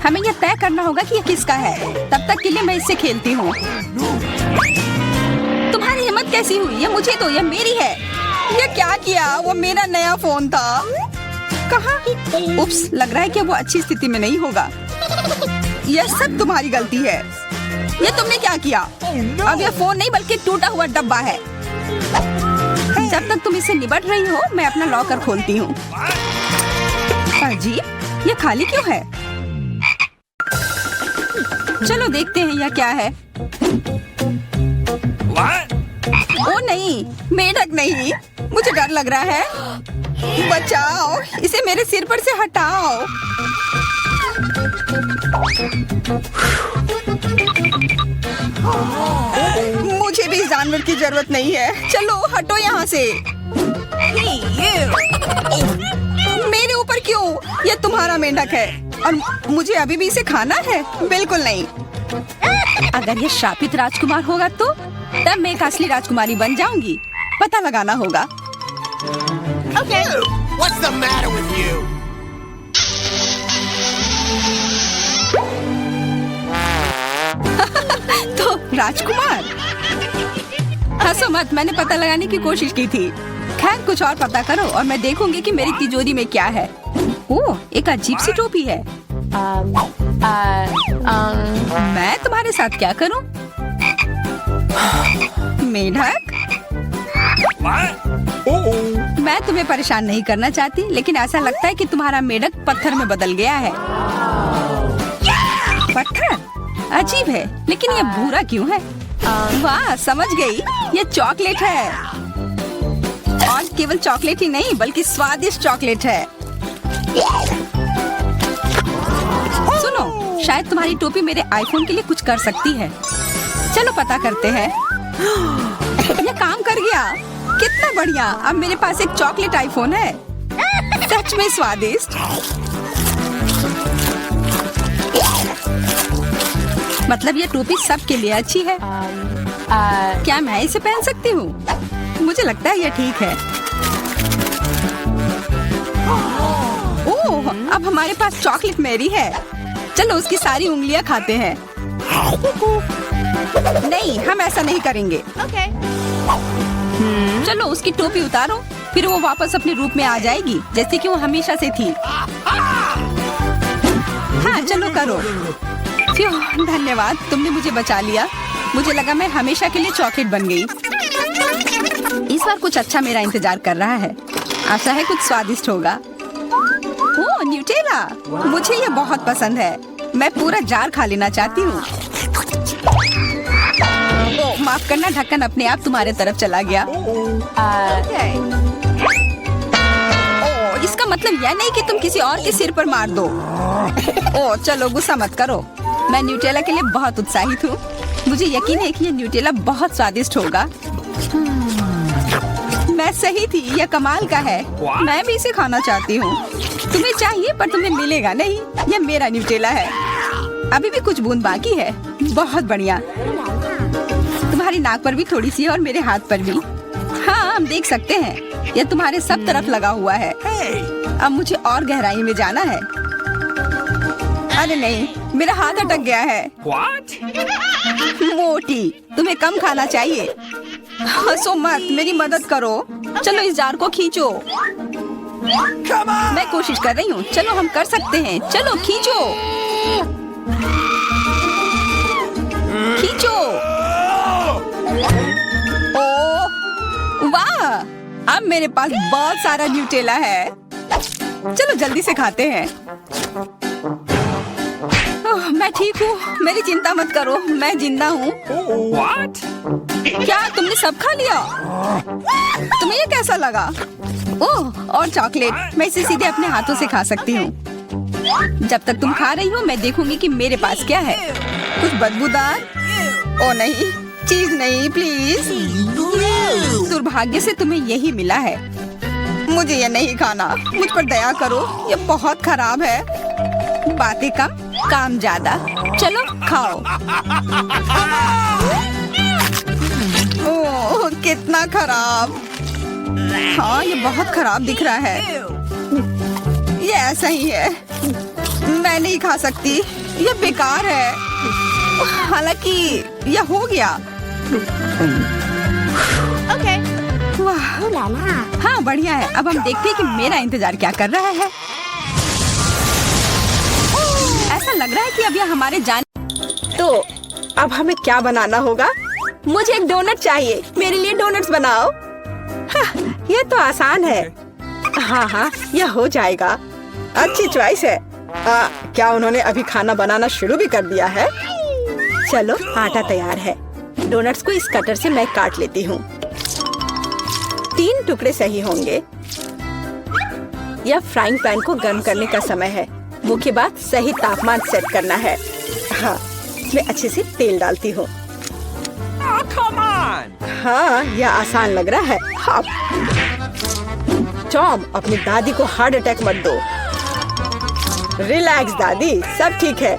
हमें ये तय करना होगा कि ये किसका है। तब तक के लिए मैं इससे खेलती हूँ। तुम्हारी हिम्मत कैसी हुई? ये मुझे दो, ये मेरी है। ये क्या किया? वो मेरा नया फोन था। कहाँ? उप्स, लग रहा है कि वो अच्छी स्थिति में नहीं होगा। यह सब तुम्हारी गलती है। ये तुमने क्या किया? अब यह फोन नहीं बल्कि टूटा हुआ डब्बा है। जब तक तुम इससे निपट रही हो, मैं अपना लॉकर खोलती हूँ। अजीब, ये खाली क्यों है? चलो देखते हैं यह क्या है। What? ओ नहीं, मेढक नहीं, मुझे डर लग रहा है। बचाओ, इसे मेरे सिर पर से हटाओ। मुझे भी इस जानवर की जरूरत नहीं है। चलो हटो यहाँ से। मेरे ऊपर क्यों? ये तुम्हारा मेंढक है और मुझे अभी भी इसे खाना है? बिल्कुल नहीं। अगर ये शापित राजकुमार होगा तो तब मैं एक असली राजकुमारी बन जाऊंगी। पता लगाना होगा। Okay. What's the matter with you? तो राजकुमार, हंसो मत, मैंने पता लगाने की कोशिश की थी। खैर कुछ और पता करो और मैं देखूंगी कि मेरी तिजोरी में क्या है। ओह, एक अजीब सी टोपी है। मैं तुम्हारे साथ क्या करूं? मेढक, What? Oh. मैं तुम्हें परेशान नहीं करना चाहती, लेकिन ऐसा लगता है कि तुम्हारा मेढक पत्थर में बदल गया है। पत्थर? अजीब है, लेकिन ये भूरा क्यों है? वाह, समझ गई, ये चॉकलेट है। और केवल चॉकलेट ही नहीं बल्कि स्वादिष्ट चॉकलेट है। सुनो, शायद तुम्हारी टोपी मेरे आईफोन के लिए कुछ कर सकती है। चलो पता करते हैं। ये काम कर गया, कितना बढ़िया। अब मेरे पास एक चॉकलेट आईफोन है। सच में स्वादिष्ट। मतलब ये टोपी सबके लिए अच्छी है। क्या मैं इसे पहन सकती हूँ? मुझे लगता है ये ठीक है। ओह, अब हमारे पास चॉकलेट मैरी है। चलो उसकी सारी उंगलियां खाते हैं। नहीं, हम ऐसा नहीं करेंगे। Okay. चलो उसकी टोपी उतारो, फिर वो वापस अपने रूप में आ जाएगी जैसे कि वो हमेशा से थी। हाँ चलो करो। फ्यू, धन्यवाद, तुमने मुझे बचा लिया। मुझे लगा मैं हमेशा के लिए चॉकलेट बन गई। इस बार कुछ अच्छा मेरा इंतजार कर रहा है। आशा है कुछ स्वादिष्ट होगा। ओह, न्यूटेला, मुझे ये बहुत पसंद है। मैं पूरा जार खा लेना चाहती हूँ। ओह, माफ करना, ढक्कन अपने आप तुम्हारे तरफ चला गया। Okay. ओह, इसका मतलब यह नहीं कि तुम किसी और के सिर पर मार दो। ओह, चलो गुस्सा मत करो। मैं न्यूटेला के लिए बहुत उत्साहित हूँ। मुझे यकीन है कि ये न्यूटेला बहुत स्वादिष्ट होगा। मैं सही थी, यह कमाल का है। मैं भी इसे खाना चाहती हूँ। तुम्हें चाहिए पर तुम्हें मिलेगा नहीं। यह मेरा न्यूटेला है। अभी भी कुछ बूंद बाकी है। बहुत बढ़िया। तुम्हारी नाक पर भी थोड़ी सी है और मेरे हाथ पर भी। हाँ, हम देख सकते हैं। यह तुम्हारे सब तरफ लगा हुआ है। अब मुझे और गहराई में जाना है। अरे नहीं, मेरा हाथ अटक गया है। What? मोटी, तुम्हें कम खाना चाहिए। हंसो मत, मेरी मदद करो। चलो इस जार को खींचो। मैं कोशिश कर रही हूँ। चलो हम कर सकते हैं। चलो खींचो, खींचो। ओह वाह, अब मेरे पास बहुत सारा न्यूटेला है। चलो जल्दी से खाते हैं। ओह, मैं ठीक हूँ, मेरी चिंता मत करो, मैं जिंदा हूँ। What? क्या तुमने सब खा लिया? तुम्हें ये कैसा लगा? ओह, और चॉकलेट, मैं इसे सीधे अपने हाथों से खा सकती हूँ। जब तक तुम खा रही हो मैं देखूंगी कि मेरे पास क्या है। कुछ बदबूदार? ओ नहीं, चीज नहीं, प्लीज। दुर्भाग्य से तुम्हें यही मिला है। मुझे ये नहीं खाना, मुझ पर दया करो, ये बहुत खराब है। बातें कम, काम ज्यादा। चलो खाओ। ओह, कितना खराब। हाँ, ये बहुत खराब दिख रहा है। ये ऐसा ही है, मैं नहीं खा सकती, ये बेकार है। हालांकि यह हो गया। वाह, हाँ बढ़िया है। अब हम देखते हैं कि मेरा इंतजार क्या कर रहा है। ऐसा लग रहा है कि अब यह हमारे जाने। तो अब हमें क्या बनाना होगा? मुझे एक डोनट चाहिए। मेरे लिए डोनट्स बनाओ। हाँ, ये तो आसान है। हाँ हाँ, यह हो जाएगा। अच्छी चॉइस है। क्या उन्होंने अभी खाना बनाना शुरू भी कर दिया है? चलो, आटा तैयार है। डोनट्स को इस कटर से मैं काट लेती हूँ। 3 टुकड़े सही होंगे। यह फ्राइंग पैन को गर्म करने का समय है। मुख्य बात सही तापमान सेट करना है। हाँ, मैं अच्छे से तेल डालती हूँ। Oh, come on! हाँ, यह आसान लग रहा है। हाँ। टॉम, अपनी दादी को हार्ट अटैक मत दो। रिलैक्स दादी, सब ठीक है।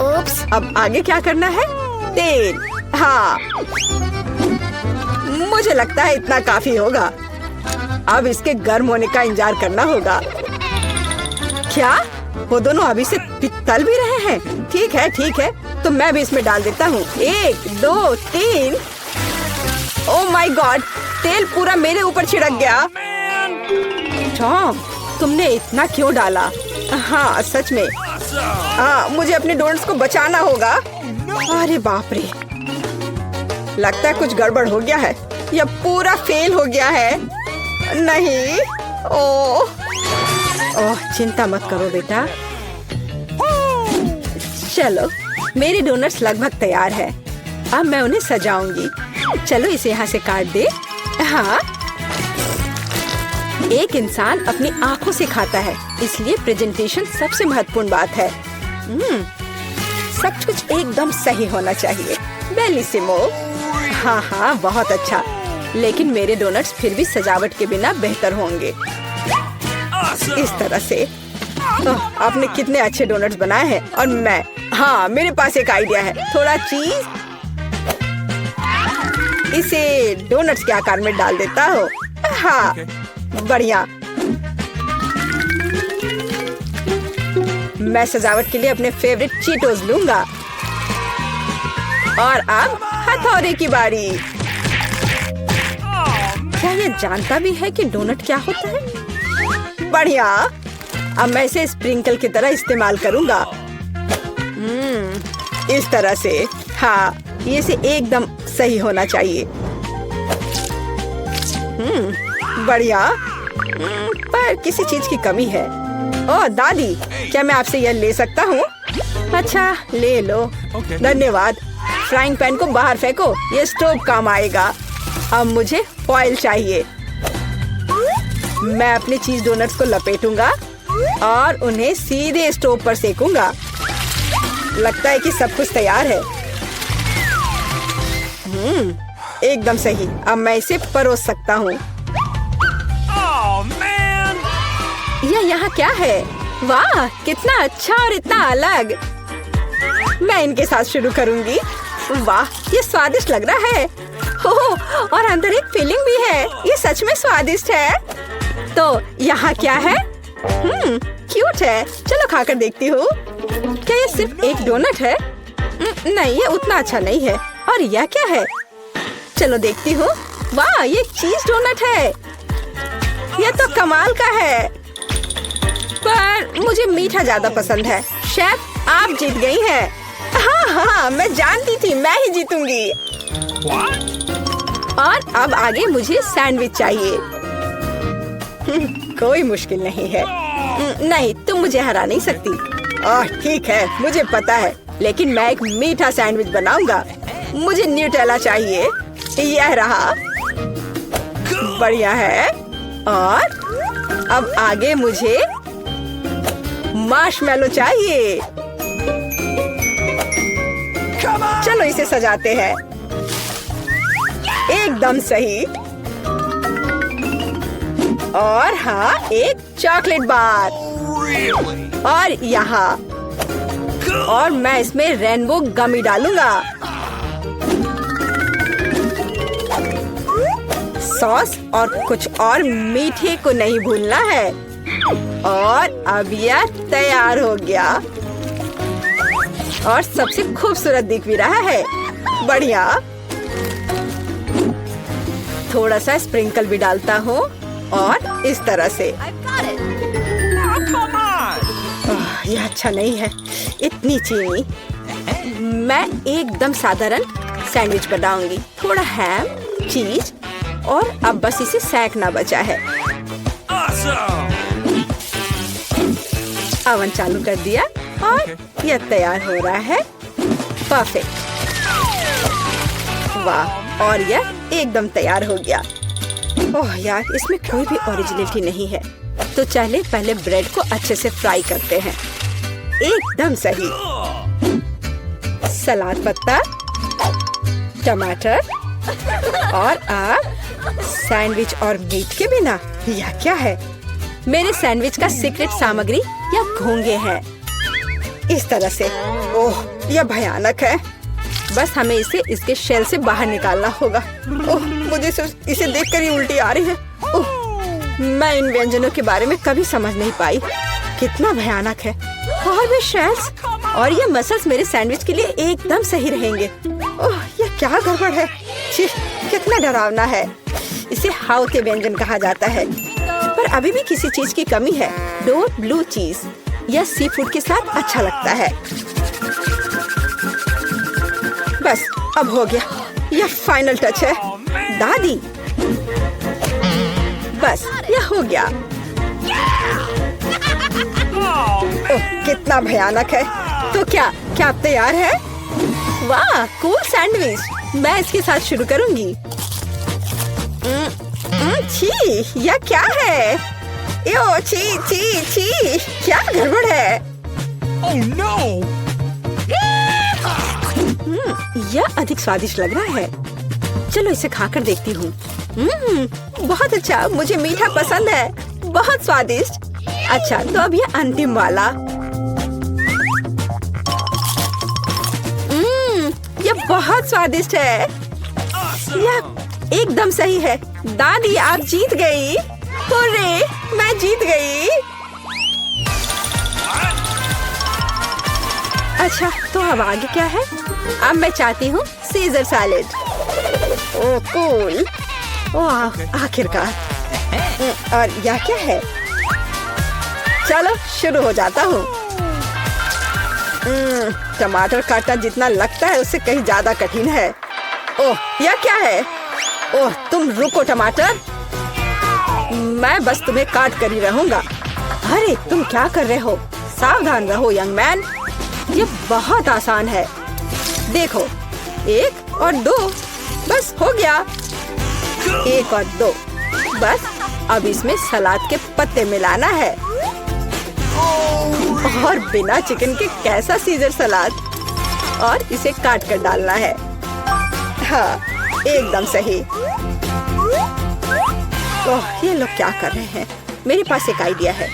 ओप्स, अब आगे क्या करना है? तेल। हाँ, मुझे लगता है इतना काफी होगा। अब इसके गर्म होने का इंतजार करना होगा। क्या वो दोनों अभी से तल भी रहे हैं? ठीक है, तो मैं भी इसमें डाल देता हूँ। 1 2 3। ओह माय गॉड, तेल पूरा मेरे ऊपर छिड़क गया। टॉम, तुमने इतना क्यों डाला? हाँ, सच में। हाँ, मुझे अपने डोनट्स को बचाना होगा। अरे बाप रे, लगता है कुछ गड़बड़ हो गया है। यह पूरा फेल हो गया है। नहीं, ओह, चिंता मत करो बेटा। चलो, मेरे डोनट्स लगभग तैयार है। अब मैं उन्हें सजाऊंगी। चलो, इसे यहाँ से काट दे। हाँ, एक इंसान अपनी आंखों से खाता है, इसलिए प्रेजेंटेशन सबसे महत्वपूर्ण बात है। सब कुछ एकदम सही होना चाहिए। बेलिसिमो। हाँ, बहुत अच्छा। लेकिन मेरे डोनट्स फिर भी सजावट के बिना बेहतर होंगे। इस तरह से। आपने कितने अच्छे डोनट्स बनाए हैं। और मैं, हाँ, मेरे पास एक आइडिया है। थोड़ा चीज इसे डोनट्स के आकार में डाल देता हूँ। हाँ, बढ़िया। मैं सजावट के लिए अपने फेवरेट चीटोस लूंगा। और अब हथौड़े की बारी। क्या ये जानता भी है कि डोनट क्या होता है? बढ़िया। अब मैं इसे स्प्रिंकल की तरह इस्तेमाल करूंगा। इस तरह से। हाँ, ये से एकदम सही होना चाहिए। बढ़िया। पर किसी चीज की कमी है। ओह दादी, क्या मैं आपसे यह ले सकता हूँ? अच्छा, ले लो। धन्यवाद। फ्राइंग पैन को बाहर फेंको, ये स्टोव काम आएगा। अब मुझे फॉइल चाहिए। मैं अपने चीज डोनट्स को लपेटूंगा और उन्हें सीधे स्टोव पर सेकूंगा। लगता है कि सब कुछ तैयार है। एकदम सही। अब मैं इसे परोस सकता हूँ। Oh, man! यह यहाँ क्या है? वाह, कितना अच्छा और इतना अलग। मैं इनके साथ शुरू करूंगी। वाह, ये स्वादिष्ट लग रहा है। ओह, और अंदर एक फिलिंग भी है। ये सच में स्वादिष्ट है। तो यहाँ क्या है? क्यूट है। चलो खाकर देखती हूँ। क्या ये सिर्फ एक डोनट है? नहीं, ये उतना अच्छा नहीं है। और यह क्या है? चलो देखती हूँ। वाह, ये चीज डोनट है। यह तो कमाल का है। पर मुझे मीठा ज्यादा पसंद है। शेफ, आप जीत गई हैं। हाँ, मैं जानती थी मैं ही जीतूंगी। और अब आगे मुझे सैंडविच चाहिए। कोई मुश्किल नहीं है। नहीं, तुम मुझे हरा नहीं सकती। ठीक है, मुझे पता है। लेकिन मैं एक मीठा सैंडविच बनाऊंगा। मुझे न्यूटेला चाहिए। यह रहा। बढ़िया है। और अब आगे मुझे मार्शमेलो चाहिए। चलो इसे सजाते हैं। एकदम सही। और हाँ, एक चॉकलेट बार। और यहाँ। और मैं इसमें रेनबो गमी डालूंगा। सॉस और कुछ और मीठे को नहीं भूलना है। और अब यह तैयार हो गया और सबसे खूबसूरत दिख भी रहा है। बढ़िया। थोड़ा सा स्प्रिंकल भी डालता हूँ और इस तरह से। Oh, come on! यह अच्छा नहीं है, इतनी चीनी। मैं एकदम साधारण सैंडविच बनाऊंगी। थोड़ा हैम, चीज और अब बस इसे सेंकना बचा है। Awesome! ओवन चालू कर दिया और यह तैयार हो रहा है। परफेक्ट। वाह, और यह एकदम तैयार हो गया। ओह यार, इसमें कोई भी ओरिजिनलिटी नहीं है। तो चले पहले ब्रेड को अच्छे से फ्राई करते हैं। एकदम सही। सलाद पत्ता, टमाटर और आप सैंडविच और मीट के बिना यह क्या है? मेरे सैंडविच का सीक्रेट सामग्री या घोंगे हैं। इस तरह से। ओह, यह भयानक है। बस हमें इसे इसके शेल से बाहर निकालना होगा। ओह, मुझे सिर्फ इसे देखकर ही उल्टी आ रही है। ओह, मैं इन व्यंजनों के बारे में कभी समझ नहीं पाई। कितना भयानक है। और भी शेल्स और ये मसल्स मेरे सैंडविच के लिए एकदम सही रहेंगे। ओह, ये क्या गड़बड़ है। छी, कितना डरावना है। इसे हाउ के व्यंजन कहा जाता है। पर अभी भी किसी चीज की कमी है। डोर ब्लू चीज या सी फूड के साथ अच्छा लगता है। बस अब हो गया। यह फाइनल टच है। दादी, बस यह हो गया। ओह, कितना भयानक है। तो क्या आप तैयार है? वाह, कूल सैंडविच। मैं इसके साथ शुरू करूंगी। छी, यह क्या है? यो, छी छी छी, क्या गड़बड़ है? Oh no! यह अधिक स्वादिष्ट लग रहा है। चलो इसे खाकर देखती हूँ। बहुत अच्छा, मुझे मीठा पसंद है। बहुत स्वादिष्ट। अच्छा, तो अब यह अंतिम वाला। यह बहुत स्वादिष्ट है। यह एकदम सही है। दादी, आप जीत गई। हुर्रे, मैं जीत गई। अच्छा, तो अब आगे क्या है? अब मैं चाहती हूँ सीजर सैलेड। ओह कूल। ओह, आखिरकार। और यह क्या है? चलो शुरू हो जाता हूँ। टमाटर काटना जितना लगता है उससे कहीं ज्यादा कठिन है। ओह, यह क्या है? ओह, तुम रुको टमाटर। मैं बस तुम्हें काट कर ही रहूंगा। अरे, तुम क्या कर रहे हो? सावधान रहो यंग मैन। ये बहुत आसान है। देखो, 1 और 2, बस हो गया। 1 और 2, बस अब इसमें सलाद के पत्ते मिलाना है। और बिना चिकन के कैसा सीजर सलाद। और इसे काट कर डालना है। हाँ, एकदम सही। ओह, ये लोग क्या कर रहे हैं? मेरे पास एक आइडिया है।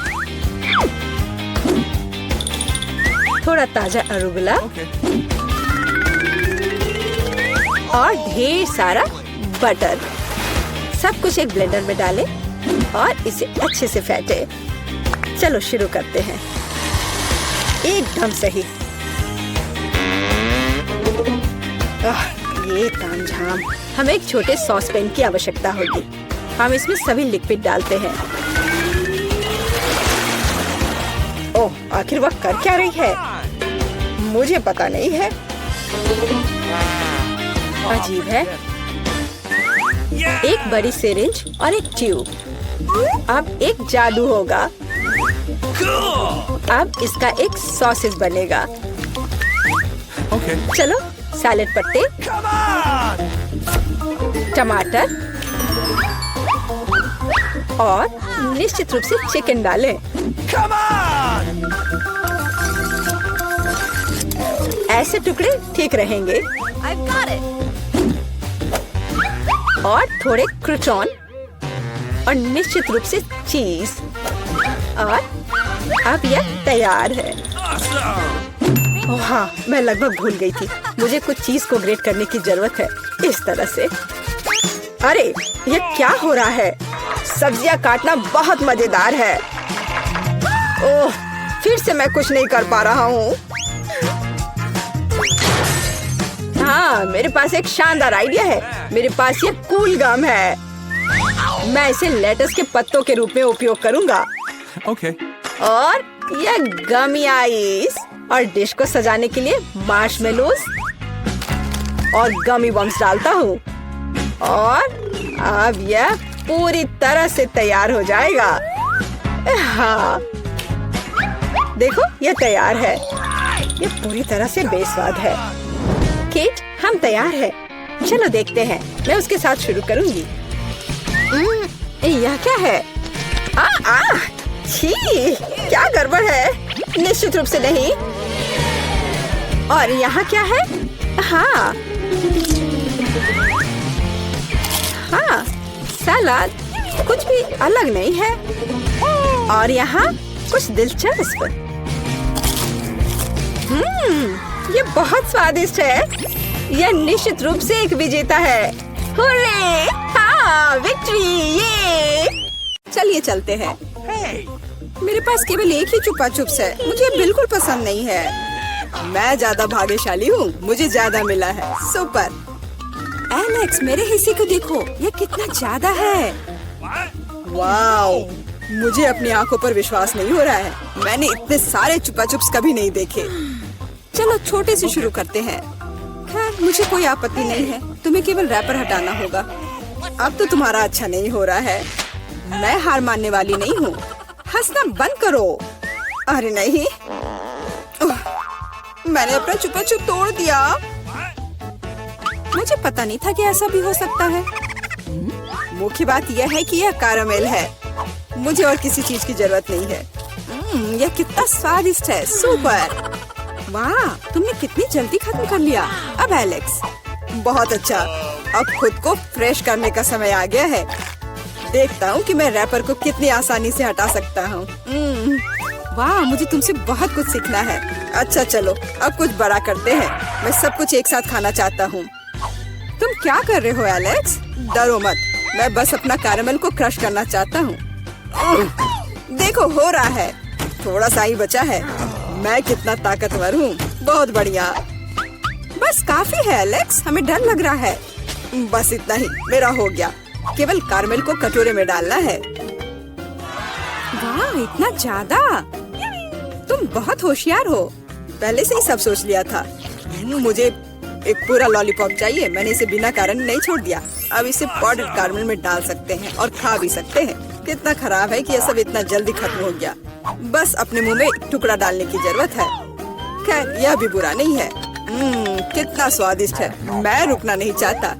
थोड़ा ताजा अरुगुला और ढेर सारा बटर। सब कुछ एक ब्लेंडर में डालें और इसे अच्छे से फेंटे। चलो शुरू करते हैं। एकदम सही। ये तामझाम। हमें एक छोटे सॉस पैन की आवश्यकता होगी। हम इसमें सभी लिक्विड डालते हैं। ओह, आखिर वह कर क्या रही है? मुझे पता नहीं है। अजीब है। एक बड़ी सिरिंज और एक ट्यूब। अब एक जादू होगा। अब इसका एक सॉसेज बनेगा। Okay. चलो, सैलेड पत्ते, Come on! टमाटर और निश्चित रूप से चिकन डालें। Come on! ऐसे टुकड़े ठीक रहेंगे। और थोड़े क्रूटॉन और निश्चित रूप से चीज। और अब यह तैयार है। Awesome! ओह हाँ, मैं लगभग भूल गई थी। मुझे कुछ चीज को ग्रेट करने की जरूरत है। इस तरह से। अरे ये क्या हो रहा है? सब्जियां काटना बहुत मजेदार है। ओह, फिर से मैं कुछ नहीं कर पा रहा हूँ। हाँ, मेरे पास एक शानदार आइडिया है। मेरे पास ये कूल गम है। मैं इसे लेटस के पत्तों के रूप में उपयोग करूँगा। Okay. और ये गमी आइस और डिश को सजाने के लिए मार्शमेलोस और गमी बम्स डालता हूँ। और अब यह पूरी तरह से तैयार हो जाएगा। हाँ, देखो ये तैयार है। ये पूरी तरह से बेस्वाद है। किट, हम तैयार हैं। चलो देखते हैं। मैं उसके साथ शुरू करूंगी। यह क्या है? छी, क्या गड़बड़ है? निश्चित रूप से नहीं। और यहाँ क्या है? हाँ, सलाद कुछ भी अलग नहीं है। और यहाँ कुछ दिलचस्प। ये बहुत स्वादिष्ट है। यह निश्चित रूप से एक विजेता है। हुर्रे! हाँ, विक्ट्री! ये! चलिए चलते हैं। मेरे पास केवल एक ही चुपा चुप्स है। मुझे बिल्कुल पसंद नहीं है। मैं ज्यादा भाग्यशाली हूँ। मुझे ज्यादा मिला है। सुपर। एलेक्स, मेरे हिस्से को देखो। ये कितना ज्यादा है। वाओ, मुझे अपनी आंखों पर विश्वास नहीं हो रहा है। मैंने इतने सारे चुपा चुप्स कभी नहीं देखे। चलो छोटे से शुरू करते हैं। खैर, मुझे कोई आपत्ति नहीं है। तुम्हें केवल रैपर हटाना होगा। अब तो तुम्हारा अच्छा नहीं हो रहा है। मैं हार मानने वाली नहीं हूँ। हंसना बंद करो। अरे नहीं, मैंने अपना चुपा चुप तोड़ दिया। मुझे पता नहीं था कि ऐसा भी हो सकता है। मुख्य बात यह है कि यह कैरामेल है। मुझे और किसी चीज की जरूरत नहीं है। यह कितना स्वादिष्ट है। सुपर। वाह, तुमने कितनी जल्दी खत्म कर लिया। अब एलेक्स, बहुत अच्छा। अब खुद को फ्रेश करने का समय आ गया है। देखता हूँ कि मैं रैपर को कितनी आसानी से हटा सकता हूँ। वाह, मुझे तुमसे बहुत कुछ सीखना है। अच्छा चलो, अब कुछ बड़ा करते हैं। मैं सब कुछ एक साथ खाना चाहता हूँ। तुम क्या कर रहे हो एलेक्स? डरो मत, मैं बस अपना कैरामेल को क्रश करना चाहता हूँ। देखो, हो रहा है। थोड़ा सा ही बचा है। मैं कितना ताकतवर हूँ। बहुत बढ़िया। बस काफी है एलेक्स, हमें डर लग रहा है। बस इतना ही, मेरा हो गया। केवल कैरामेल को कटोरे में डालना है। वाह, इतना ज्यादा! तुम बहुत होशियार हो। पहले से ही सब सोच लिया था। मुझे एक पूरा लॉलीपॉप चाहिए। मैंने इसे बिना कारण नहीं छोड़ दिया। अब इसे पाउडर्ड कैरामेल में डाल सकते हैं और खा भी सकते हैं। कितना खराब है कि यह सब इतना जल्दी खत्म हो गया। बस अपने मुंह में एक टुकड़ा डालने की जरूरत है। खैर, यह भी बुरा नहीं है। कितना स्वादिष्ट है। मैं रुकना नहीं चाहता।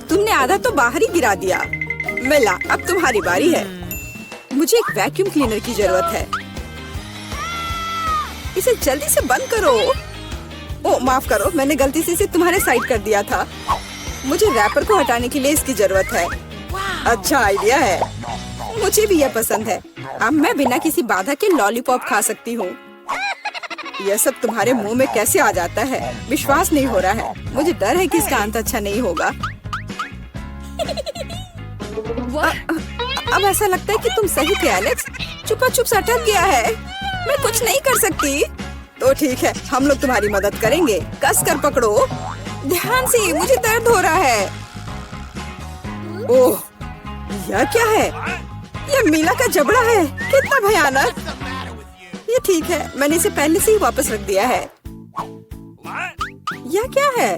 तुमने आधा तो बाहर ही गिरा दिया। मिला, अब तुम्हारी बारी है। मुझे एक वैक्यूम क्लीनर की जरूरत है। इसे जल्दी से बंद करो। ओह, माफ करो, मैंने गलती से इसे तुम्हारे साइड कर दिया था। मुझे रैपर को हटाने के लिए इसकी जरूरत है। अच्छा आइडिया है। मुझे भी यह पसंद है। अब मैं बिना किसी बाधा के लॉलीपॉप खा सकती हूँ। यह सब तुम्हारे मुंह में कैसे आ जाता है? विश्वास नहीं हो रहा है। मुझे डर है कि इसका अंत अच्छा नहीं होगा। अब ऐसा लगता है कि तुम सही थे एलेक्स। चुपा चुप अटक गया है। मैं कुछ नहीं कर सकती। तो ठीक है, हम लोग तुम्हारी मदद करेंगे। कस कर पकड़ो। ध्यान से, मुझे दर्द हो रहा है। ओह, यह क्या है? यह मीला का जबड़ा है। कितना भयानक। ये ठीक है, मैंने इसे पहले से ही वापस रख दिया है। यह क्या है?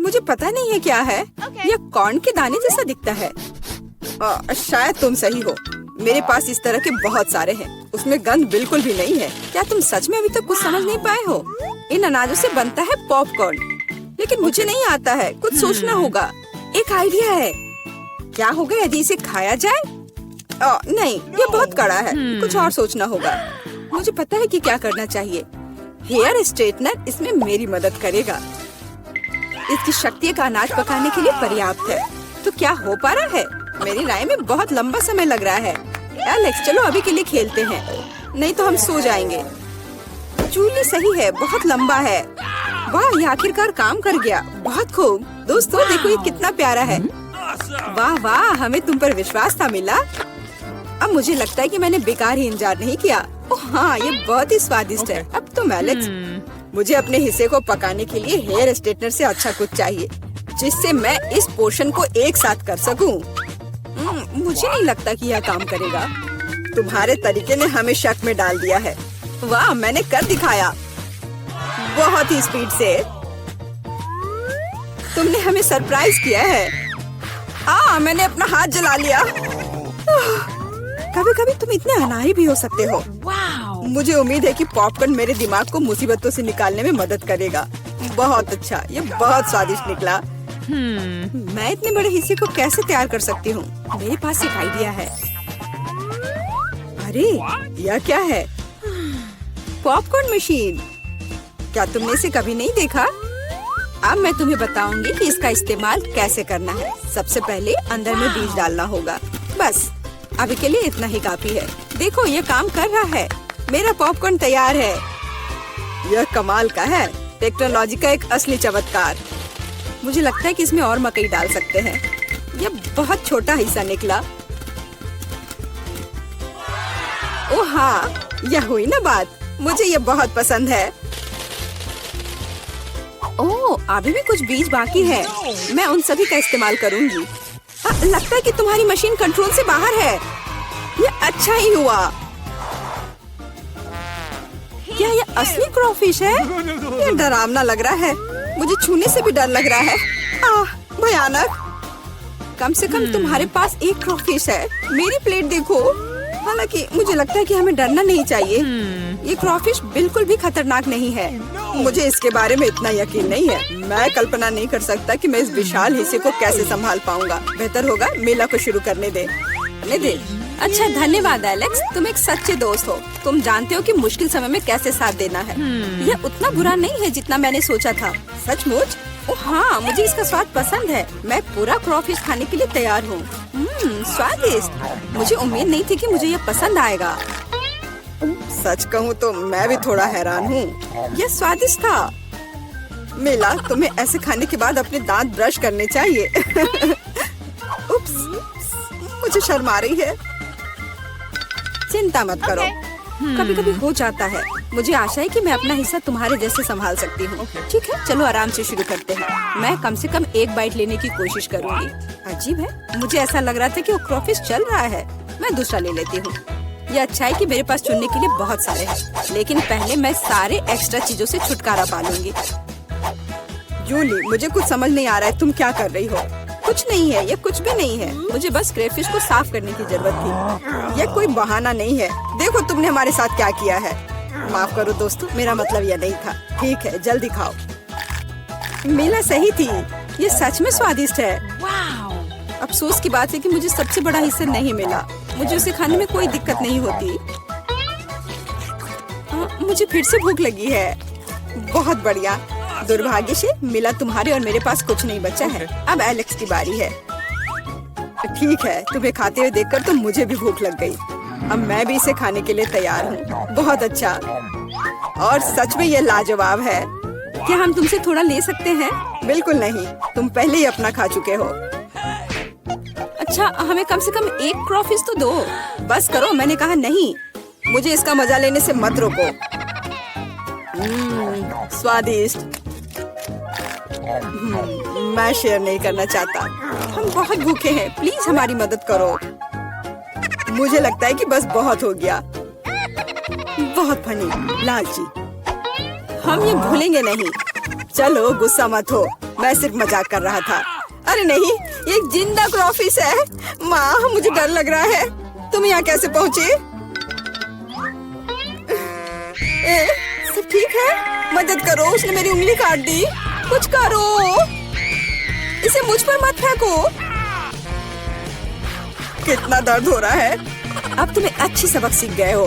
मुझे पता नहीं है क्या है। यह कॉर्न के दाने जैसा दिखता है। शायद तुम सही हो। मेरे पास इस तरह के बहुत सारे हैं। उसमें गंध बिल्कुल भी नहीं है। क्या तुम सच में अभी तक कुछ समझ नहीं पाए हो? इन अनाजों से बनता है पॉपकॉर्न, लेकिन मुझे नहीं आता है। कुछ सोचना होगा। एक आइडिया है। क्या होगा यदि इसे खाया जाए? नहीं, ये बहुत कड़ा है। कुछ और सोचना होगा। मुझे पता है कि क्या करना चाहिए। हेयर स्ट्रेटनर इसमें मेरी मदद करेगा। इसकी शक्ति का अनाज पकाने के लिए पर्याप्त है। तो क्या हो पा रहा है? मेरी राय में बहुत लंबा समय लग रहा है। एलेक्स, चलो अभी के लिए खेलते हैं, नहीं तो हम सो जाएंगे। जूली सही है, बहुत लंबा है। वाह, ये आखिरकार काम कर गया। बहुत खूब। दोस्तों देखो ये कितना प्यारा है। वाह वाह, हमें तुम पर विश्वास था मिला। अब मुझे लगता है कि मैंने बेकार ही इंतजार नहीं किया। ओह हाँ, ये बहुत ही स्वादिष्ट है। अब तुम एलेक्स, मुझे अपने हिस्से को पकाने के लिए हेयर स्ट्रेटनर से अच्छा कुछ चाहिए, जिससे मैं इस पोर्शन को एक साथ कर सकूं। मुझे नहीं लगता कि यह काम करेगा। तुम्हारे तरीके ने हमें शक में डाल दिया है। वाह, मैंने कर दिखाया बहुत ही स्पीड से। तुमने हमें सरप्राइज किया है। मैंने अपना हाथ जला लिया। कभी कभी तुम इतने अनाड़ी भी हो सकते हो। मुझे उम्मीद है कि पॉपकॉर्न मेरे दिमाग को मुसीबतों से निकालने में मदद करेगा। बहुत अच्छा, ये बहुत स्वादिष्ट निकला। मैं इतने बड़े हिस्से को कैसे तैयार कर सकती हूँ? मेरे पास एक आइडिया है। अरे यह क्या है? Popcorn machine. क्या तुमने इसे कभी नहीं देखा? अब मैं तुम्हें बताऊंगी कि इसका इस्तेमाल कैसे करना है। सबसे पहले अंदर में बीज डालना होगा। बस अभी के लिए इतना ही काफी है। देखो ये काम कर रहा है। मेरा पॉपकॉर्न तैयार है। यह कमाल का है। टेक्नोलॉजी का एक असली चमत्कार। मुझे लगता है कि इसमें और मकई डाल सकते हैं। यह बहुत छोटा हिस्सा निकला। ओह हाँ, यह हुई ना बात। मुझे यह बहुत पसंद है। ओह, अभी भी कुछ बीज बाकी है। मैं उन सभी का इस्तेमाल करूंगी। लगता है कि तुम्हारी मशीन कंट्रोल से बाहर है। यह अच्छा ही हुआ। क्या यह असली क्रॉफिश है? यह डरावना लग रहा है। मुझे छूने से भी डर लग रहा है। भयानक। कम से कम तुम्हारे पास एक क्रॉफिश है। मेरी प्लेट देखो। हालांकि मुझे लगता है कि हमें डरना नहीं चाहिए। ये क्रॉफिश बिल्कुल भी खतरनाक नहीं है। मुझे इसके बारे में इतना यकीन नहीं है। मैं कल्पना नहीं कर सकता कि मैं इस विशाल हिस्से को कैसे संभाल पाऊंगा। बेहतर होगा मेला को शुरू करने दे। अच्छा, धन्यवाद एलेक्स, तुम एक सच्चे दोस्त हो। तुम जानते हो कि मुश्किल समय में कैसे साथ देना है। यह उतना बुरा नहीं है जितना मैंने सोचा था। सचमुच? ओह हाँ, मुझे इसका स्वाद पसंद है। मैं पूरा क्रॉफिश खाने के लिए तैयार हूँ। स्वादिष्ट। मुझे उम्मीद नहीं थी कि मुझे यह पसंद आएगा। सच कहूँ तो मैं भी थोड़ा हैरान हूँ। यह स्वादिष्ट था। मिला, तुम्हें ऐसे खाने के बाद अपने दांत ब्रश करने चाहिए। उप्स, मुझे शर्म आ रही है। चिंता मत करो, कभी कभी हो जाता है। मुझे आशा है कि मैं अपना हिस्सा तुम्हारे जैसे संभाल सकती हूँ। ठीक है, चलो आराम से शुरू करते हैं। मैं कम से कम एक बाइट लेने की कोशिश करूँगी। अजीब है, मुझे ऐसा लग रहा था कि वो क्रॉफिश चल रहा है। मैं दूसरा ले लेती हूँ। ये अच्छा है कि मेरे पास चुनने के लिए बहुत सारे हैं, लेकिन पहले मैं सारे एक्स्ट्रा चीजों से छुटकारा पा लूंगी। जूली, मुझे कुछ समझ नहीं आ रहा है, तुम क्या कर रही हो? कुछ नहीं है, ये कुछ भी नहीं है। मुझे बस क्रेफिश को साफ करने की जरूरत थी। ये कोई बहाना नहीं है। देखो तुमने हमारे साथ क्या किया है। माफ करो दोस्तों, मेरा मतलब यह नहीं था। ठीक है, जल्दी खाओ। मेला सही थी, ये सच में स्वादिष्ट है। अफसोस की बात है कि मुझे सबसे बड़ा हिस्सा नहीं मिला। मुझे उसे खाने में कोई दिक्कत नहीं होती। मुझे फिर से भूख लगी है। बहुत बढ़िया। दुर्भाग्य से मिला, तुम्हारे और मेरे पास कुछ नहीं बचा है। अब एलेक्स की बारी है। ठीक है, तुम्हें खाते हुए देखकर तो मुझे भी भूख लग गई। अब मैं भी इसे खाने के लिए तैयार हूँ। बहुत अच्छा, और सच में ये लाजवाब है। क्या हम तुमसे थोड़ा ले सकते हैं? बिल्कुल नहीं, तुम पहले ही अपना खा चुके हो। अच्छा, हमें कम से कम एक क्रॉफिश तो दो। बस करो, मैंने कहा नहीं। मुझे इसका मजा लेने से मत रोको। स्वादिष्ट। मैं शेयर नहीं करना चाहता। हम बहुत भूखे हैं, प्लीज हमारी मदद करो। मुझे लगता है कि बस बहुत हो गया। बहुत फनी, लालची। हम ये भूलेंगे नहीं। चलो गुस्सा मत हो, मैं सिर्फ मजाक कर रहा था। अरे नहीं, ये एक जिंदा क्रॉफिश है। माँ, मुझे डर लग रहा है। तुम यहाँ कैसे पहुँचे? सब ठीक है? मदद करो, उसने मेरी उंगली काट दी। कुछ करो, इसे मुझ पर मत फेंको। कितना दर्द हो रहा है। अब तुम्हें अच्छी सबक सीख गए हो।